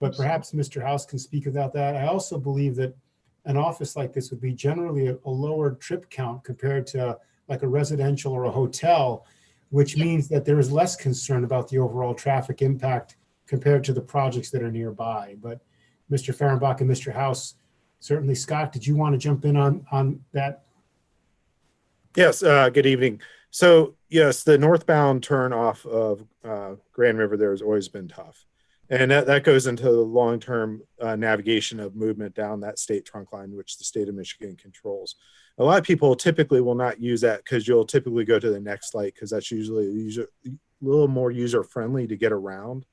but perhaps Mr. House can speak about that. I also believe that an office like this would be generally a lower trip count compared to like a residential or a hotel, which means that there is less concern about the overall traffic impact compared to the projects that are nearby. But Mr. Fehrenbach and Mr. House, certainly Scott, did you want to jump in on that? Yes, good evening. So yes, the northbound turn off of Grand River there has always been tough. And that goes into the long-term navigation of movement down that state trunk line, which the state of Michigan controls. A lot of people typically will not use that because you'll typically go to the next light because that's usually a little more user-friendly to get around.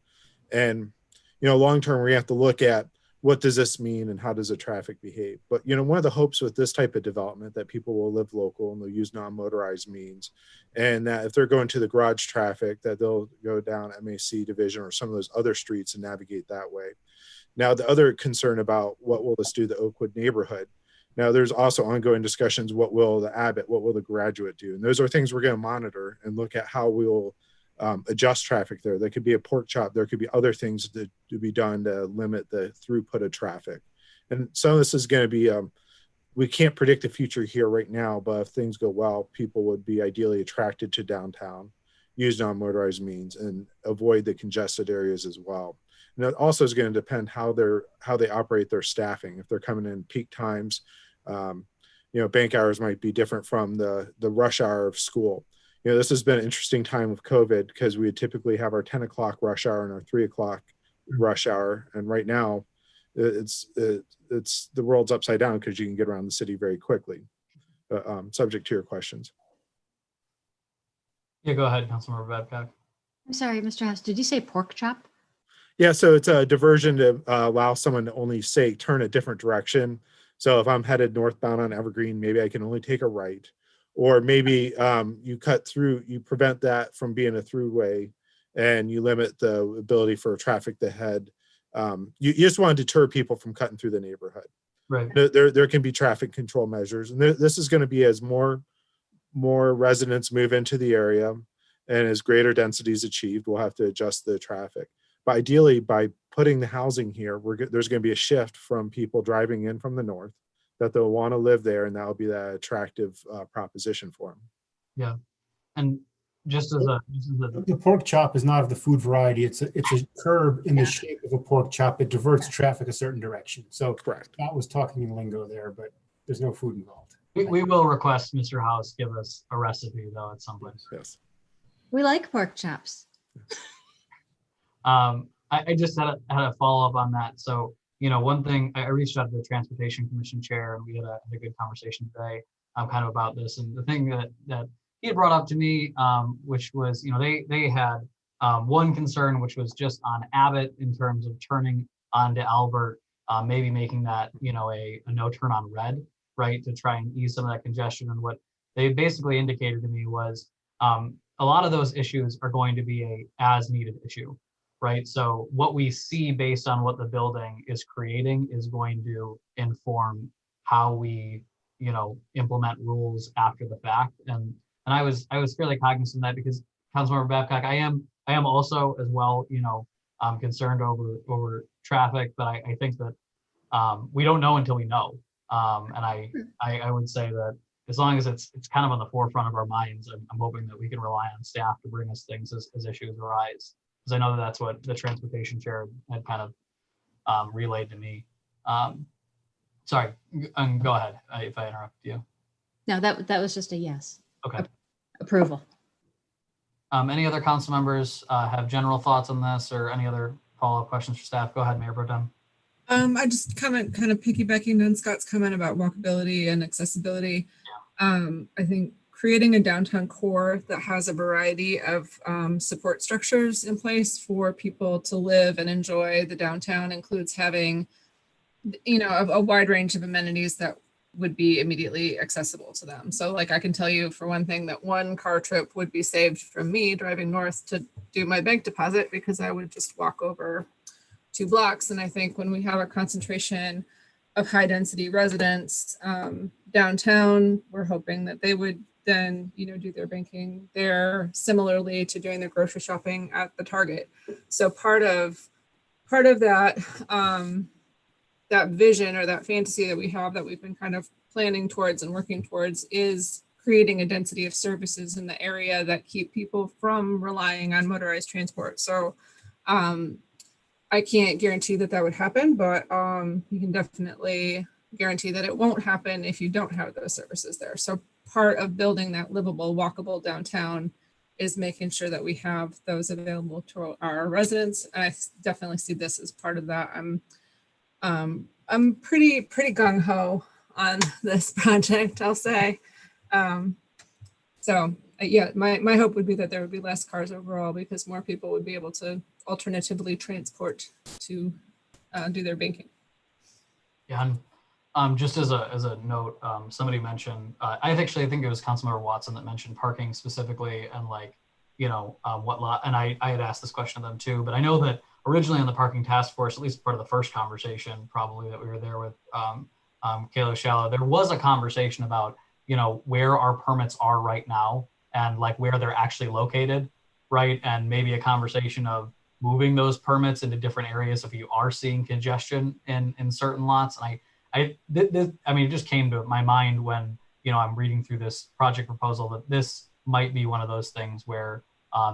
And long term, we have to look at what does this mean and how does the traffic behave. But, one of the hopes with this type of development that people will live local and they'll use non-motorized means. And that if they're going to the garage traffic, that they'll go down MAC Division or some of those other streets and navigate that way. Now, the other concern about what will this do to the Oakwood neighborhood. Now, there's also ongoing discussions, what will the Abbott, what will the Graduate do? And those are things we're going to monitor and look at how we'll adjust traffic there. There could be a pork chop. There could be other things to be done to limit the throughput of traffic. And some of this is going to be, we can't predict the future here right now, but if things go well, people would be ideally attracted to downtown, use non-motorized means, and avoid the congested areas as well. And it also is going to depend how they operate their staffing. If they're coming in peak times, bank hours might be different from the rush hour of school. This has been an interesting time with COVID because we would typically have our 10 o'clock rush hour and our 3 o'clock rush hour. And right now it's the world's upside down because you can get around the city very quickly. Subject to your questions. Yeah, go ahead, Councilmember Babcock. I'm sorry, Mr. House, did you say pork chop? Yeah, so it's a diversion to allow someone to only turn a different direction. So if I'm headed northbound on Evergreen, maybe I can only take a right. Or maybe you cut through, you prevent that from being a throughway and you limit the ability for traffic to head. You just want to deter people from cutting through the neighborhood. Right. There can be traffic control measures. And this is going to be as more residents move into the area and as greater density is achieved, we'll have to adjust the traffic. But ideally, by putting the housing here, there's going to be a shift from people driving in from the north that they'll want to live there, and that'll be that attractive proposition for them. Yeah, and just as the pork chop is not of the food variety. It's a curb in the shape of a pork chop. It diverts traffic a certain direction. So correct. That was talking in lingo there, but there's no food involved. we will request Mr. House give us a recipe though at some point. Yes. We like pork chops. I just had a follow up on that. So, one thing I reached out to the Transportation Commission chair and we had a good conversation today kind of about this. And the thing that he had brought up to me, which was, they had one concern, which was just on Abbott in terms of turning onto Albert, maybe making that, a no turn on red, right, to try and ease some of that congestion. And what they basically indicated to me was a lot of those issues are going to be a as needed issue. Right. So what we see based on what the building is creating is going to inform how we, implement rules after the fact. And I was fairly cognizant of that because Councilmember Babcock, I am also as well, concerned over traffic, but I think that we don't know until we know. And I would say that as long as it's kind of on the forefront of our minds, I'm hoping that we can rely on staff to bring us things as issues arise. Because I know that's what the transportation chair had kind of relayed to me. Sorry, go ahead if I interrupted you. No, that was just a yes. Okay. Approval. Any other council members have general thoughts on this or any other follow-up questions for staff? Go ahead, Mayor Pro Tem. I just kind of piggybacking on Scott's comment about walkability and accessibility. I think creating a downtown core that has a variety of support structures in place for people to live and enjoy the downtown includes having, a wide range of amenities that would be immediately accessible to them. So like I can tell you for one thing that one car trip would be saved from me driving north to do my bank deposit because I would just walk over 2 blocks. And I think when we have a concentration of high density residents downtown, we're hoping that they would then, do their banking there similarly to doing their grocery shopping at the Target. So part of that, that vision or that fantasy that we have that we've been kind of planning towards and working towards is creating a density of services in the area that keep people from relying on motorized transport. So I can't guarantee that would happen, but you can definitely guarantee that it won't happen if you don't have those services there. So part of building that livable, walkable downtown is making sure that we have those available to our residents. And I definitely see this as part of that. I'm pretty gung-ho on this project, I'll say. So yeah, my hope would be that there would be less cars overall because more people would be able to alternatively transport to do their banking. Yeah, and just as a note, somebody mentioned, I think it was Councilmember Watson that mentioned parking specifically, and like, what lot, and I had asked this question of them too, but I know that originally on the parking task force, at least part of the first conversation, probably that we were there with Kayla Shallow, there was a conversation about, where our permits are right now and like where they're actually located, right? And maybe a conversation of moving those permits into different areas if you are seeing congestion in certain lots. And it just came to my mind when, I'm reading through this project proposal that this might be one of those things where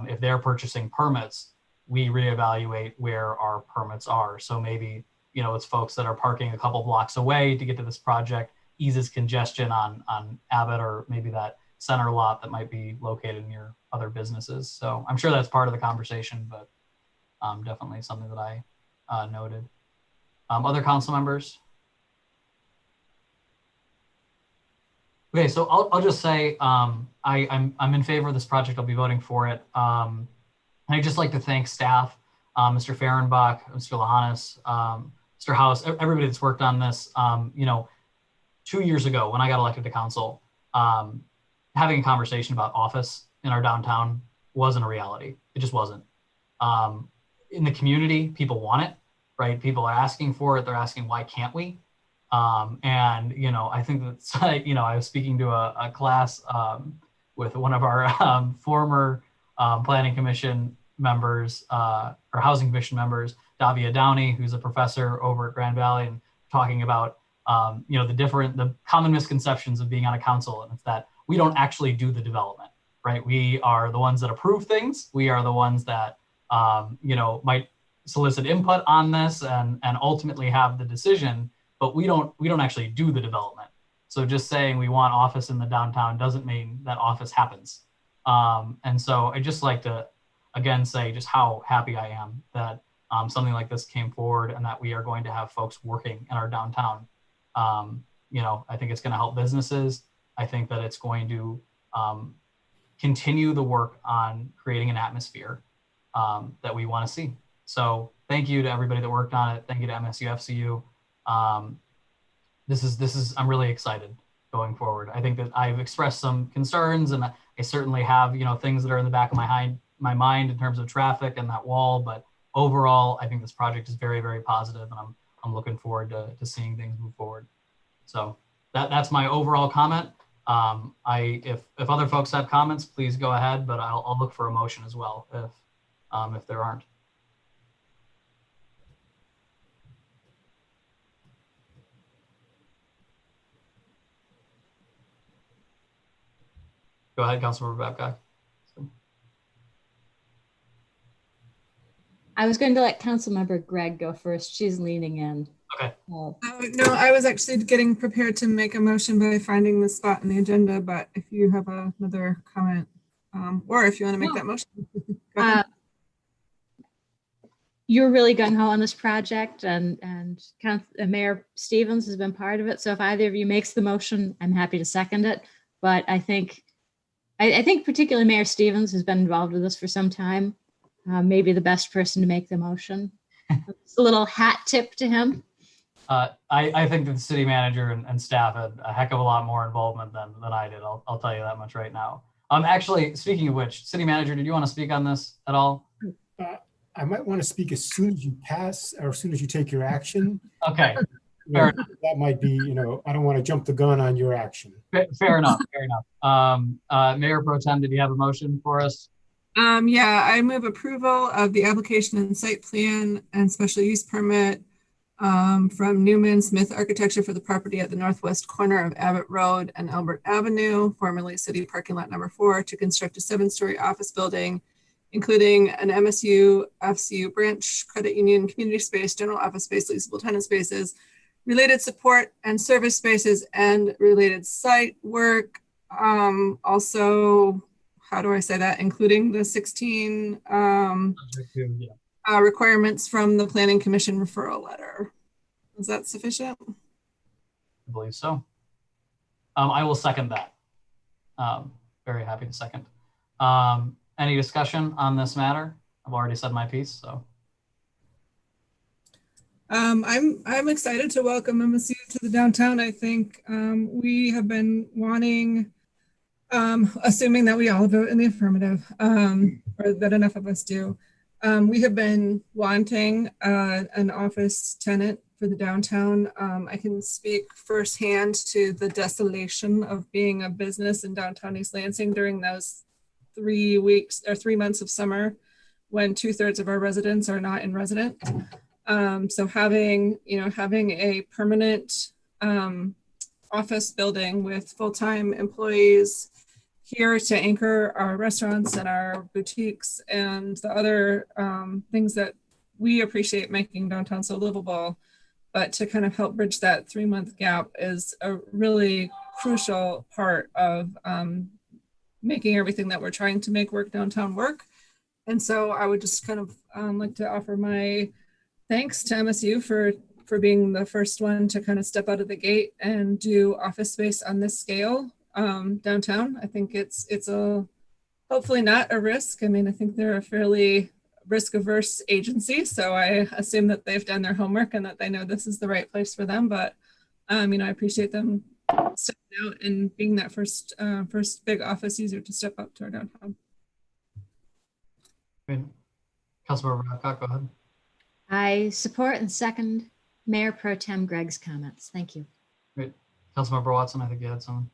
if they're purchasing permits, we reevaluate where our permits are. So maybe, it's folks that are parking a couple blocks away to get to this project, eases congestion on Abbott, or maybe that center lot that might be located near other businesses. So I'm sure that's part of the conversation, but definitely something that I noted. Other council members? Okay, so I'll just say I'm in favor of this project. I'll be voting for it. And I'd just like to thank staff, Mr. Fehrenbach, Mr. Lahanis, Mr. House, everybody that's worked on this. 2 years ago when I got elected to council, having a conversation about office in our downtown wasn't a reality. It just wasn't. In the community, people want it, right? People are asking for it. They're asking, why can't we? I think that's, I was speaking to a class with one of our former planning commission members or housing commission members, Davia Downey, who's a professor over at Grand Valley, and talking about, the common misconceptions of being on a council. And it's that we don't actually do the development, right? We are the ones that approve things. We are the ones that, might solicit input on this and ultimately have the decision, but we don't actually do the development. So just saying we want office in the downtown doesn't mean that office happens. And so I just like to, again, say just how happy I am that something like this came forward and that we are going to have folks working in our downtown. I think it's going to help businesses. I think that it's going to continue the work on creating an atmosphere that we want to see. So thank you to everybody that worked on it. Thank you to Msu Fcu. This is, I'm really excited going forward. I think that I've expressed some concerns, and I certainly have, things that are in the back of my mind in terms of traffic and that wall, but overall, I think this project is very, very positive, and I'm looking forward to seeing things move forward. So that's my overall comment. If other folks have comments, please go ahead, but I'll look for a motion as well if there aren't. Go ahead, Councilmember Babcock. I was going to let Councilmember Gregg go first. She's leaning in. Okay. No, I was actually getting prepared to make a motion by finding the spot in the agenda, but if you have another comment, or if you want to make that motion. Go ahead. You're really gung-ho on this project, and Mayor Stevens has been part of it. So if either of you makes the motion, I'm happy to second it. But I think particularly Mayor Stevens has been involved with this for some time. Maybe the best person to make the motion. It's a little hat tip to him. I think that the city manager and staff had a heck of a lot more involvement than I did. I'll tell you that much right now. Actually, speaking of which, city manager, did you want to speak on this at all? I might want to speak as soon as you pass or as soon as you take your action. Okay. Fair enough. That might be, I don't want to jump the gun on your action. Fair enough. Fair enough. Mayor Pro Tem, did you have a motion for us? Yeah, I move approval of the application and site plan and special use permit from Newman Smith Architecture for the property at the northwest corner of Abbott Road and Albert Avenue, formerly City Parking Lot Number 4, to construct a 7-story office building, including an Msu Fcu branch, credit union, community space, general office space, leasable tenant spaces, related support and service spaces, and related site work. Also, how do I say that? Including the 16 requirements from the Planning Commission referral letter. Is that sufficient? I believe so. I will second that. Very happy to second. Any discussion on this matter? I've already said my piece, so. I'm excited to welcome MSU to the downtown. I think we have been wanting, assuming that we all vote in the affirmative, or that enough of us do, we have been wanting an office tenant for the downtown. I can speak firsthand to the desolation of being a business in downtown East Lansing during those 3 weeks or 3 months of summer when 2/3 of our residents are not in resident. So having a permanent office building with full-time employees here to anchor our restaurants and our boutiques and the other things that we appreciate making downtown so livable, but to kind of help bridge that 3-month gap is a really crucial part of making everything that we're trying to make work downtown work. And so I would just kind of like to offer my thanks to MSU for being the first one to kind of step out of the gate and do office space on this scale downtown. I think it's a hopefully not a risk. I mean, I think they're a fairly risk-averse agency, so I assume that they've done their homework and that they know this is the right place for them. But I appreciate them stepping out and being that first big office user to step up to our downtown. Councilmember Babcock, go ahead. I support and second Mayor Pro Tem Greg's comments. Thank you. Great. Councilmember Watson, I think you had something.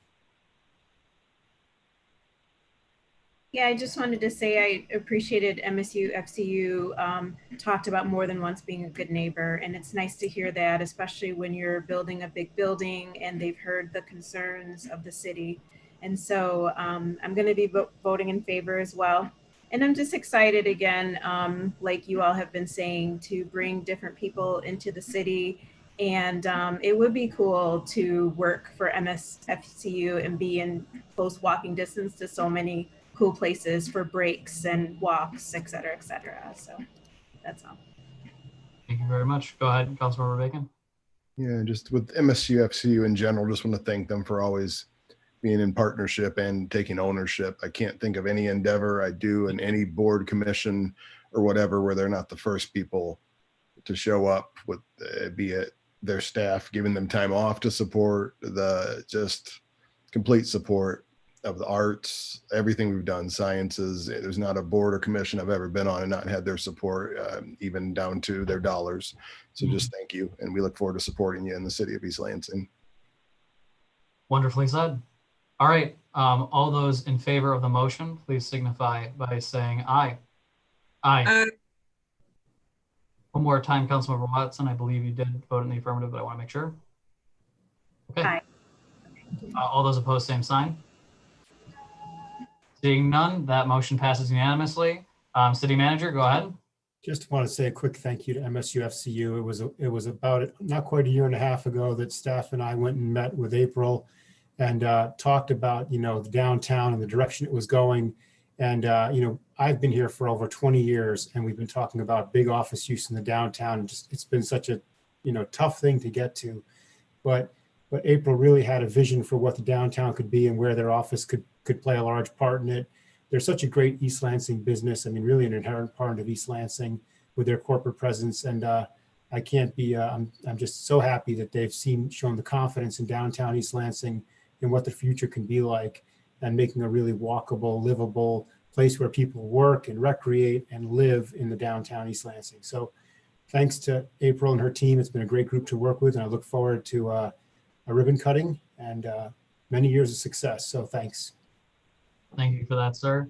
Yeah, I just wanted to say I appreciated MSU FCU talked about more than once being a good neighbor. And it's nice to hear that, especially when you're building a big building and they've heard the concerns of the city. And so I'm going to be voting in favor as well. And I'm just excited again, like you all have been saying, to bring different people into the city. And it would be cool to work for MSFCU and be in close walking distance to so many cool places for breaks and walks, et cetera, et cetera. So that's all. Thank you very much. Go ahead, Councilmember Bacon. Yeah, just with MSU FCU in general, just want to thank them for always being in partnership and taking ownership. I can't think of any endeavor I do in any board, commission, or whatever where they're not the first people to show up with, be it their staff, giving them time off to support, the just complete support of the arts, everything we've done, sciences. There's not a board or commission I've ever been on and not had their support, even down to their dollars. So just thank you. And we look forward to supporting you in the city of East Lansing. Wonderfully said. All right, all those in favor of the motion, please signify by saying aye. Aye. One more time, Councilmember Watson, I believe you did vote in the affirmative, but I want to make sure. Okay. Aye. All those opposed, same sign. Seeing none, that motion passes unanimously. City Manager, go ahead. Just want to say a quick thank you to MSU FCU. It was about not quite a year and a half ago that staff and I went and met with April and talked about, the downtown and the direction it was going. And, I've been here for over 20 years and we've been talking about big office use in the downtown. And just, it's been such a, tough thing to get to. But April really had a vision for what the downtown could be and where their office could play a large part in it. They're such a great East Lansing business. I mean, really an inherent part of East Lansing with their corporate presence. And I can't be, I'm just so happy that they've shown the confidence in downtown East Lansing and what the future can be like, and making a really walkable, livable place where people work and recreate and live in the downtown East Lansing. So thanks to April and her team. It's been a great group to work with, and I look forward to a ribbon cutting and many years of success. So thanks. Thank you for that, sir.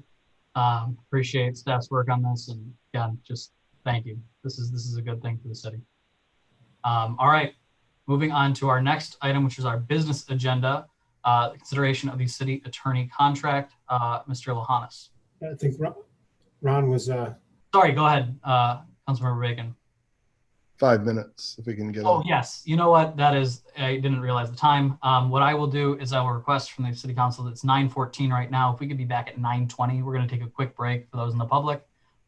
Appreciate staff's work on this, and again, just thank you. This is a good thing for the city. All right, moving on to our next item, which is our business agenda. Consideration of the city attorney contract. Mr. Lohanis. I think Ron was. Sorry, go ahead, Councilmember Bacon. 5 minutes, if we can get. Oh, yes. You know what? That is, I didn't realize the time. What I will do is I will request from the city council that's 9:14 right now. If we could be back at 9:20, we're going to take a quick break for those in the public.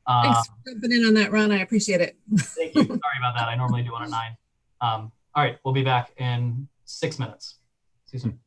Thanks for jumping in on that, Ron. I appreciate it. Thank you. Sorry about that. I normally do one at 9. All right, we'll be back in 6 minutes. See you soon.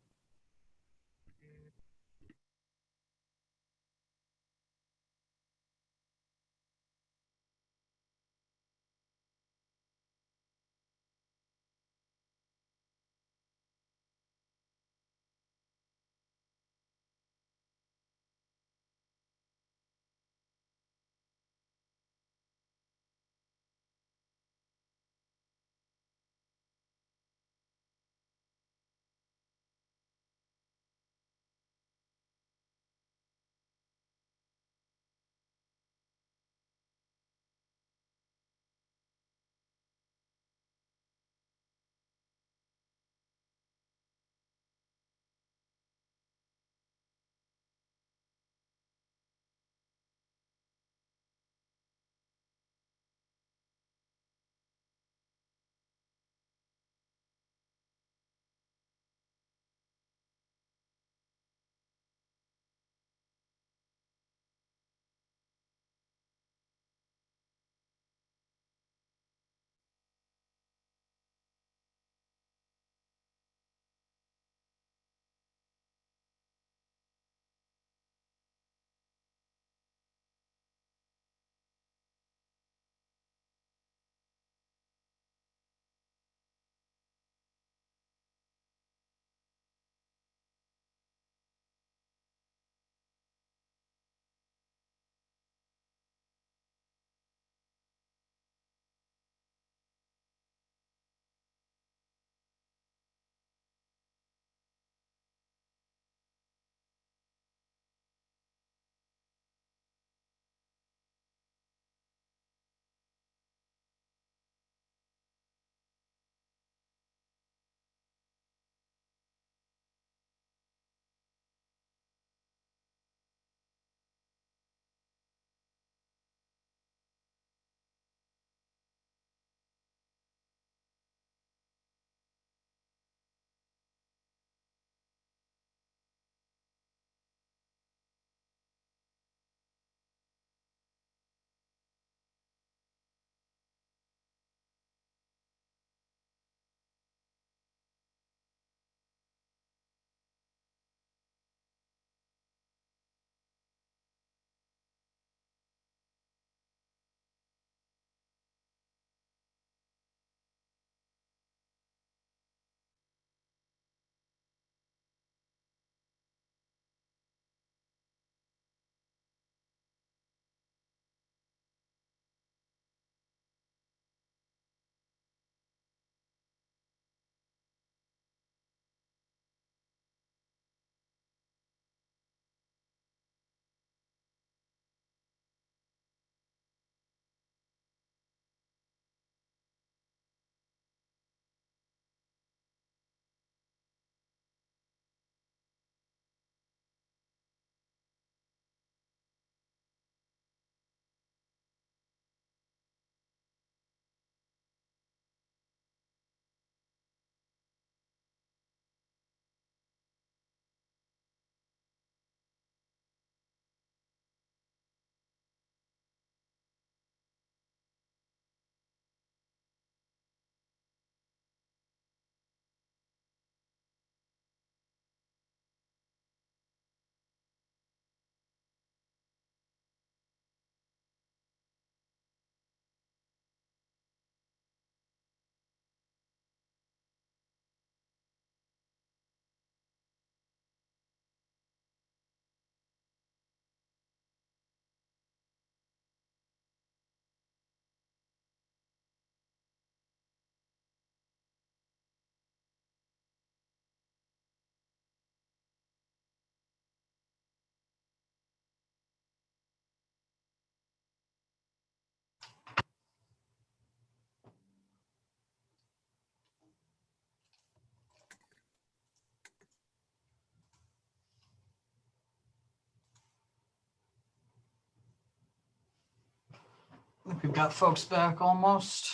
I think we've got folks back almost.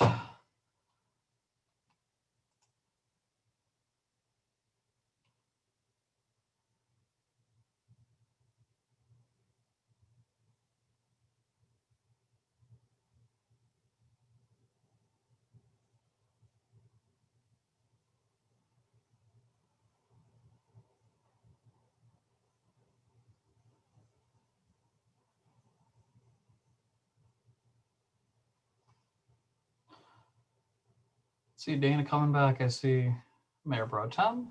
See Dana coming back. I see Mayor Pro Tem.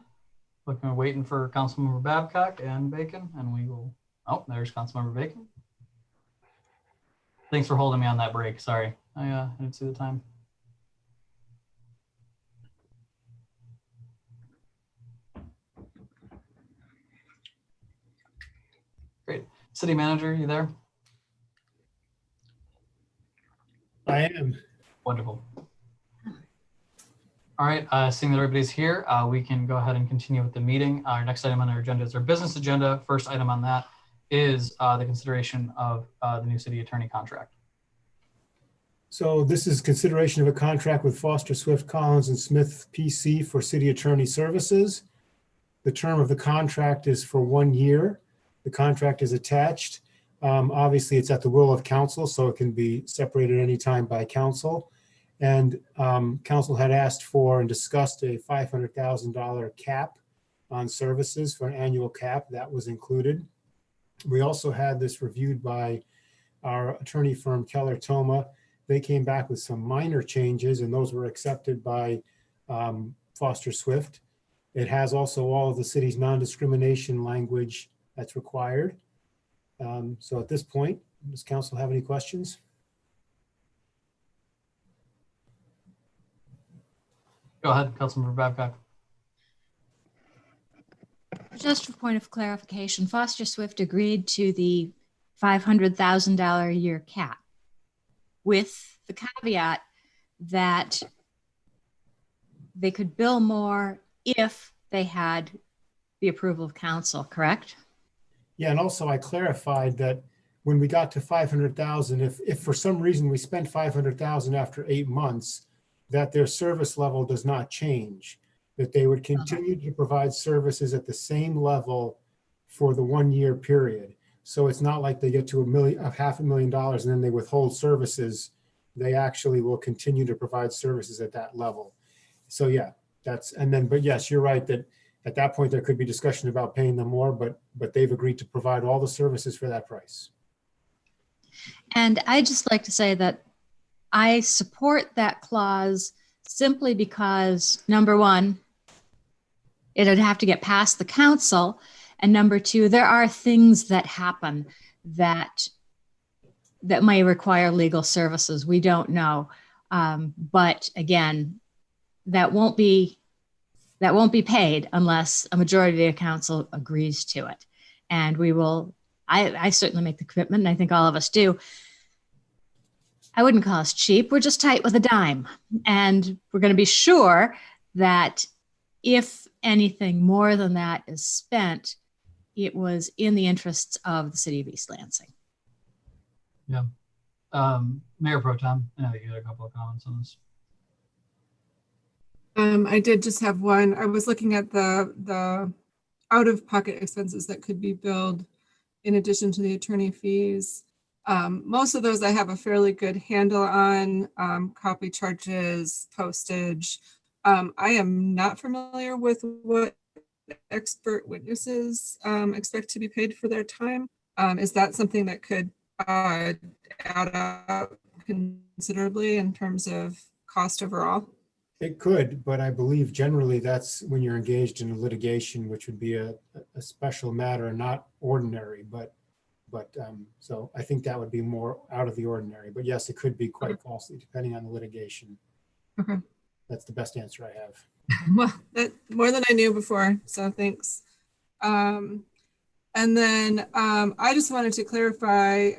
Waiting for Councilmember Babcock and Bacon, and we will. Oh, there's Councilmember Bacon. Thanks for holding me on that break. Sorry, I didn't see the time. Great. City Manager, you there? I am. Wonderful. All right, seeing that everybody's here, we can go ahead and continue with the meeting. Our next item on our agenda is our business agenda. First item on that is the consideration of the new city attorney contract. So this is consideration of a contract with Foster, Swift, Collins, and Smith PC for city attorney services. The term of the contract is for 1 year. The contract is attached. Obviously, it's at the will of council, so it can be separated anytime by council. And council had asked for and discussed a $500,000 cap on services for an annual cap. That was included. We also had this reviewed by our attorney firm, Keller Toma. They came back with some minor changes, and those were accepted by Foster Swift. It has also all of the city's non-discrimination language that's required. So at this point, does council have any questions? Go ahead, Councilmember Babcock. Just for point of clarification, Foster Swift agreed to the $500,000 a year cap with the caveat that they could bill more if they had the approval of council, correct? Yeah, and also I clarified that when we got to 500,000, if for some reason we spent 500,000 after 8 months, that their service level does not change, that they would continue to provide services at the same level for the 1 year period. So it's not like they get to $500,000 and then they withhold services. They actually will continue to provide services at that level. So yeah, but yes, you're right that at that point there could be discussion about paying them more, but they've agreed to provide all the services for that price. And I'd just like to say that I support that clause simply because, number one, it would have to get past the council. And number two, there are things that happen that may require legal services. We don't know. But again, that won't be paid unless a majority of the council agrees to it. And we will, I certainly make the commitment, and I think all of us do. I wouldn't call us cheap. We're just tight with a dime. And we're going to be sure that if anything more than that is spent, it was in the interests of the city of East Lansing. Yeah. Mayor Pro Tem, I know you had a couple of comments on this. I did just have one. I was looking at the out-of-pocket expenses that could be billed in addition to the attorney fees. Most of those I have a fairly good handle on, copy charges, postage. I am not familiar with what expert witnesses expect to be paid for their time. Is that something that could add up considerably in terms of cost overall? It could, but I believe generally that's when you're engaged in a litigation, which would be a special matter, not ordinary, but so I think that would be more out of the ordinary, but yes, it could be quite costly depending on the litigation. Okay. That's the best answer I have. Well, that more than I knew before, so thanks. And then I just wanted to clarify,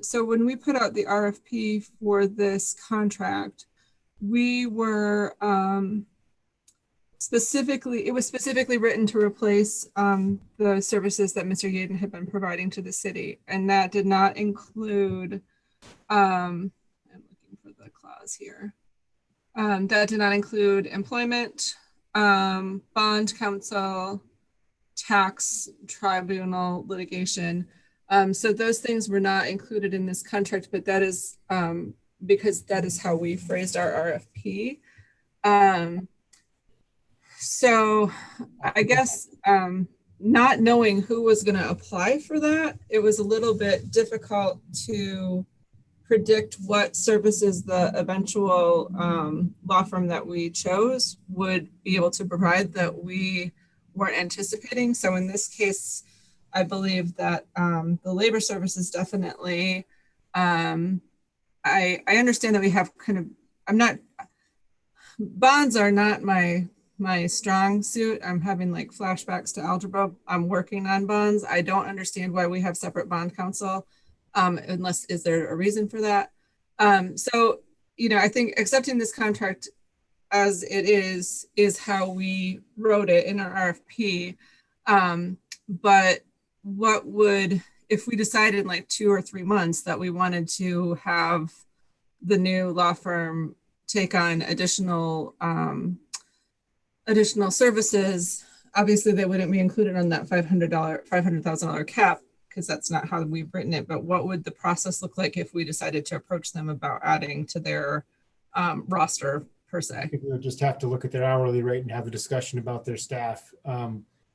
so when we put out the RFP for this contract, we were it was specifically written to replace the services that Mr. Yaden had been providing to the city. And that did not include, clause here. That did not include employment, bond counsel, tax tribunal, litigation. So those things were not included in this contract, but that is because that is how we phrased our RFP. So I guess not knowing who was going to apply for that, it was a little bit difficult to predict what services the eventual law firm that we chose would be able to provide that we weren't anticipating. So in this case, I believe that the labor services definitely, I understand that we have kind of, bonds are not my strong suit. I'm having like flashbacks to algebra. I'm working on bonds. I don't understand why we have separate bond counsel, unless, is there a reason for that? So, you know, I think accepting this contract as it is how we wrote it in our RFP. But what would, if we decided in like 2 or 3 months that we wanted to have the new law firm take on additional services, obviously they wouldn't be included on that $500,000 cap, because that's not how we've written it. But what would the process look like if we decided to approach them about adding to their roster per se? I think we would just have to look at their hourly rate and have a discussion about their staff.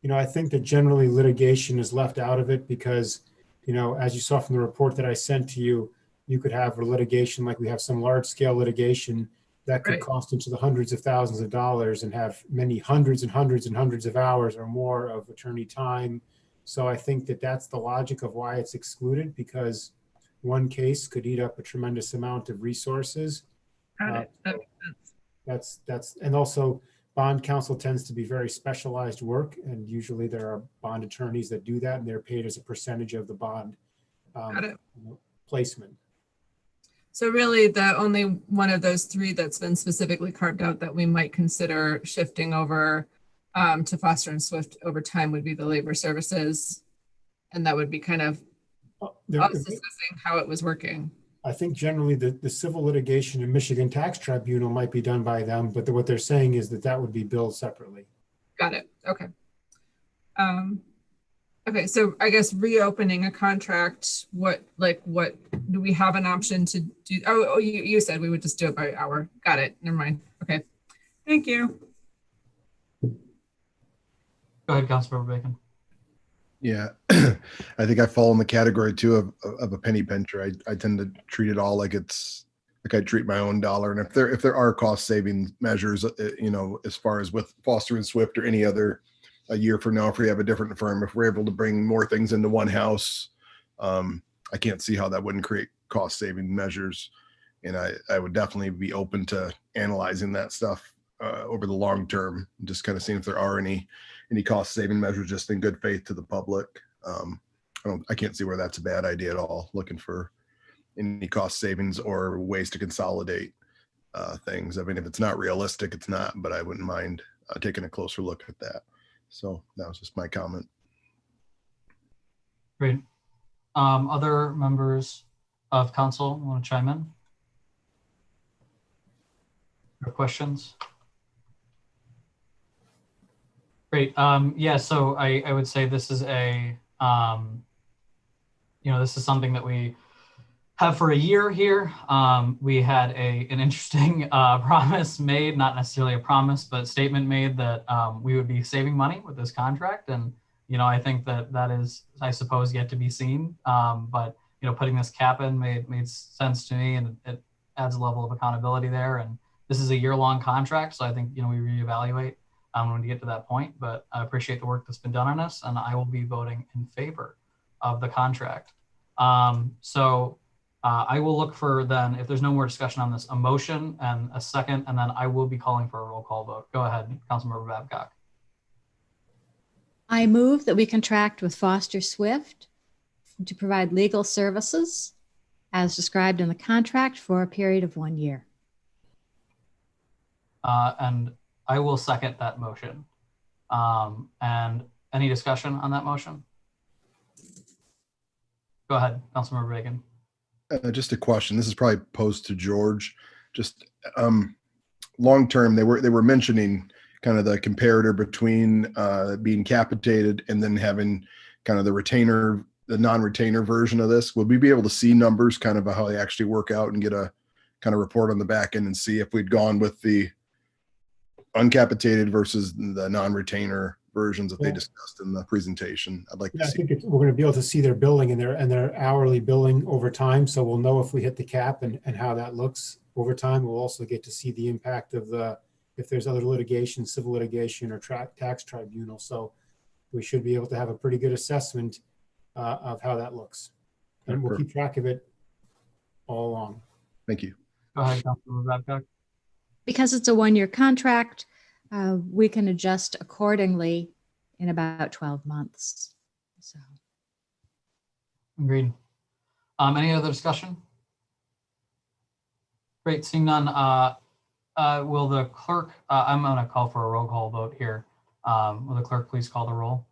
You know, I think that generally litigation is left out of it because, you know, as you saw from the report that I sent to you, you could have a litigation like we have some large scale litigation that could cost into the hundreds of thousands of dollars and have many hundreds and hundreds and hundreds of hours or more of attorney time. So I think that that's the logic of why it's excluded, because one case could eat up a tremendous amount of resources. Got it. That makes sense. That's and also bond counsel tends to be very specialized work, and usually there are bond attorneys that do that, and they're paid as a percentage of the bond placement. So really the only one of those 3 that's been specifically carved out that we might consider shifting over to Foster and Swift over time would be the labor services. And that would be kind of us discussing how it was working. I think generally the civil litigation in Michigan Tax Tribunal might be done by them, but what they're saying is that would be billed separately. Got it. Okay. Okay, so I guess reopening a contract, what do we have an option to do? Oh, you said we would just do it by hour. Got it. Never mind. Okay. Thank you. Go ahead, Councilmember Bacon. Yeah, I think I fall in the category too of a penny pincher. I tend to treat it all like it's like I treat my own dollar. And if there are cost saving measures, you know, as far as with Foster and Swift or any other, a year from now, if we have a different firm, if we're able to bring more things into one house, I can't see how that wouldn't create cost saving measures. And I would definitely be open to analyzing that stuff over the long term, just kind of seeing if there are any cost saving measures just in good faith to the public. I can't see where that's a bad idea at all, looking for any cost savings or ways to consolidate things. I mean, if it's not realistic, it's not, but I wouldn't mind taking a closer look at that. So that was just my comment. Great. Other members of council want to chime in? Or questions? Great. Yeah, so I would say this is a, this is something that we have for a year here. We had an interesting promise made, not necessarily a promise, but statement made that we would be saving money with this contract. And, I think that is, I suppose, yet to be seen. But, putting this cap in made sense to me, and it adds a level of accountability there. And this is a year-long contract, so I think, we reevaluate when we get to that point. But I appreciate the work that's been done on this, and I will be voting in favor of the contract. I will look for then, if there's no more discussion on this, a motion and a second, and then I will be calling for a roll call vote. Go ahead, Councilmember Babcock. I move that we contract with Foster Swift to provide legal services as described in the contract for a period of 1 year. And I will second that motion. And any discussion on that motion? Go ahead, Councilmember Reagan. Just a question. This is probably posed to George. just long term, they were mentioning kind of the comparator between being capitated and then having kind of the non-retainer version of this. Would we be able to see numbers kind of how they actually work out and get a kind of report on the back end and see if we'd gone with the uncapitated versus the non-retainer versions that they discussed in the presentation? I'd like to I see. think we're going to be able to see their billing and their hourly billing over time. So we'll know if we hit the cap and how that looks over time. We'll also get to see the impact of if there's other litigation, civil litigation or tax tribunal. So we should be able to have a pretty good assessment of how that looks. And we'll keep track of it all along. Thank you. Go ahead, Councilmember Babcock. Because it's a one-year contract, we can adjust accordingly in about 12 months. So. Agreed. Any other discussion? Great, seeing none. Will the clerk, I'm going to call for a roll call vote here. Will the clerk please call the roll?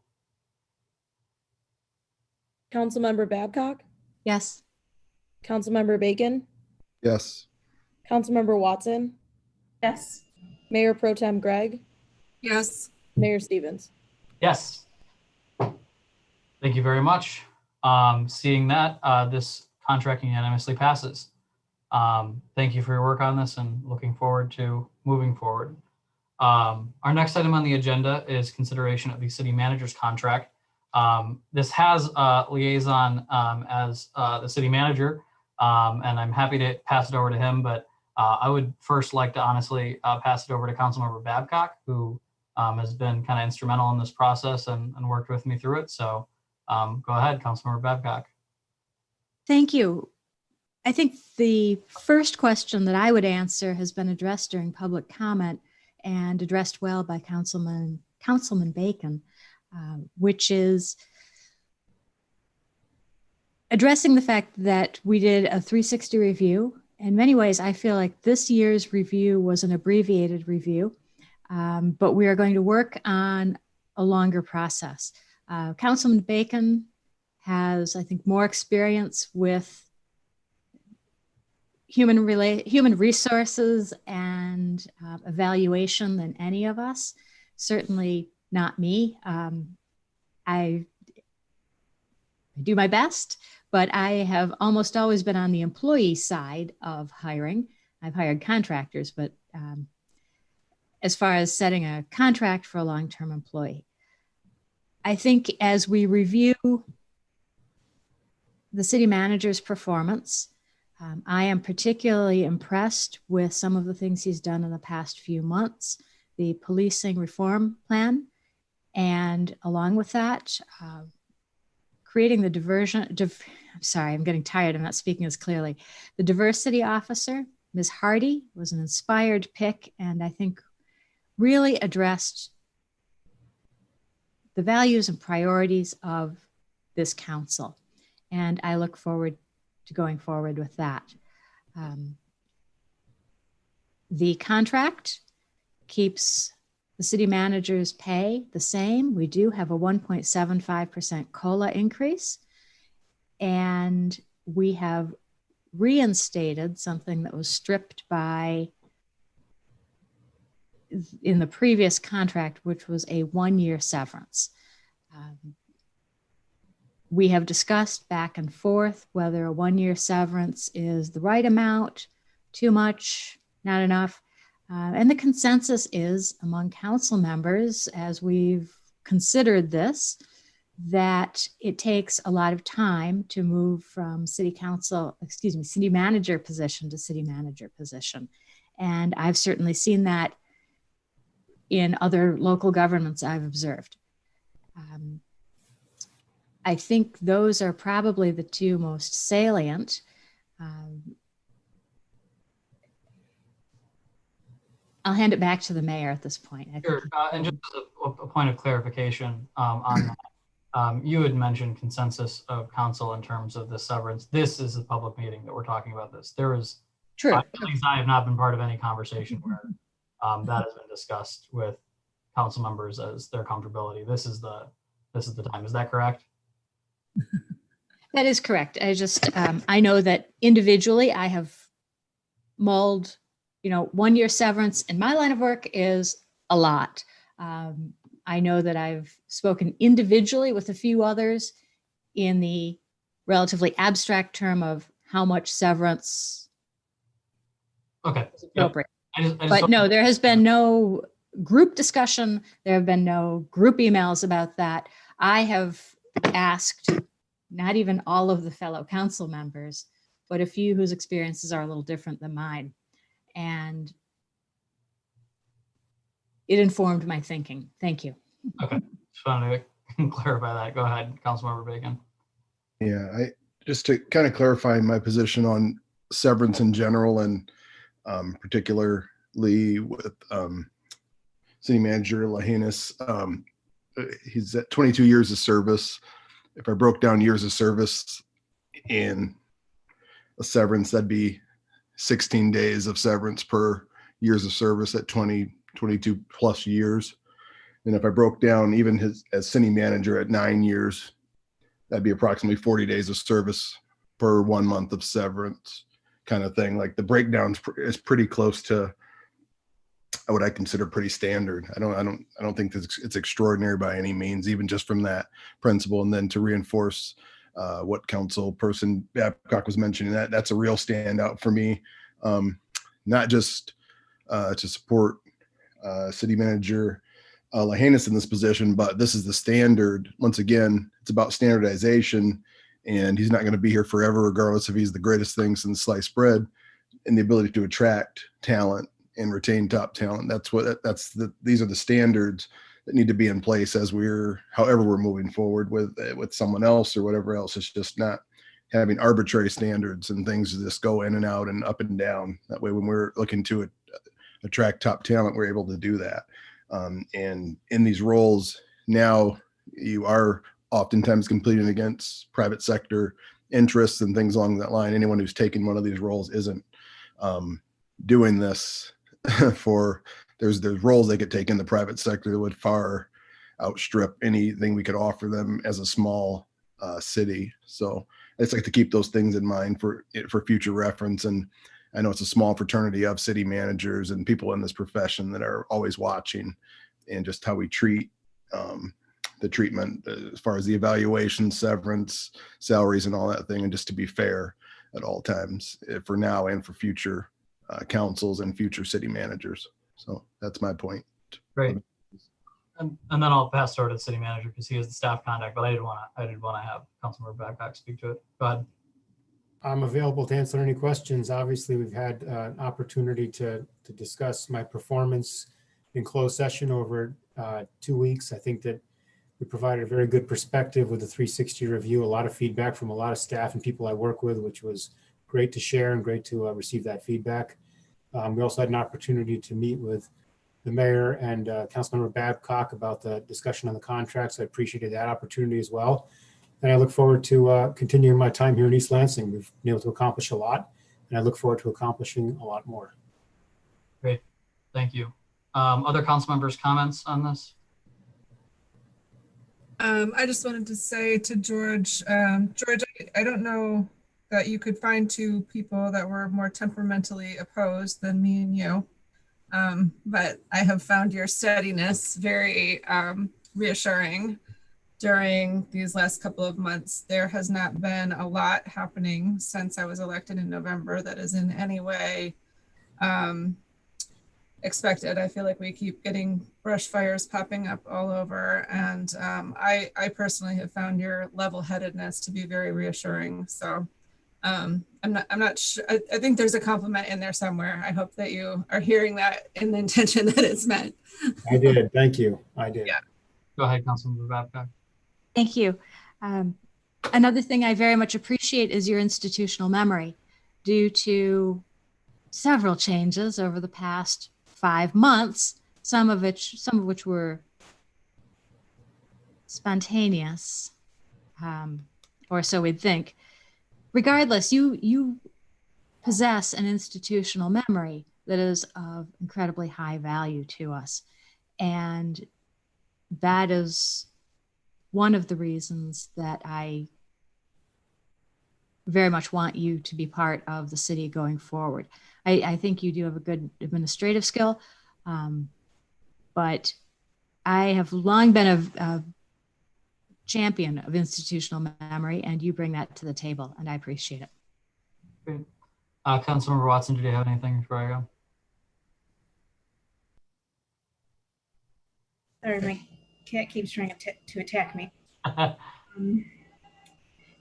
Councilmember Babcock? Yes. Councilmember Bacon? Yes. Councilmember Watson? Yes. Mayor Pro Tem Greg? Yes. Mayor Stevens? Yes. Thank you very much. Seeing that, this contract unanimously passes. Thank you for your work on this and looking forward to moving forward. Our next item on the agenda is consideration of the city manager's contract. This has a liaison as the city manager, and I'm happy to pass it over to him, but I would first like to honestly pass it over to Councilmember Babcock, who has been kind of instrumental in this process and worked with me through it. So go ahead, Councilmember Babcock. Thank you. I think the first question that I would answer has been addressed during public comment and addressed well by Councilman Bacon, which is addressing the fact that we did a 360 review. In many ways, I feel like this year's review was an abbreviated review, but we are going to work on a longer process. Councilman Bacon has, I think, more experience with human resources and evaluation than any of us. Certainly not me. I do my best, but I have almost always been on the employee side of hiring. I've hired contractors, but as far as setting a contract for a long-term employee, I think as we review the city manager's performance, I am particularly impressed with some of the things he's done in the past few months, the policing reform plan, and along with that, creating the I'm getting tired, I'm not speaking as clearly. The diversity officer, Ms. Hardy, was an inspired pick, and I think really addressed the values and priorities of this council. And I look forward to going forward with that. The contract keeps the city manager's pay the same. We do have a 1.75% COLA increase, and we have reinstated something that was stripped in the previous contract, which was a one-year severance. We have discussed back and forth whether a one-year severance is the right amount, too much, not enough. And the consensus is among council members, as we've considered this, that it takes a lot of time to move from city manager position to city manager position. And I've certainly seen that in other local governments I've observed. I think those are probably the two most salient. I'll hand it back to the mayor at this point. Sure, and just a point of clarification on that. You had mentioned consensus of council in terms of the severance. This is a public meeting that we're talking about this. There is, true. At least I have not been part of any conversation where that has been discussed with council members as their comfortability. This is the time. Is that correct? That is correct. I just, I know that individually I have mulled 1 year severance in my line of work is a lot. I know that I've spoken individually with a few others in the relatively abstract term of how much severance is appropriate. But no, there has been no group discussion. There have been no group emails about that. I have asked not even all of the fellow council members, but a few whose experiences are a little different than mine. And it informed my thinking. Thank you. Okay, just wanted to clarify that. Go ahead, Councilmember Bacon. Yeah, just to kind of clarify my position on severance in general, and particularly with City Manager Lahanis. He's at 22 years of service. If I broke down years of service in a severance, that'd be 16 days of severance per years of service at 22 plus years. And if I broke down even his as city manager at 9 years, that'd be approximately 40 days of service per 1 month of severance, kind of thing. Like the breakdown is pretty close to what I consider pretty standard. I don't think it's extraordinary by any means, even just from that principle. And then to reinforce what Council Person Babcock was mentioning, that's a real standout for me. Not just to support City Manager Lahanis in this position, but this is the standard. Once again, it's about standardization, and he's not going to be here forever, regardless if he's the greatest thing since sliced bread, and the ability to attract talent and retain top talent. These are the standards that need to be in place as however we're moving forward with someone else or whatever else. It's just not having arbitrary standards and things that just go in and out and up and down. That way, when we're looking to attract top talent, we're able to do that. And in these roles now, you are oftentimes competing against private sector interests and things along that line. Anyone who's taking one of these roles isn't doing this for there's roles they could take in the private sector that would far outstrip anything we could offer them as a small city. So it's like to keep those things in mind for future reference. And I know it's a small fraternity of city managers and people in this profession that are always watching, and just how we treat the treatment as far as the evaluation, severance, salaries, and all that thing, and just to be fair at all times for now and for future councils and future city managers. So that's my point. Great. And then I'll pass it over to the city manager because he has the staff contact, but I did want to have Councilmember Babcock speak to it. Go ahead. I'm available to answer any questions. Obviously, we've had an opportunity to discuss my performance in closed session over 2 weeks. I think that we provided a very good perspective with the 360 review, a lot of feedback from a lot of staff and people I work with, which was great to share and great to receive that feedback. We also had an opportunity to meet with the mayor and Councilmember Babcock about the discussion on the contracts. I appreciated that opportunity as well. And I look forward to continuing my time here in East Lansing. We've been able to accomplish a lot, and I look forward to accomplishing a lot more. Great, thank you. Other council members' comments on this? I just wanted to say to George, George, I don't know that you could find two people that were more temperamentally opposed than me and you. But I have found your steadiness very reassuring during these last couple of months. There has not been a lot happening since I was elected in November that is in any way expected. I feel like we keep getting brush fires popping up all over. And I personally have found your level-headedness to be very reassuring. So I'm not sure. I think there's a compliment in there somewhere. I hope that you are hearing that in the intention that it's meant. I did. Thank you. I did. Yeah. Go ahead, Councilmember Babcock. Thank you. Another thing I very much appreciate is your institutional memory. Due to several changes over the past 5 months, some of which were spontaneous, or so we'd think. Regardless, you possess an institutional memory that is of incredibly high value to us. And that is one of the reasons that I very much want you to be part of the city going forward. I think you do have a good administrative skill, but I have long been a champion of institutional memory, and you bring that to the table, and I appreciate it. Great. Councilmember Watson, did you have anything before I go? Sorry, my cat keeps trying to attack me.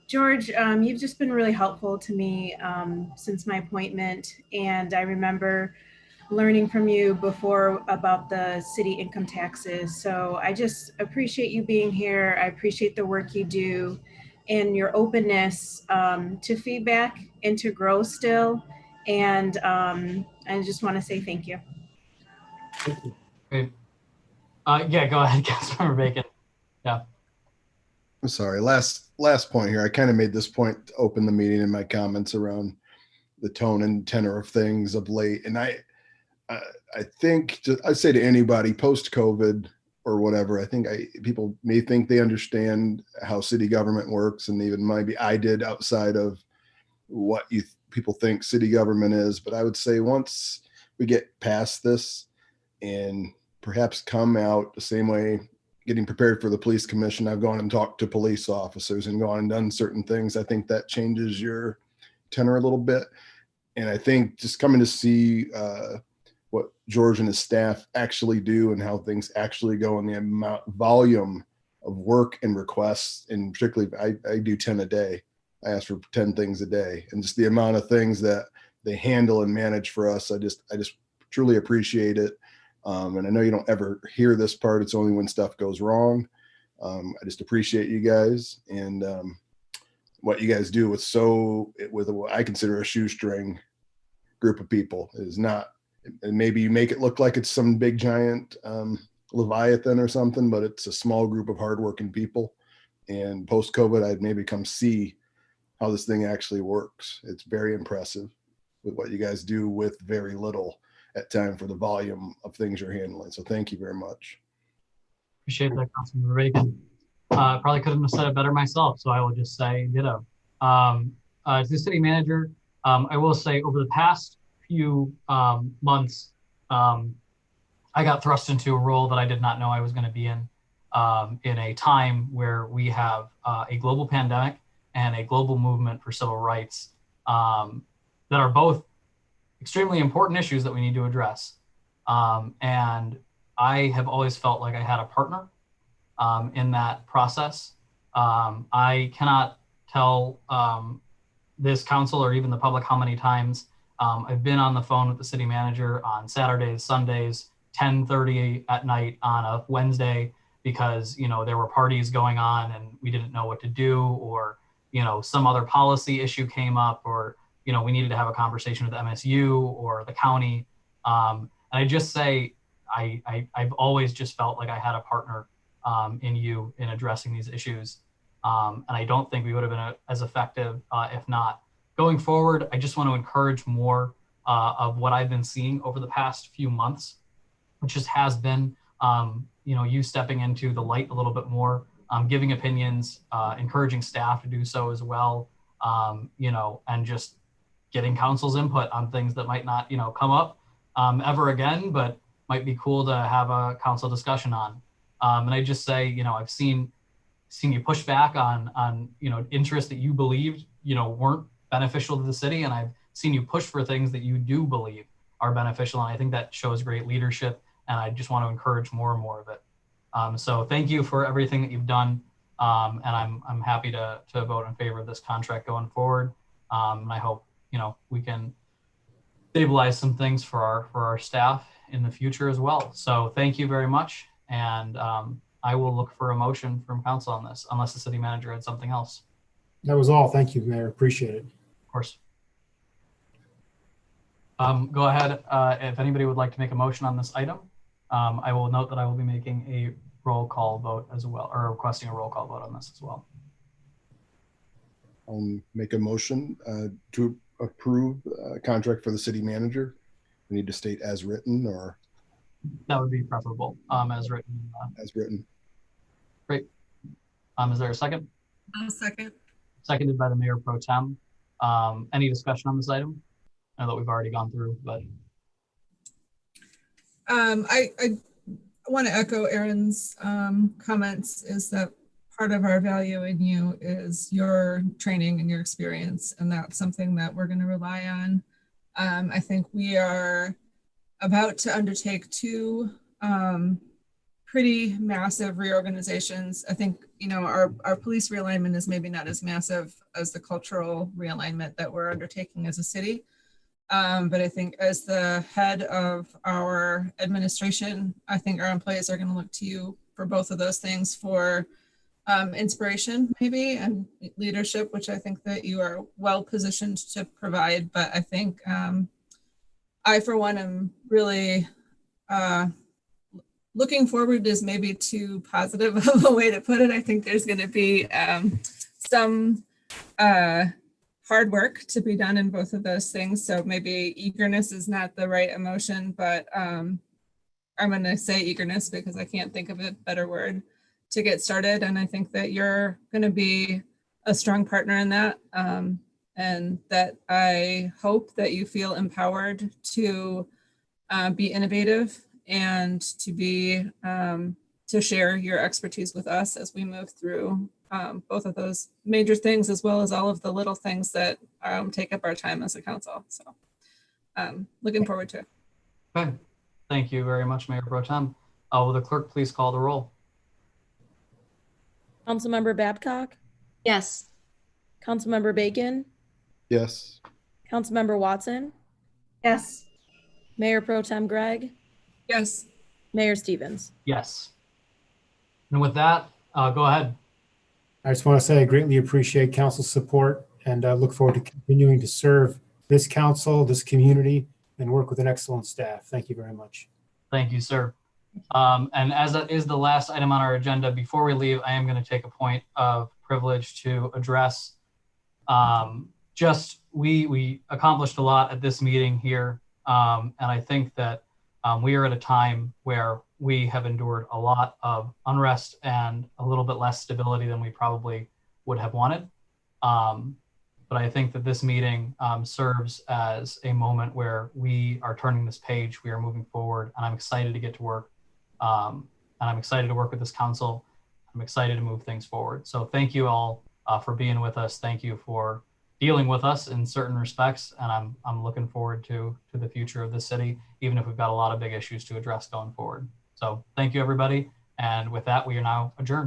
George, you've just been really helpful to me since my appointment, and I remember learning from you before about the city income taxes. So I just appreciate you being here. I appreciate the work you do and your openness to feedback and to grow still. And I just want to say thank you. Great. Yeah, go ahead, Councilmember Bacon. Yeah. I'm sorry. Last point here. I kind of made this point to open the meeting in my comments around the tone and tenor of things of late. And I think I'd say to anybody post-COVID or whatever, I think people may think they understand how city government works, and even maybe I did outside of what people think city government is. But I would say once we get past this and perhaps come out the same way, getting prepared for the police commission, I've gone and talked to police officers and gone and done certain things. I think that changes your tenor a little bit. And I think just coming to see what George and his staff actually do and how things actually go, and the volume of work and requests, and particularly I do 10 a day. I ask for 10 things a day, and just the amount of things that they handle and manage for us. I just truly appreciate it. And I know you don't ever hear this part. It's only when stuff goes wrong. I just appreciate you guys and what you guys do with what I consider a shoestring group of people. It is not, and maybe you make it look like it's some big giant Leviathan or something, but it's a small group of hardworking people. And post-COVID, I'd maybe come see how this thing actually works. It's very impressive with what you guys do with very little at time for the volume of things you're handling. So thank you very much. Appreciate that, Councilmember Bacon. Probably couldn't have said it better myself, so I will just say ditto. To the city manager, I will say over the past few months, I got thrust into a role that I did not know I was going to be in a time where we have a global pandemic and a global movement for civil rights that are both extremely important issues that we need to address. And I have always felt like I had a partner in that process. I cannot tell this council or even the public how many times I've been on the phone with the city manager on Saturdays, Sundays, 10:30 at night on a Wednesday, because there were parties going on and we didn't know what to do, or some other policy issue came up, or we needed to have a conversation with MSU or the county. And I just say, I've always just felt like I had a partner in you in addressing these issues. And I don't think we would have been as effective if not. Going forward, I just want to encourage more of what I've been seeing over the past few months, which just has been, you stepping into the light a little bit more, giving opinions, encouraging staff to do so as well, and just getting council's input on things that might not, come up ever again, but might be cool to have a council discussion on. And I just say, I've seen you push back on interests that you believed, weren't beneficial to the city. And I've seen you push for things that you do believe are beneficial. And I think that shows great leadership. And I just want to encourage more and more of it. So thank you for everything that you've done. And I'm happy to vote in favor of this contract going forward. And I hope, we can stabilize some things for our staff in the future as well. So thank you very much. And I will look for a motion from council on this, unless the city manager had something else. That was all. Thank you, Mayor. Appreciate it. Of course. Go ahead. If anybody would like to make a motion on this item, I will note that I will be making a roll call vote as well, or requesting a roll call vote on this as well. I'll make a motion to approve a contract for the city manager. We need to state as written, or that would be preferable. As written. As written. Great. Is there a second? I'll second. Seconded by the Mayor Pro Tem. Any discussion on this item? I know that we've already gone through, but. I want to echo Aaron's comments, is that part of our value in you is your training and your experience, and that's something that we're going to rely on. I think we are about to undertake two pretty massive reorganizations. I think, our police realignment is maybe not as massive as the cultural realignment that we're undertaking as a city. But I think as the head of our administration, I think our employees are going to look to you for both of those things, for inspiration maybe, and leadership, which I think that you are well positioned to provide. But I think I, for one, am really looking forward is maybe too positive of a way to put it. I think there's going to be some hard work to be done in both of those things. So maybe eagerness is not the right emotion, but I'm going to say eagerness because I can't think of a better word to get started. And I think that you're going to be a strong partner in that. And that I hope that you feel empowered to be innovative and to be to share your expertise with us as we move through both of those major things, as well as all of the little things that take up our time as a council. So looking forward to it. Okay, thank you very much, Mayor Pro Tem. Will the clerk please call the roll? Councilmember Babcock? Yes. Councilmember Bacon? Yes. Councilmember Watson? Yes. Mayor Pro Tem Greg? Yes. Mayor Stevens? Yes. And with that, go ahead. I just want to say I greatly appreciate council's support and look forward to continuing to serve this council, this community, and work with an excellent staff. Thank you very much. Thank you, sir. And as that is the last item on our agenda, before we leave, I am going to take a point of privilege to address. We accomplished a lot at this meeting here. And I think that we are at a time where we have endured a lot of unrest and a little bit less stability than we probably would have wanted. But I think that this meeting serves as a moment where we are turning this page, we are moving forward, and I'm excited to get to work. And I'm excited to work with this council. I'm excited to move things forward. So thank you all for being with us. Thank you for dealing with us in certain respects. And I'm looking forward to the future of the city, even if we've got a lot of big issues to address going forward. So thank you, everybody. And with that, we are now adjourned.